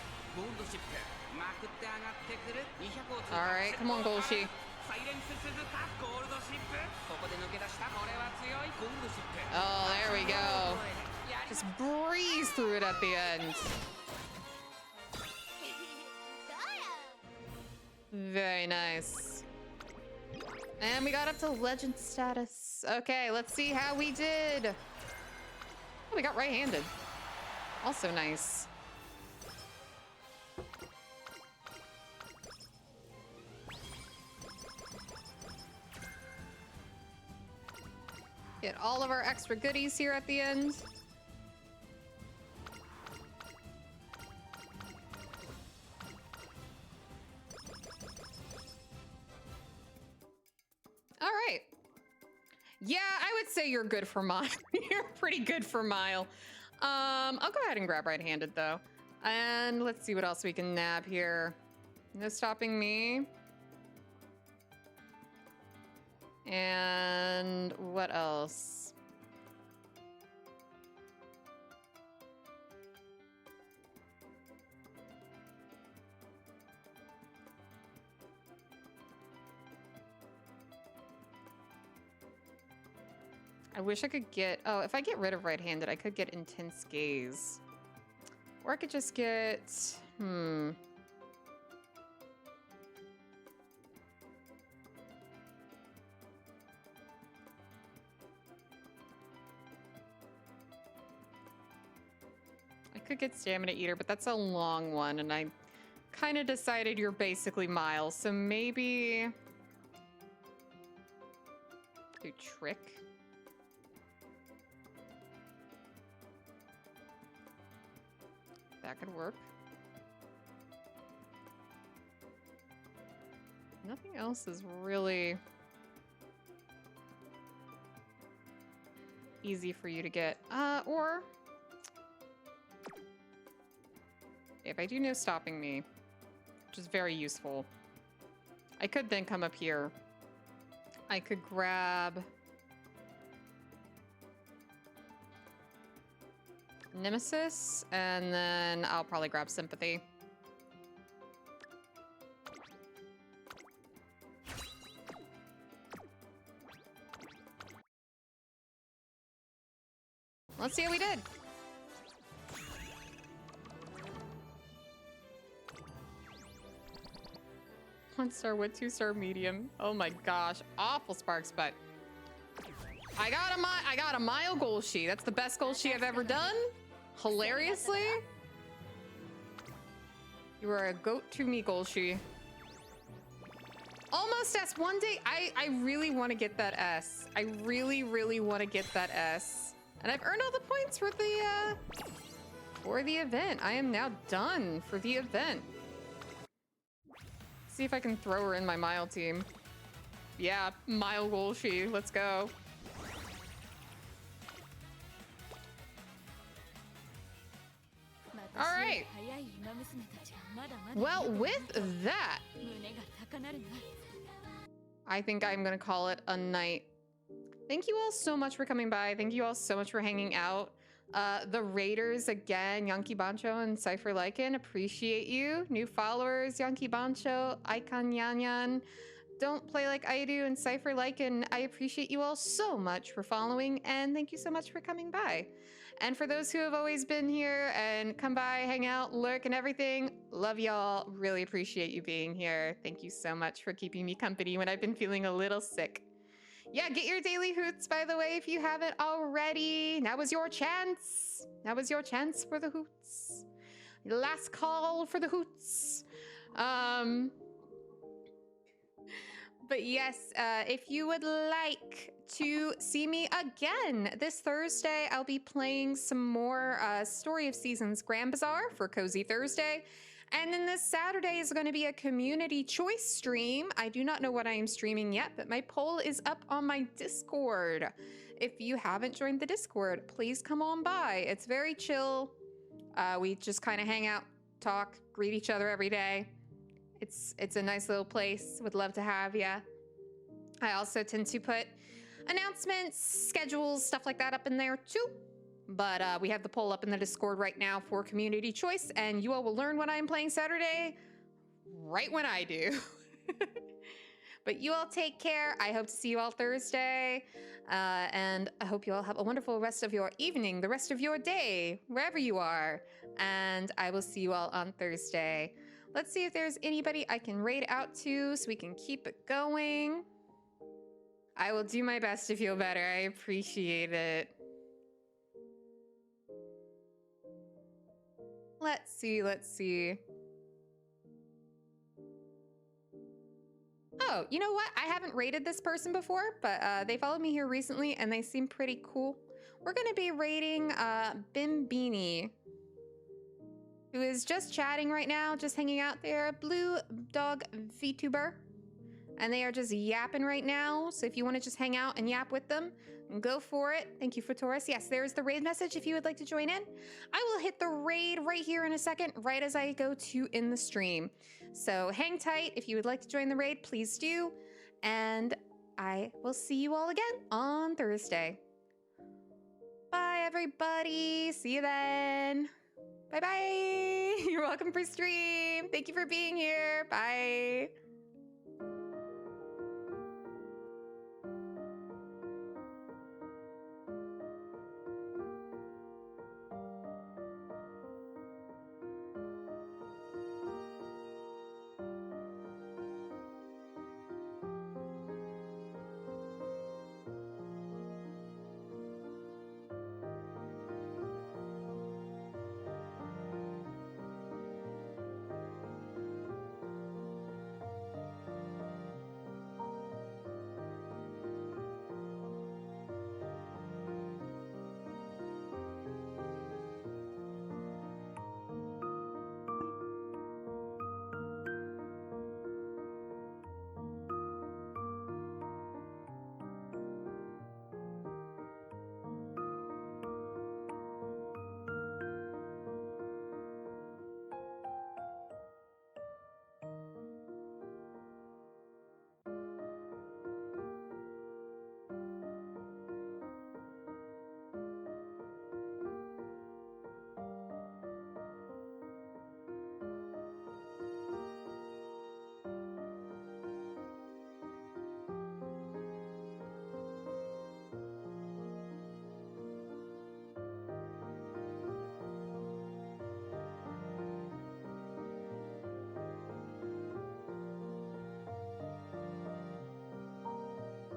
[SPEAKER 2] まくって上がってくる200を通過
[SPEAKER 1] Alright, come on, Golshi.
[SPEAKER 2] サイレンス鈴鹿ゴールドシップここで抜け出したこれは強いゴールドシップ
[SPEAKER 1] Oh, there we go. Just breeze through it at the end. Very nice. And we got up to legend status. Okay, let's see how we did. Oh, we got right-handed. Also nice. Get all of our extra goodies here at the end. All right. Yeah, I would say you're good for mile. You're pretty good for mile. I'll go ahead and grab right-handed though. And let's see what else we can nab here. No stopping me. And what else? I wish I could get... Oh, if I get rid of right-handed, I could get Intense Gaze. Or I could just get... I could get Stamina Eater, but that's a long one, and I kind of decided you're basically Miles, so maybe... do Trick? That could work. Nothing else is really easy for you to get. Or if I do No Stopping Me, which is very useful, I could then come up here. I could grab Nemesis, and then I'll probably grab Sympathy. Let's see how we did. One star wood, 2-star medium. Oh my gosh, awful sparks, but I got a mile Golshi. That's the best Golshi I've ever done. Hilariously. You are a goat to me, Golshi. Almost S. One day, I really want to get that S. I really, really want to get that S. And I've earned all the points for the event. I am now done for the event. See if I can throw her in my mile team. Yeah, mile Golshi. Let's go. All right. Well, with that, I think I'm gonna call it a night. Thank you all so much for coming by. Thank you all so much for hanging out. The raiders again, Yankee Bancho and Cypher Lycan, appreciate you. New followers, Yankee Bancho, Icon Yanyan, don't play like I do and Cypher like, and I appreciate you all so much for following, and thank you so much for coming by. And for those who have always been here and come by, hang out, lurk, and everything, love y'all. Really appreciate you being here. Thank you so much for keeping me company when I've been feeling a little sick. Yeah, get your daily hoots, by the way, if you haven't already. Now is your chance. Now is your chance for the hoots. Last call for the hoots. But yes, if you would like to see me again this Thursday, I'll be playing some more Story of Seasons Grand Bazaar for Cozy Thursday. And then this Saturday is going to be a community choice stream. I do not know what I am streaming yet, but my poll is up on my Discord. If you haven't joined the Discord, please come on by. It's very chill. We just kind of hang out, talk, greet each other every day. It's a nice little place. Would love to have ya. I also tend to put announcements, schedules, stuff like that up in there too. But we have the poll up in the Discord right now for community choice, and you all will learn what I'm playing Saturday right when I do. But you all take care. I hope to see you all Thursday. And I hope you all have a wonderful rest of your evening, the rest of your day, wherever you are. And I will see you all on Thursday. Let's see if there's anybody I can raid out to so we can keep it going. I will do my best to feel better. I appreciate it. Let's see. Oh, you know what? I haven't raided this person before, but they followed me here recently and they seem pretty cool. We're going to be raiding Bimbini, who is just chatting right now, just hanging out there. Blue Dog VTuber. And they are just yapping right now. So if you want to just hang out and yap with them, go for it. Thank you for Taurus. Yes, there's the raid message if you would like to join in. I will hit the raid right here in a second, right as I go to end the stream. So hang tight. If you would like to join the raid, please do. And I will see you all again on Thursday. Bye, everybody. See you then. Bye-bye. You're welcome for stream. Thank you for being here. Bye.